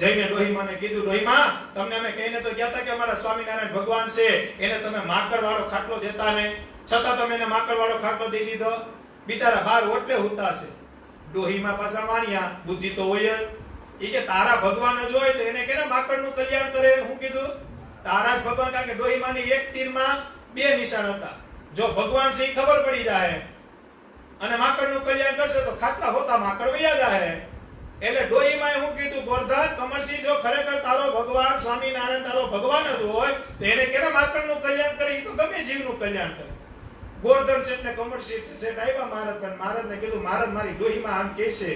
Speaker 3: જઈને ડોહીમાને કીધું, ડોહીમા તમને અમે કહીને તો ગયા હતા કે અમારા સ્વામિનારાયણ ભગવાન છે, એને તમે માકડ વાળો ખાટલો દેતા નહીં, છતાં તમે એને માકડ વાળો ખાટલો દઈ દીધો. બિચારા બાર ઓટલે હોતા છે. ડોહીમાં પાછા વાણિયા, બુદ્ધિ તો હોય જ. એ કે તારા ભગવાન જ હોય તો એને કેને માકડનું કલ્યાણ કરે? હું કીધું તારા જ ભગવાન, કારણ કે ડોહીમાની એક તીરમાં બે નિશાન હતા. જો ભગવાન છે એ ખબર પડી જાય અને માકડનું કલ્યાણ કરશે તો ખાટલા હોતા માકડ વયા જાય. એટલે ડોહીમાએ હું કીધું, ગોરધન કમળસિંહ જો ખરેખર તારો ભગવાન સ્વામિનારાયણ તારો ભગવાન જ હોય તો એને કેને માકડનું કલ્યાણ કરે? એ તો ગમે જીવનું કલ્યાણ કરે. ગોરધન શેઠ ને કમળસિંહ શેઠ આવ્યા મહારાજ, પણ મહારાજને કીધું મહારાજ મારી ડોહીમાં આમ કહે છે.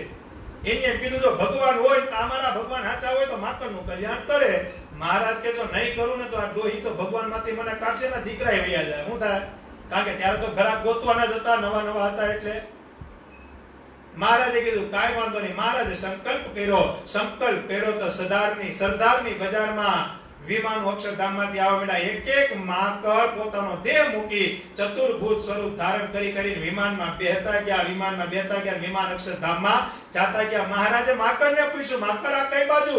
Speaker 3: એને એમ કીધું જો ભગવાન હોય તો અમારા ભગવાન સાચા હોય તો માકડનું કલ્યાણ કરે. મહારાજ કે જો નહીં કરું ને તો આ ડોહી તો ભગવાનમાંથી મને કાઢશે ને, દીકરાએ વયા જાય. શું થાય? કારણ કે ત્યારે તો ઘરાક ગોતવાના જ હતા, નવા હતા. એટલે મહારાજે કીધું કાંઈ વાંધો નહીં. મહારાજે સંકલ્પ કર્યો તો સરદારની બજારમાં વિમાન અક્ષરધામમાંથી આવવા માંડ્યા. એક એક માંકડ પોતાનો દેહ મૂકી ચતુર્ભુજ સ્વરૂપ ધારણ કરીને વિમાનમાં બેહતા ગયા. વિમાન અક્ષરધામમાં જાતા ગયા. મહારાજે માંકડને પૂછ્યું, માંકડ આ કઈ બાજુ?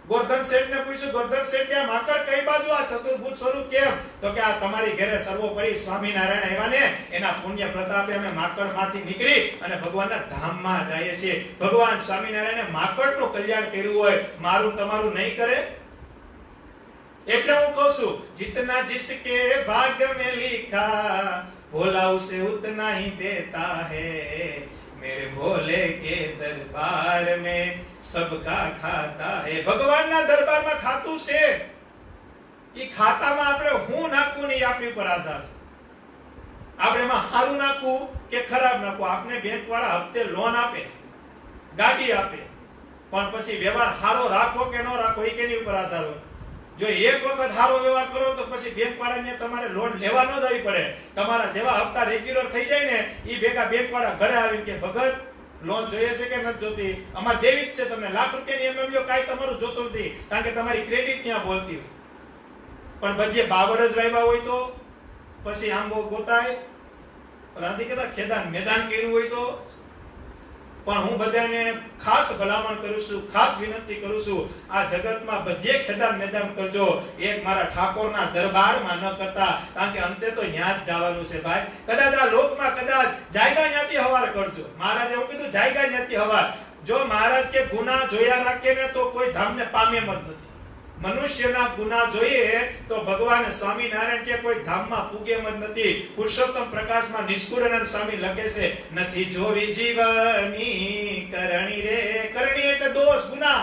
Speaker 3: ગોરધન શેઠને પૂછ્યું, ગોરધન શેઠ કે આ માંકડ કઈ બાજુ, આ ચતુર્ભુજ સ્વરૂપ કેમ? તો કે આ તમારી ઘરે સર્વોપરી સ્વામિનારાયણ આવ્યા ને એના પુણ્ય પ્રતાપે અમે માંકડમાંથી નીકળી અને ભગવાનના ધામમાં જઈએ છીએ. ભગવાન સ્વામિનારાયણે માંકડનું કલ્યાણ કર્યું હોય, મારું તમારું નહીં કરે? એટલે હું કહું છું, जितना जिसके भाग में लिखा भोला उसे उतना ही देता है, मेरे भोले के दरबार में सबका खाता है. ભગવાનના દરબારમાં ખાતું છે. ઈ ખાતામાં આપણે હું નાખવું ને આપણી ઉપર આધાર છે. આપણે એમાં સારું નાખવું કે ખરાબ નાખવું. આપને બેંક વાળા હપ્તે લોન આપે, ગાડી આપે, પણ પછી વ્યવહાર સારો રાખો કે ન રાખો એ કેની ઉપર આધાર હોય. જો એક વખત સારો વ્યવહાર કરો તો પછી બેંક વાળાને તમારે લોન લેવા ન જવી પડે. તમારા જેવા હપ્તા રેગ્યુલર થઈ જાય ને ઈ ભેગા બેંક વાળા ઘરે આવીને કે ભગત લોન જોઈએ છે કે નથી જોતી? અમાર દેવી જ છે, તમને લાખ રૂપિયાની એમએમ લ્યો, કાઈ તમારું જોતું નથી, કારણ કે તમારી ક્રેડિટ ત્યાં બોલતી હોય. પણ બધે બાવળ જ વાવ્યા હોય તો પછી આંબો ગોતાય. નથી કહેતા ખેદાન મેદાન કર્યું હોય તો. પણ હું બધાને ખાસ ભલામણ કરું છું, ખાસ વિનંતી કરું છું, આ જગતમાં બધે ખેદાન મેદાન કરજો. એક મારા ઠાકોરના દરબારમાં ન કરતા, કારણ કે અંતે તો ન્યા જ જવાનું છે ભાઈ. કદાચ આ લોકમાં કદાચ જાયગા ન્યાથી હવાર કરજો. મહારાજે એવું કીધું, જાયગા ન્યાથી હવાર. જો મહારાજ કે ગુનાહ જોયા રાખે ને તો કોઈ ધામને પામે જ નથી. મનુષ્યના ગુનાહ જોઈએ તો ભગવાન સ્વામિનારાયણ કે કોઈ ધામમાં પૂગે એમ જ નથી. પુરુષોત્તમ પ્રકાશમાં નિષ્કુળાનંદ સ્વામી લખે છે, નથી જોવી જીવની કરણી રે. કરણી એટલે દોષ, ગુનાહ.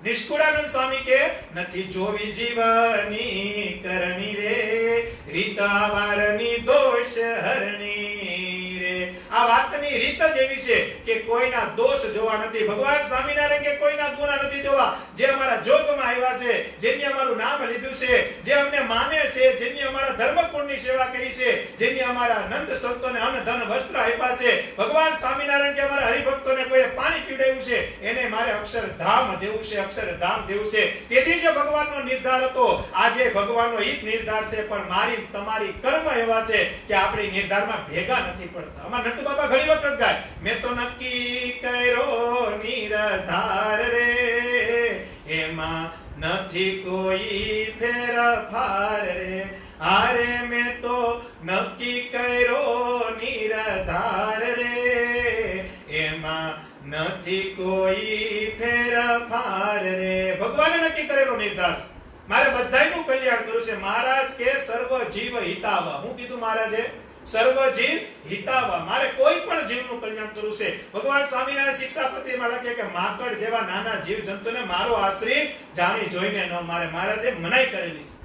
Speaker 3: નિષ્કુળાનંદ સ્વામી કે નથી જોવી જીવની કરણી રે, રીતા વારની દોષ હરણી રે. આ વાતની રીત જ એવી છે કે કોઈના દોષ જોવા નથી. ભગવાન સ્વામિનારાયણ કે કોઈના ગુનાહ નથી જોવા. જે અમારા જોગમાં આવ્યા છે, જેની અમારું નામ લીધું છે, જે અમને માને છે, જેની અમારા ધર્મકુળની સેવા કરી છે, જેની અમારા નંદ સંતોને અન્ન ધન વસ્ત્ર આપ્યા છે, ભગવાન સ્વામિનારાયણ કે અમારા હરિભક્તોને કોઈએ પાણી પીવડાવ્યું છે, એને મારે અક્ષરધામ દેવું છે, અક્ષરધામ દેવું છે. તેથી જે ભગવાનનો નિર્ધાર હતો, આજે ભગવાનનો ઈ જ નિર્ધાર છે. પણ મારી તમારી કર્મ એવા છે કે આપણે નિર્ધારમાં ભેગા નથી પડતા. અમાર નટુ બાબા ઘણી વખત ગાય, મેં તો નક્કી કર્યો નિર્ધાર રે, એમાં નથી કોઈ ફેરફાર રે. આરે મેં તો નક્કી કર્યો નિર્ધાર રે, એમાં નથી કોઈ ફેરફાર રે. ભગવાને નક્કી કરેલો નિર્ધાર છે. મારે બધાયનું કલ્યાણ કરવું છે. મહારાજ કે સર્વ જીવ હિતાવા. હું કીધું મહારાજે? સર્વ જીવ હિતાવા. મારે કોઈ પણ જીવનું કલ્યાણ કરવું છે. ભગવાન સ્વામિનારાયણ શિક્ષાપત્રીમાં લખે કે માકડ જેવા નાના જીવ જંતુને મારો આશ્રિત જાણી જોઈને ન મારે. મહારાજે મનાઈ કરેલી છે.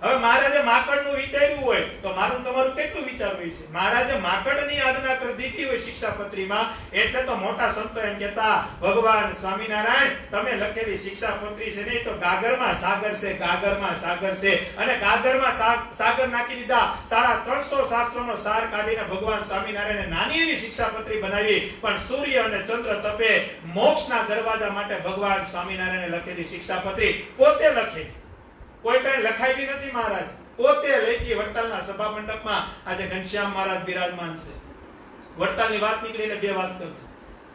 Speaker 3: હવે મહારાજે માકડનું વિચાર્યું હોય તો મારું તમારું કેટલું વિચારવું છે? મહારાજે માકડની આજ્ઞા કરી દીધી હોય શિક્ષાપત્રીમાં, એટલે તો મોટા સંતો એમ કહેતા, ભગવાન સ્વામિનારાયણ તમે લખેલી શિક્ષાપત્રી છે નહીં તો ગાગરમાં સાગર છે, ગાગરમાં સાગર છે. અને ગાગરમાં સાગર નાખી દીધા. 350 શાસ્ત્રોનો સાર કાઢીને ભગવાન સ્વામિનારાયણે નાની એવી શિક્ષાપત્રી બનાવી. પણ સૂર્ય અને ચંદ્ર તપે મોક્ષના દરવાજા માટે ભગવાન સ્વામિનારાયણે લખેલી શિક્ષાપત્રી પોતે લખેલી. કોઈ કઈ લખાવી નથી. મહારાજ પોતે લખી. વડતાલના સભા મંડપમાં આજે ઘનશ્યામ મહારાજ બિરાજમાન છે. વડતાલની વાત નીકળીને બે વાત કરું.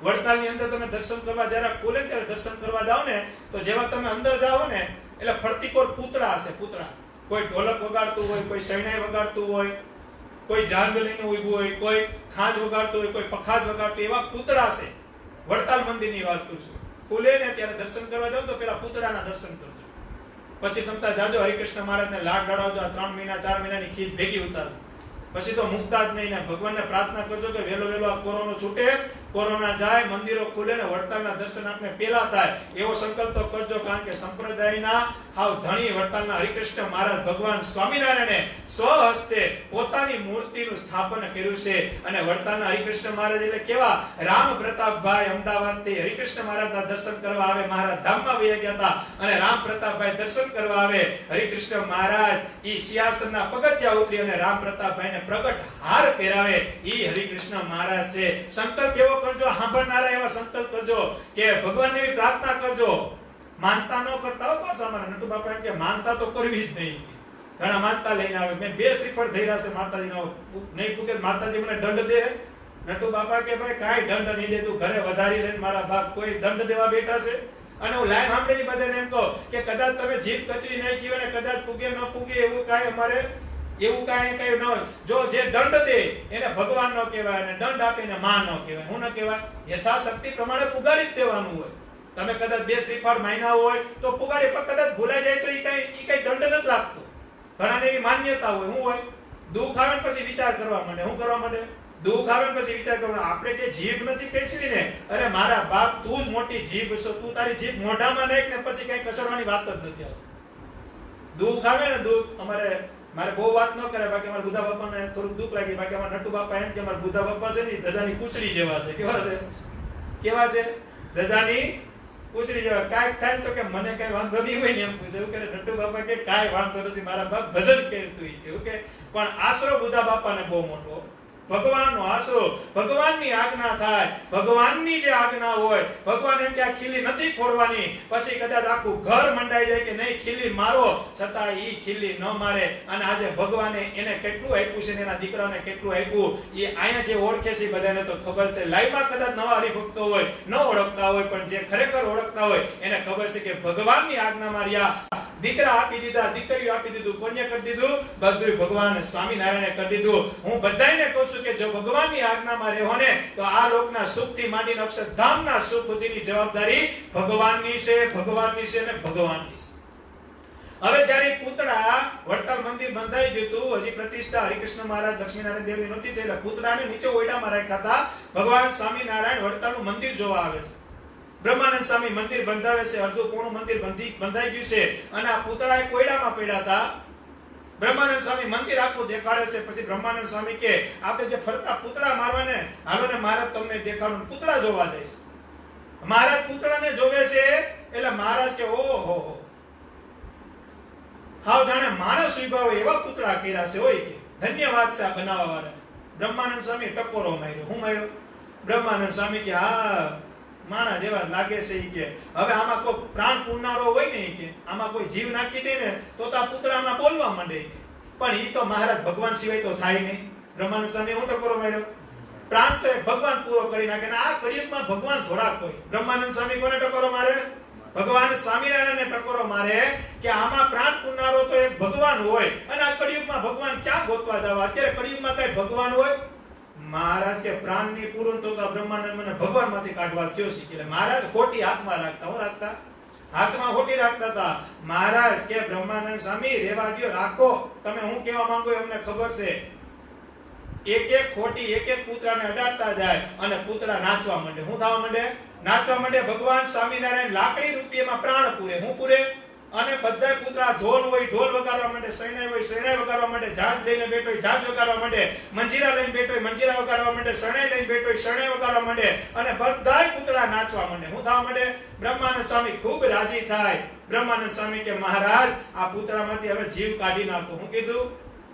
Speaker 3: વડતાલની અંદર તમે દર્શન કરવા જરા ખોલે ત્યારે દર્શન કરવા જાઓ ને તો જેવા તમે અંદર જાઓ ને એટલે ફરતીકોર પૂતળા હશે. પૂતળા, કોઈ ઢોલક વગાડતું હોય, કોઈ શરણાઈ વગાડતું હોય, કોઈ જાંગ લઈને ઊભું હોય, કોઈ ખાંજ વગાડતું હોય, કોઈ પખાજ વગાડતું, એવા પૂતળા છે. વડતાલ મંદિરની વાત કરું છું. ખુલે ને ત્યારે દર્શન કરવા જાઓ તો પેલા પૂતળાના દર્શન કરજો. પછી તમતા જાજો હરિકૃષ્ણ મહારાજને લાડ લડાવજો. 3 મહિના 4 મહિનાની ખીચ ભેગી ઉતારજો. પછી તો મુકતા જ નહીં ને ભગવાનને પ્રાર્થના કરજો કે વેલો વેલો આ કોરોના છૂટે, કોરોના જાય, મંદિરો ખુલે ને વડતાલના દર્શન આપણે પેલા થાય એવો સંકલ્પ તો કરજો. કારણ કે સંપ્રદાયના હાવ ધણી વડતાલના હરિકૃષ્ણ મહારાજ ભગવાન સ્વામિનારાયણે સ્વહસ્તે પોતાની મૂર્તિનું સ્થાપન કર્યું છે. અને વડતાલના હરિકૃષ્ણ મહારાજ એટલે કેવા? રામ પ્રતાપભાઈ અમદાવાદથી હરિકૃષ્ણ મહારાજના દર્શન કરવા આવે. મહારાજ ધામમાં વહી ગયા હતા અને રામ પ્રતાપભાઈ દર્શન કરવા આવે. હરિકૃષ્ણ મહારાજ ઈ સિંહાસનના પગથિયા ઉતરી અને રામ પ્રતાપભાઈને પ્રગટ હાર પહેરાવે. ઈ હરિકૃષ્ણ મહારાજ છે. સંકલ્પ એવો કરજો, સાંભળનારા એવા સંકલ્પ કરજો કે ભગવાનને બી પ્રાર્થના કરજો. માનતા ન કરતા હો પાછા અમારા નટુ બાપા એમ કે માનતા તો કરવી જ નહીં. ઘણા માનતા લઈને આવે. મેં 2 શ્રીફળ ધર્યા છે માતાજીનો, નહીં પૂકે માતાજી મને દંડ દે. નટુ બાપા કે ભાઈ કાંઈ દંડ નહીં દે, તું ઘરે વધારી લઈને મારા બાપ કોઈ દંડ દેવા બેઠા છે. અને હું લાઈન સાંભળીને બધાને એમ કહું કે કદાચ તમે જીભ કચરી નાખી હોય ને કદાચ પૂગે ન પૂગે એવું કાંઈ અમારે એવું કાંઈ ન હોય. જો જે દંડ દે એને ભગવાન ન કહેવાય અને દંડ આપે એને માં ન કહેવાય. હું ન કહેવાય, યથાશક્તિ પ્રમાણે પુગાડી જ દેવાનું હોય. તમે કદાચ 2 શ્રીફળ માન્યા હોય તો પુગાડી, પણ કદાચ ભૂલાઈ જાય તો ઈ કાંઈ દંડ નથી લાગતો. ઘણાને એવી માન્યતા હોય. હું હોય દુઃખ આવે ને પછી વિચાર કરવા માંડે. હું કરવા માંડે? દુઃખ આવે ને પછી વિચાર કરવા. આપણે કે જીભ નથી કચરી ને, અરે મારા બાપ તું જ મોટી જીભ છો, તું તારી જીભ મોઢામાં નાખ ને પછી કઈ કસરવાની વાત જ નથી આવતી. દુઃખ આવે ને દુઃખ, મારે બહુ વાત ન કરે, બાકી અમારા બુધા બાપાને થોડુંક દુઃખ લાગે. બાકી અમારા નટુ બાપા એમ કે અમારા બુધા બાપા છે ને ધજાની કુસડી જેવા છે. કેવા છે? કેવા છે? ધજાની કુસડી જેવા. કાંઈક થાય તો કે મને કઈ વાંધો નહીં હોય ને એમ પૂછે. એવું કરે નટુ બાપા કે કાંઈ વાંધો નથી, મારા બાપ ભજન કરતું એવું કે. પણ આશરો બુધા બાપાને બહુ મોટો. ભગવાનનો આશરો, ભગવાનની આજ્ઞા થાય. ભગવાનની જે આજ્ઞા હોય, ભગવાન એમ કે આ ખીલી નથી ખોડવાની, પછી કદાચ આખું ઘર મંડાઈ જાય કે નહીં ખીલી મારો, છતાં ઈ ખીલી ન મારે. અને આજે ભગવાને એને કેટલું આપ્યું છે, એના દીકરાને કેટલું આપ્યું, એ અહીંયા જે ઓળખે છે બધાને તો ખબર છે. લાઈવમાં કદાચ નવા હરિભક્તો હોય, ન ઓળખતા હોય, પણ જે ખરેખર ઓળખતા હોય એને ખબર છે કે ભગવાનની આજ્ઞામાં રહ્યા. દીકરા આપી દીધા, દીકરીઓ આપી દીધું, કોને કરી દીધું? બધું ભગવાન સ્વામિનારાયણે કરી દીધું. હું બધાને કહું છું કે જો ભગવાનની આજ્ઞામાં રહો ને તો આ લોકના સુખથી માંડીને અક્ષરધામના સુખ સુધીની જવાબદારી ભગવાનની છે, ભગવાનની છે ને ભગવાનની છે. હવે જ્યારે પૂતળા વડતાલ મંદિર બંધાઈ ગયું હતું, હજી પ્રતિષ્ઠા હરિકૃષ્ણ મહારાજ લક્ષ્મીનારાયણ દેવની નહોતી થઈ, એટલે પૂતળાને નીચે ઓરડામાં રાખ્યા હતા. ભગવાન સ્વામિનારાયણ વડતાલનું મંદિર જોવા આવે છે. બ્રહ્માનંદ સ્વામી મંદિર બંધાવે છે, અડધું પૂર્ણ મંદિર બંધાઈ ગયું છે, અને આ પૂતળા કોયડામાં પડ્યા હતા. બ્રહ્માનંદ સ્વામી મંદિર આખું દેખાડે છે. પછી બ્રહ્માનંદ સ્વામી કે આપણે જે ફરતા પૂતળા મારવાને, હાલો ને મહારાજ તમને દેખાડું. પૂતળા જોવા જાય છે. મહારાજ પૂતળાને જોવે છે એટલે મહારાજ કે ઓહો, હાવ જાણે માણસ ઉભા હોય એવા પૂતળા કર્યા છે. હોય કે ધન્યવાદ છે આ બનાવવા વાળા. બ્રહ્માનંદ સ્વામી ટકોરો માર્યો. હું માર્યો? બ્રહ્માનંદ સ્વામી કે હા માણસ જેવા લાગે છે. ઈ કે હવે આમાં કોઈ પ્રાણ પૂરનારો હોય ને, કે આમાં કોઈ જીવ નાખી દે ને તો આ પૂતળામાં બોલવા માંડે. પણ ઈ તો મહારાજ ભગવાન સિવાય તો થાય નહીં. બ્રહ્માનંદ સ્વામી હું ટકોરો માર્યો? પ્રાણ તો ભગવાન પૂરો કરી નાખે ને આ કળિયુગમાં ભગવાન થોડાક હોય. બ્રહ્માનંદ સ્વામી કોને ટકોરો મારે? ભગવાન સ્વામિનારાયણને ટકોરો મારે કે આમાં પ્રાણ પૂરનારો તો એક ભગવાન હોય, અને આ કળિયુગમાં ભગવાન ક્યાં ગોતવા જવા? અત્યારે કળિયુગમાં કઈ ભગવાન હોય? મહારાજ કે પ્રાણની પૂરું તો બ્રહ્માનંદ મને ભગવાનમાંથી કાઢવા થયો છે. એટલે મહારાજ ખોટી હાથમાં રાખતા. હું રાખતા? હાથમાં ખોટી રાખતા હતા. મહારાજ કે બ્રહ્માનંદ સ્વામી રેવા દ્યો, રાખો. તમે હું કહેવા માંગુ અમને ખબર છે. એક એક ખોટી એક એક પૂતળાને અડાડતા જાય અને પૂતળા નાચવા માંડે. શું થવા માંડે? નાચવા માંડે. ભગવાન સ્વામિનારાયણ લાકડી રૂપિયામાં પ્રાણ પૂરે. હું પૂરે? અને બધાય પુત્રા ઢોલ હોય ઢોલ વગાડવા માંડે, શરણાઈ હોય શરણાઈ વગાડવા માંડે, ઝાંઝ લઈને બેઠો હોય ઝાંઝ વગાડવા માંડે, મંજીરા લઈને બેઠો હોય મંજીરા વગાડવા માંડે, શરણાઈ લઈને બેઠો હોય શરણાઈ વગાડવા માંડે, અને બધાય પુતળા નાચવા માંડે. શું થવા માંડે? બ્રહ્માનંદ સ્વામી ખૂબ રાજી થાય. બ્રહ્માનંદ સ્વામી કે મહારાજ આ પુતળામાંથી હવે જીવ કાઢી નાખો. હું કીધું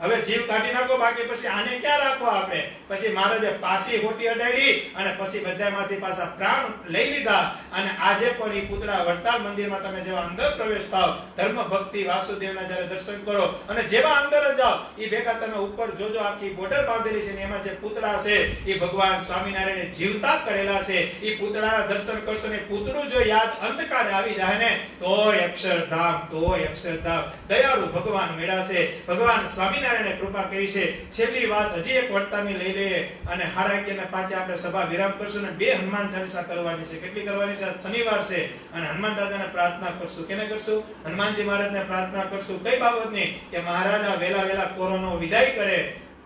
Speaker 3: હવે જીવ કાઢી નાખો, બાકી પછી આને ક્યાં રાખવા આપણે? પછી મહારાજે પાસી હોટી અડાડી અને પછી બધામાંથી પાછા પ્રાણ લઈ લીધા. અને આજે પણ એ પુતળા વડતાલ મંદિરમાં તમે જેવા અંદર પ્રવેશ થાવ, ધર્મ ભક્તિ વાસુદેવના જ્યારે દર્શન કરો અને જેવા અંદર જાઓ એ ભેગા તમે ઉપર જોજો આખી બોર્ડર બાંધેલી છે ને એમાં જે પુતળા છે એ ભગવાન સ્વામિનારાયણે જીવતા કરેલા છે. એ પુતળાના દર્શન કરશો ને પુતળું જો યાદ અંતકાળે આવી જાય ને તોય અક્ષરધામ દયાળુ ભગવાન મેળાશે. ભગવાન સ્વામિનારાયણ કૃપા કરી છે. છેલ્લી વાત હજી એક વડતાની લઈ લઈએ અને 11:05 આપણે સભા વિરામ કરશું ને 2 હનુમાન ચાલીસા કરવાની છે. કેટલી કરવાની છે? આજ શનિવાર છે અને હનુમાન દાદાને પ્રાર્થના કરશું. કેને કરશું? હનુમાનજી મહારાજને પ્રાર્થના કરશું. કઈ બાબતની? કે મહારાજ આ વેલા કોરોનો વિદાય કરે.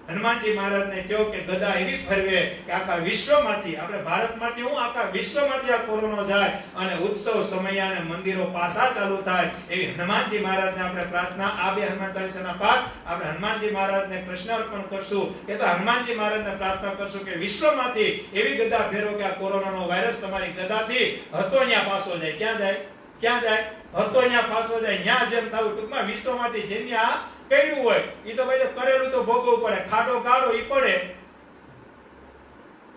Speaker 3: હનુમાનજી મહારાજને કહો કે ગદા એવી ફરવે કે આખા વિશ્વમાંથી, આપણે ભારતમાંથી હું આખા વિશ્વમાંથી આ કોરોનો જાય અને ઉત્સવ સમય અને મંદિરો પાછા ચાલુ થાય એવી હનુમાનજી મહારાજને આપણે પ્રાર્થના. આ 2 હનુમાન ચાલીસાના પાઠ આપણે હનુમાનજી મહારાજને પ્રશ્ન અર્પણ કરશું કે તો હનુમાનજી મહારાજને પ્રાર્થના કરશું કે વિશ્વમાંથી એવી ગદા ફેરો કે આ કોરોનાનો વાયરસ તમારી ગદાથી હતો ન્યા પાછો જાય. ક્યાં જાય? હતો ન્યા પાછો જાય. ન્યા જેમ થવું ટૂંકમાં વિશ્વમાંથી જેમ ન્યા કર્યું હોય એ તો ભાઈ કરેલું તો ભોગવવું પડે. ખાડો ગાળો ઈ પડે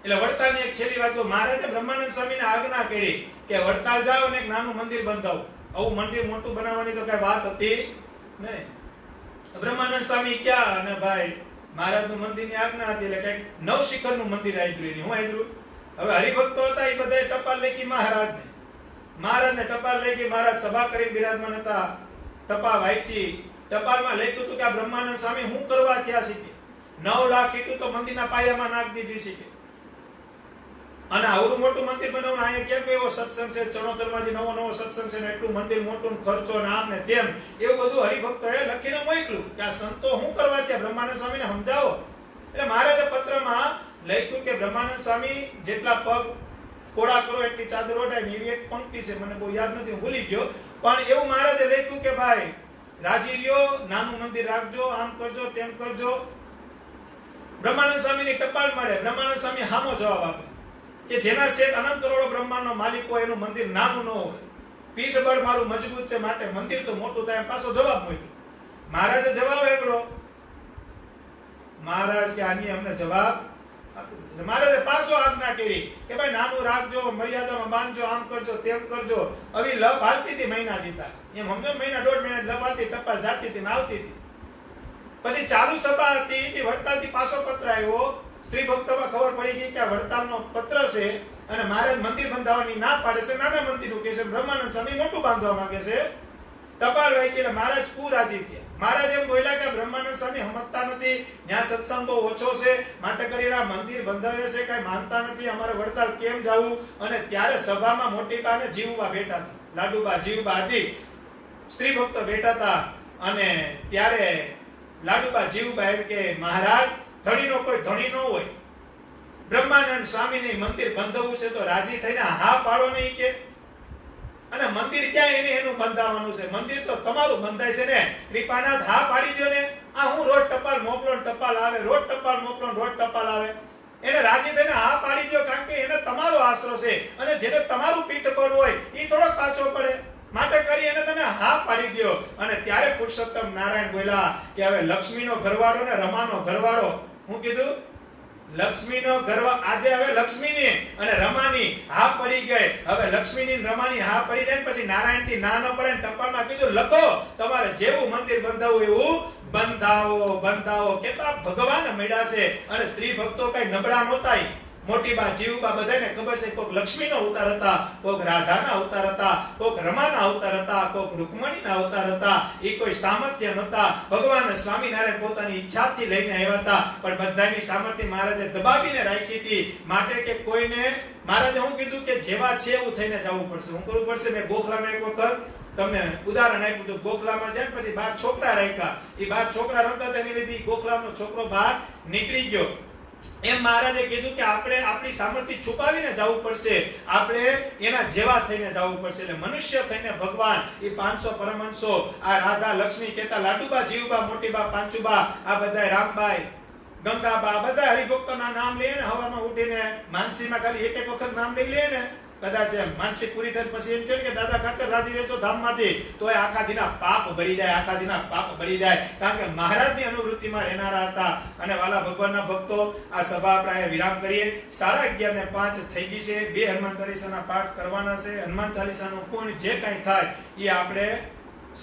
Speaker 3: એટલે વડતાલની એક છેલ્લી વાત કહું. મહારાજે બ્રહ્માનંદ સ્વામીને આજ્ઞા કરી કે વડતાલ જાઓ અને એક નાનું મંદિર બંધાવો. આવું મંદિર મોટું બનાવવાની તો કઈ વાત હતી નહીં. બ્રહ્માનંદ સ્વામી ક્યાં અને ભાઈ મહારાજનું મંદિરની આજ્ઞા હતી એટલે કઈક નવશિખરનું મંદિર આદર્યું. હું આદર્યું? હવે હરિભક્તો હતા એ બધાએ ટપાલ લખી મહારાજને ટપાલ લખી. મહારાજ સભા કરી બિરાજમાન હતા. ટપાલ વાંચી. ટપાલમાં લખ્યું હતું કે આ બ્રહ્માનંદ સ્વામી શું કરવા થયા છે કે 9 લાખ ઈંટો તો મંદિરના પાયામાં નાખી દીધી છે કે અને આવડું મોટું મંદિર બનાવવાનું અહીંયા ક્યાંક એવો સત્સંગ છે ચણોતરમાં જે નવો સત્સંગ છે ને એટલું મંદિર મોટું ને ખર્ચો ને આમ ને તેમ એવું બધું હરિભક્તોએ લખીને મોકલ્યું કે આ સંતો શું કરવા થયા બ્રહ્માનંદ સ્વામીને સમજાવો. એટલે મહારાજે પત્રમાં લખ્યું કે બ્રહ્માનંદ સ્વામી જેટલા પગ કોડા કરો એટલી ચાદર ઓઢાય એવી એક પંક્તિ છે, મને બહુ યાદ નથી, હું ભૂલી ગયો. પણ એવું મહારાજે લખ્યું કે ભાઈ રાજી રહ્યો, નાનું મંદિર રાખજો, આમ કરજો તેમ કરજો. બ્રહ્માનંદ સ્વામીની ટપાલ મળે. બ્રહ્માનંદ સ્વામી હામો જવાબ આપે કે જેના શેઠ અનંત કરોડો બ્રહ્માંડનો માલિક હોય એનું મંદિર નાનું ન હોય, પીઠબળ મારું મજબૂત છે માટે મંદિર તો મોટું થાય. પાછો જવાબ મળ્યો. મહારાજે જવાબ આપ્યો. મહારાજ કે આની અમને જવાબ આપ્યો. મહારાજે પાછો આજ્ઞા કરી કે ભાઈ નાનું રાખજો, મર્યાદામાં બાંધજો, આમ કરજો તેમ કરજો. હવે લપ હાલતી હતી મહિના દીધા એમ સમજો, મહિના 1.5 મહિના લપ હાલતી, ટપાલ જાતી હતી ને આવતી હતી. પછી ચાલુ સભા હતી એ વડતાલથી પાછો પત્ર આવ્યો. સ્ત્રી ભક્તોમાં ખબર પડી ગઈ કે આ વડતાલનો પત્ર છે અને મહારાજ મંદિર બંધાવવાની ના પાડે છે, નાના મંદિરનું કહે છે, બ્રહ્માનંદ સ્વામી મોટું બાંધવા માંગે છે. ટપાલ વાંચી એટલે મહારાજ કુરાજી થયા. મહારાજ એમ બોલ્યા કે બ્રહ્માનંદ સ્વામી સમજતા નથી, ત્યાં સત્સંગ બહુ ઓછો છે માટે કરીને મંદિર બંધાવે છે, કઈ માનતા નથી, અમારે વડતાલ કેમ જવું. અને ત્યારે સભામાં મોટી બા ને જીવબા બેઠા હતા, લાડુબા જીવબા હતી, સ્ત્રી ભક્તો બેઠા હતા. અને ત્યારે લાડુબા જીવબા એમ કે મહારાજ ધણીનો કોઈ ધણી ન હોય, બ્રહ્માનંદ સ્વામીને મંદિર બંધાવવું છે તો રાજી થઈને હા પાડો નહીં કે. અને મંદિર ક્યાં એનું બંધાવવાનું છે, મંદિર તો તમારું બંધાય છે ને, કૃપાનાથ હા પાડી દો ને. આ હું રોજ ટપાલ મોકલો ને ટપાલ આવે, રોજ ટપાલ મોકલો ને રોજ ટપાલ આવે. એને રાજી થઈને હા પાડી દો, કારણ કે એને તમારો આશરો છે અને જેને તમારું પીઠ પર હોય એ થોડોક પાછો પડે માટે કરી એને તમે હા પાડી દો. અને ત્યારે પુરુષોત્તમ નારાયણ બોલ્યા કે હવે લક્ષ્મીનો ઘરવાળો ને રમાનો ઘરવાળો, હું કીધું લક્ષ્મીનો ઘરવાળો, આજે હવે લક્ષ્મીની અને રમાની હા પડી ગઈ. હવે લક્ષ્મીની ને રમાની હા પડી જાય પછી નારાયણથી ના ન પડે. ટપાલમાં કીધું લખો તમારે જેવું મંદિર બંધાવવું એવું બંધાવો. કેટલા ભગવાન મળ્યા છે અને સ્ત્રી ભક્તો કઈ નબળા નહોતા. મોટી બા જીવબા બધાને ખબર છે કોક લક્ષ્મીનો અવતાર હતા, કોક રાધાના અવતાર હતા, કોક રમાના અવતાર હતા, કોક રૂકમણીના અવતાર હતા. એ કોઈ સામર્થ્ય નહોતા. ભગવાન સ્વામિનારાયણ પોતાની ઈચ્છાથી લઈને આવ્યા હતા પણ બધાની સામર્થ્ય મહારાજે દબાવીને રાખી હતી. માટે કે કોઈને મહારાજે હું કીધું કે જેવા છે એવું થઈને જવું પડશે. હું કરવું પડશે. મેં ગોખલામાં એક વખત તમને ઉદાહરણ આપ્યું હતું. ગોખલામાં જાય પછી 12 છોકરા રાખ્યા. એ 12 છોકરા રમતા હતા એની લીધે ગોખલાનો છોકરો બહાર નીકળી ગયો. એમ મહારાજે કીધું કે આપણે આપણી સામર્થ્ય છુપાવીને જવું પડશે, આપણે એના જેવા થઈને જવું પડશે. એટલે મનુષ્ય થઈને ભગવાન એ 500 પરમહંસો, આ રાધા લક્ષ્મી કહેતા લાડુબા જીવબા મોટીબા પાંચુબા, આ બધા રામબાઈ ગંગાબા બધા હરિભક્તોના નામ લઈએ ને હવામાં ઉઠીને માનસીમાં ખાલી એક વખત નામ લઈ લે ને, કદાચ માનસી પૂરી થાય પછી એમ કહે કે દાદા ખાતર રાજી રહેજો ધામમાંથી, તો આખા દીના પાપ બળી જાય, આખા દીના પાપ બળી જાય. કારણ કે મહારાજની અનુવૃત્તિમાં રહેનારા હતા. અને વાલા ભગવાનના ભક્તો, આ સભા આપણે વિરામ કરીએ. 11:30 થઈ ગઈ છે. 2 હનુમાન ચાલીસાના પાઠ કરવાના છે. હનુમાન ચાલીસાનું પૂર્ણ જે કંઈ થાય એ આપણે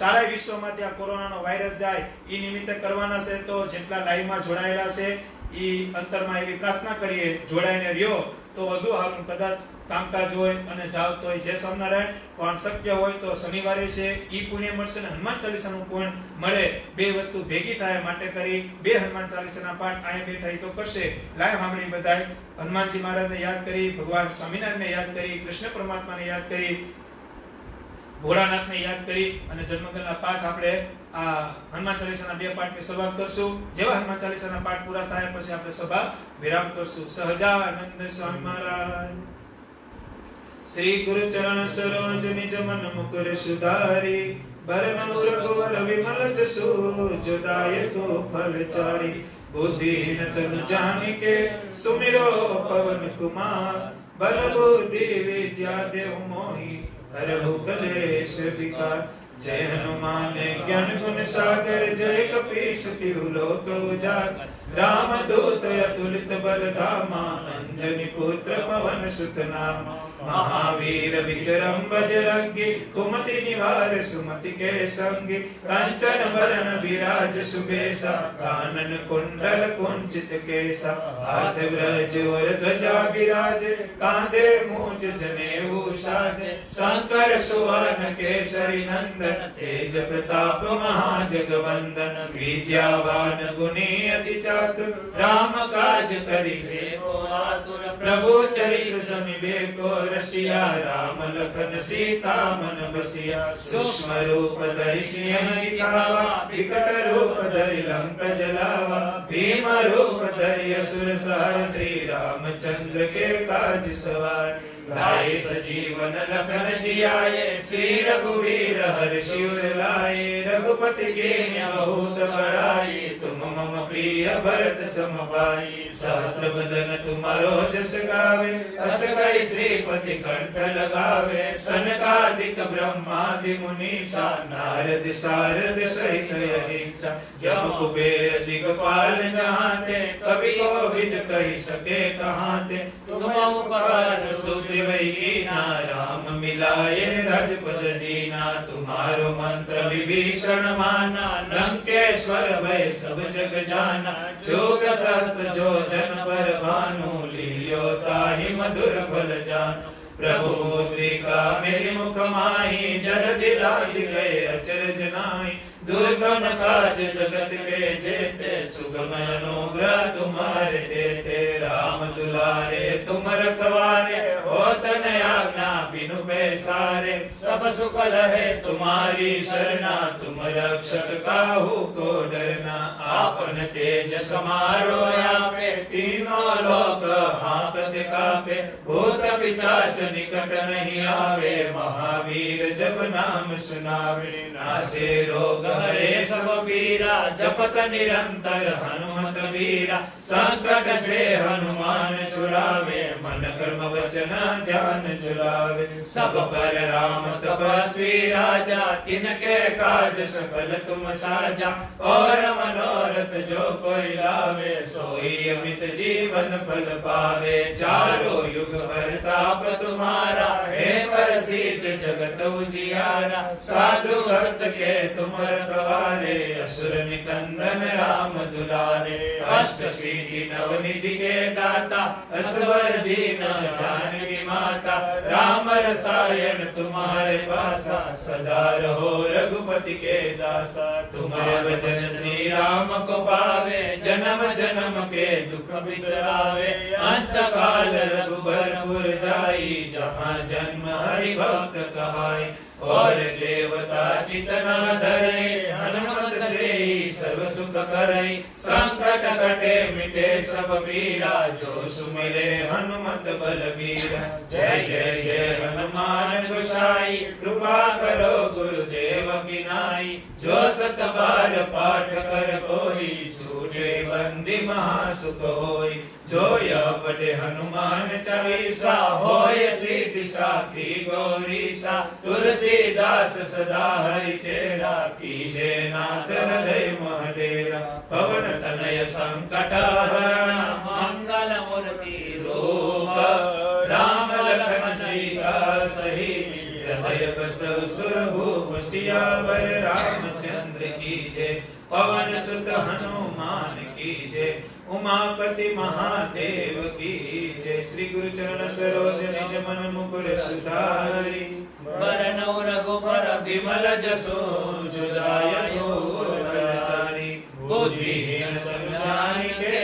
Speaker 3: સારા વિશ્વમાંથી આ કોરોનાનો વાયરસ જાય એ નિમિત્તે કરવાના છે. તો જેટલા લાઈવમાં જોડાયેલા છે એ અંતરમાં એવી પ્રાર્થના કરીએ જોડાઈને રહ્યો તો વધુ સારું. કદાચ કામકાજ હોય અને જાવ તો જે સ્વામિનારાયણ, પણ શક્ય હોય તો શનિવારે છે ઈ પુણ્ય મળશે ને હનુમાન ચાલીસાનું પુણ્ય મળે. બે વસ્તુ ભેગી થાય માટે કરી 2 હનુમાન ચાલીસાના પાઠ અહીંયા બેઠા તો કરશે. લાઈવ સાંભળી બધાય હનુમાનજી મહારાજને યાદ કરી, ભગવાન સ્વામિનારાયણને યાદ કરી, કૃષ્ણ પરમાત્માને યાદ કરી, ભોળાનાથને યાદ કરી અને જન્મદિનના પાઠ આપણે આ હનુમાન ચાલીસાના 2 પાઠની શરૂઆત કરશું. જેવા હનુમાન ચાલીસાના પાઠ પૂરા થાય પછી આપણે સભા વિરામ કરશું. સહજાનંદ સ્વામી મહારાજ. શ્રી ગુરુ ચરણ સરોજ નિજ મન મુકુર સુધારી, બરન રઘુવર વિમલ જસુ જોદાયકો ફલચારી, બુદ્ધિહીન તન જાનિકે સુમિરો પવન કુમાર, બલ બુદ્ધિ વિદ્યા દેવ મોહી હરહુ કલેશ વિકાર,
Speaker 1: जय हनुमान ज्ञान गुण सागर जय कपीश तिहु लोक उजागर रामदूत अतुलित बल धामा अंजनी पुत्र पवन सुत नामा महावीर विक्रम बजरंगी कुमति निवार सुमति के संगी कंचन वरण विराज सुबेसा कानन कुंडल कुंचित केसा हाथ ब्रज और ध्वजा विराज कांधे मूंज जनेऊ साजे शंकर सुवन केसरी नंदन तेज प्रताप महाजगवंदन विद्यावान गुणी अति चातुर राम काज करिबे को आतुर प्रभु चरित्र समिबे को रसिया राम लखन सीता मन बसिया सूक्ष्म रूप धरि सियहि दिखावा विकट रूप धरि लंक जलावा भीम रूप धरि असुर संहार श्री रामचंद्र के काज सवार लाए सजीवन लखन जियाए श्री रघुवीर हर्षि उर लाए रघुपति कीन्हि बहुत बड़ाई तुम मम प्रिय भरत सम भाई सहस्त्र बदन तुम्हारो जस गावे अस कई श्रीपति कंठ लगावे सनकादिक ब्रह्मादि मुनीसा नारद सारद सहित अहिंसा जम कुबेर दिगपाल जहाते कवि कोविद कहि सके कहाते तुम उपकार सुग्रीवहीना राम मिलाए राजपद दीना तुम्हारो मंत्र विभीषण माना लंकेश्वर भय सब जग जाना जोग शास्त्र जो जन पर भानु लील्यो ताहि मधुर फल जानु प्रभु मुद्रिका मेरी मुख माही जर दिलादि गए अचरज नाहि दुर्गम काज जगत के जेते सुगम अनुग्रह तुम्हारे देते राम दुलारे तुम रखवारे होत न आज्ञा बिनु पैसारे सब सुख रहे तुम्हारी शरणा तुम रक्षक काहू को डरना आपन तेज समारो आपे तीनों लोक हाकत कापे भूत पिशाच निकट नहीं आवे महावीर जब नाम सुनावे नासे रोग हरे सब पीरा जपत निरंतर हनुमत वीरा संकट से हनुमान छुड़ावे मन कर्म वचन ध्यान झुलावे सब पर राम तपस्वी राजा तिनके काज सकल तुम साजा और मनोरथ जो कोई लावे सोई अमित जीवन फल पावे चारों युग प्रताप तुम्हारा हे प्रसिद्ध जगत उजियारा साधु संत के तुम रखवारे असुर निकंदन राम दुलारे अष्ट सिद्धि नवनिधि के दाता असवर दीन जानकी माता राम रसायन तुम्हारे पासा सदा रहो रघुपति के दासा तुम्हारे वचन श्री राम को पावे जन्म जन्म के दुख बिसरावे अंत काल रघुबरपुर जाई जहाँ जन्म हरि भक्त कहाई और देवता चितना धरे हनुमत से सर्व सुख करई संकट कटे मिटे सब पीरा जो सुमिरे हनुमत बलबीरा जय जय जय हनुमान गोसाई कृपा करो गुरुदेव की नाई जो सत बार पाठ कर कोई छूटे बंदी महासुख होई जो यह पढ़े हनुमान चालीसा होय सिद्धि साखी गौरीसा तुलसीदास सदा हरि चेरा कीजे नाथ हृदय मोह डेरा पवन तनय संकट हरण मंगल मूर्ति रूप राम लखन सीता सहित हृदय बसव सुरभूप सियावर रामचंद्र की जय पवन सुत हनुमान की जय उमापति महादेव की जय श्री गुरु चरण सरोज निज मन मुकुर सुधारी वरनौ रघुबर विमल जसो जुदायको हरचारी बुद्धिहीन तनु जानिके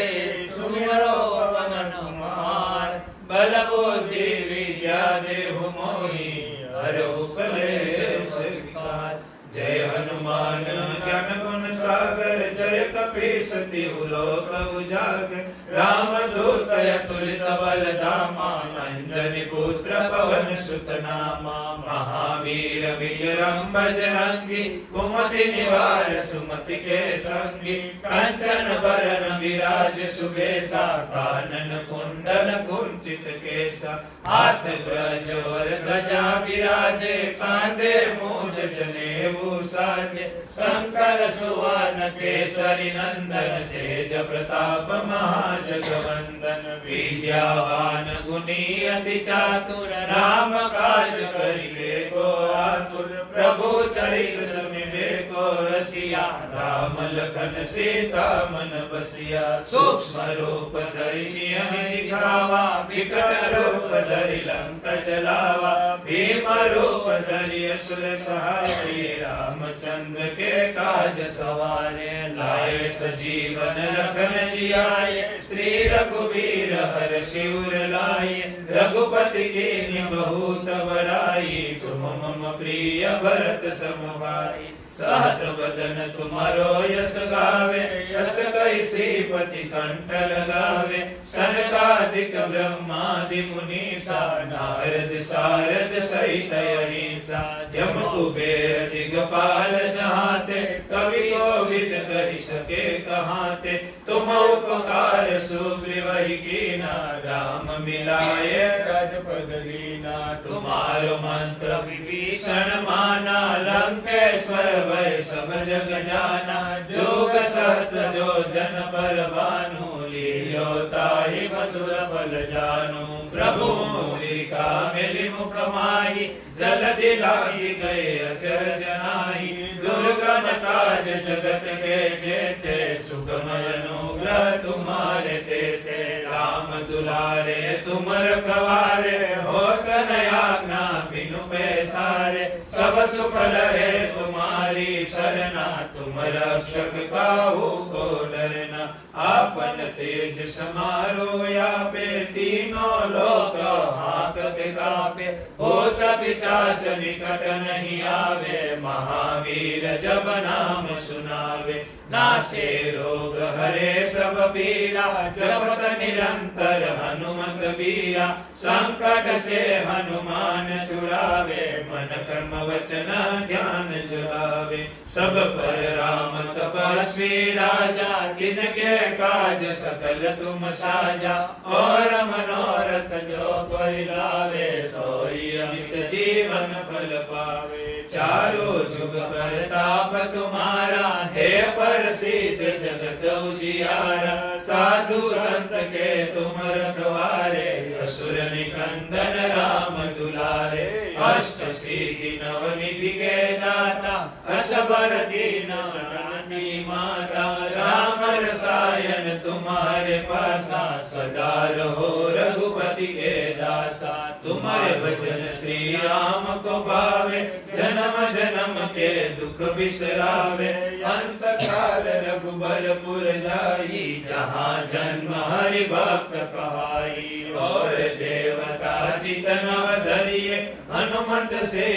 Speaker 1: सुमिरो पवन कुमार बल बुद्धि विद्या देहु मोहि हरहु कलेश विकार जय हनुमान ज्ञान गुण सागर जय कपि सति लोक उजाग राम दूत अतुलित बल धामा अंजनी पुत्र पवन सुत नामा महावीर विक्रम बजरंगी कुमति निवार सुमति के संगी कंचन बरन विराज सुबेसा कानन कुंडल कुंचित केसा हाथ प्रजोर ध्वजा विराजे कांधे मूज जनेऊ साजे शंकर सुवन केसरी नंदन तेज प्रताप महाजगवंदन विद्यावान गुणी अति चातुर राम काज करिबे को आतुर प्रभु चरित्र सुनिबे को रसिया राम लखन सीता मन बसिया सूक्ष्म रूप धरि सिंह दिखावा विकट रूप धरि लंक जलावा भीम रूप धरि असुर सहारे रामचंद्र के काज सवारे लाए सजीवन लखन जियाए श्री रघुवीर हर शिवर लाए रघुपति की बहुत बड़ाई तुम मम प्रिय भरत सम भाई सहस्र बदन तुम्हारो यश गावे यश कई श्रीपति कंठ लगावे सनकादिक ब्रह्मादि मुनीसा नारद सारद सहित अहिंसा यम कुबेर दिगपाल जहाते कवि कोविद कहि सके कहाते तुम उपकार सुग्रीवहि कीना राम मिलाए गजपद लीना तुम्हारो मंत्र विभीषण माना लंकेश्वर भय सब जग जाना जोग सहस्त्र जो जन पर भानु लील्यो ताहि मधुर बल जानु प्रभु मुद्रिका मेलि मुख माहि जलधि लागी गए अचर जनाई दुर्गम काज जगत के जेते सुगम अनुग्रह तुम्हारे तेते राम दुलारे तुम रखवारे होत न आज्ञा बिनु पैसारे सब सुख लहे तुम्हारी शरणा तुम रक्षक काहू को डरना आपन तेज समारो या पे तीनों लोक हाकते कापे होत पिशाच निकट नहीं आवे महावीर जब नाम सुनावे नाशे रोग हरे सब पीरा जपत निरंतर हनुमत बीरा संकट से हनुमान छुड़ावे मन कर्म वचन ध्यान जुलावे सब पर राम तपस्वी राजा तिनके काज सकल तुम साजा और मनोरथ जो कोई लावे सोई अमित जीवन फल पावे चारों जुग परताप तुम्हारा है प्रसिद्ध जगत उजियारा साधु संत के तुम रखवारे असुर निकंदन राम दुलारे अष्ट सिद्धि नवनिधि के दाता असबर दीन प्राणी माता राम रसायन तुम्हारे पासा सदा रहो रघुपति के दासा तुम्हारे भजन श्री राम को पावे जन्म जन्म के दुख बिसरावे अंत काल रघुबरपुर जाई जहाँ जन्म हरि भक्त कहाई और देवता चितनव धरिए हनुमत से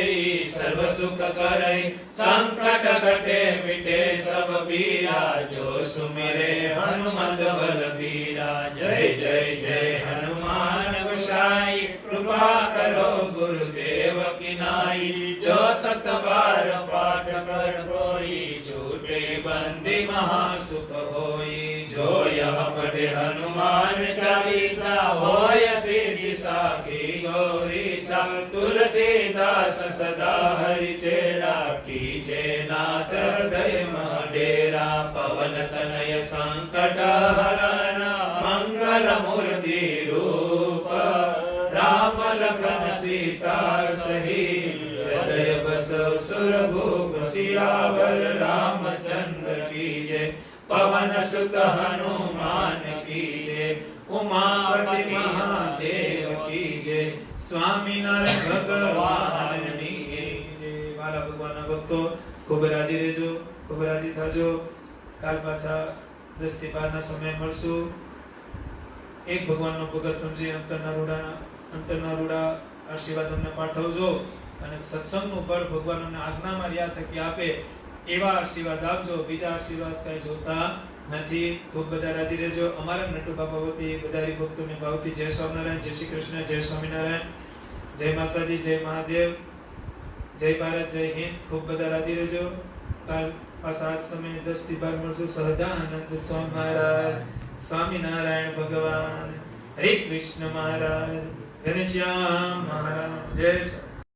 Speaker 1: सर्व सुख करे संकट कटे मिटे सब पीरा जो सुमिरे हनुमत बलबीरा जय जय जय हनुमान गोसाई कृपा करो गुरुदेव की नाई जो सत बार पाठ कर कोई छूटे बंदी महासुख होई जो यह पढ़े हनुमान चालीसा होय सिद्धि साखी गौरी सा तुलसीदास सदा हरि चेरा कीजे नाथ हृदय डेरा पवन तनय संकट हरना मंगल मूर्ति रूप राम लखन सीता सही हृदय बसव सुरभूप सियावर रामचंद्र की जय पवन सुत हनुमान की जय उमापति महादेव की जय स्वामी नारायण भगवान की जय वाला भगवान भक्तो खूब राजी રહેજો खूब राजी થાજો કાલ પાછા 10 થી 12 ના સમય મળશું એક ભગવાનનો ભગત સમજી અંતરના રૂડા આશીર્વાદ અમને પાઠવજો અને સત્સંગનું બળ ભગવાન અમને આજ્ઞામાં રહ્યા થકી આપે એવા આશીર્વાદ આપજો, બીજા આશીર્વાદ કઈ જોતા નથી. ખૂબ બધા રાજી રહેજો. અમારા નટુ બાબા વતી બધા હરિભક્તોને ભાવથી જય સ્વામિનારાયણ, જય શ્રી કૃષ્ણ, જય સ્વામિનારાયણ, જય માતાજી, જય મહાદેવ, જય ભારત, જય હિન્દ. ખૂબ બધા રાજી રહેજો. કાલ પાછા આજ સમયે 10 થી 12 મળશું. સહજાનંદ સ્વામી મહારાજ, સ્વામિનારાયણ ભગવાન, હરે કૃષ્ણ મહારાજ, ઘનશ્યામ મહારાજ, જય સ્વામિનારાયણ.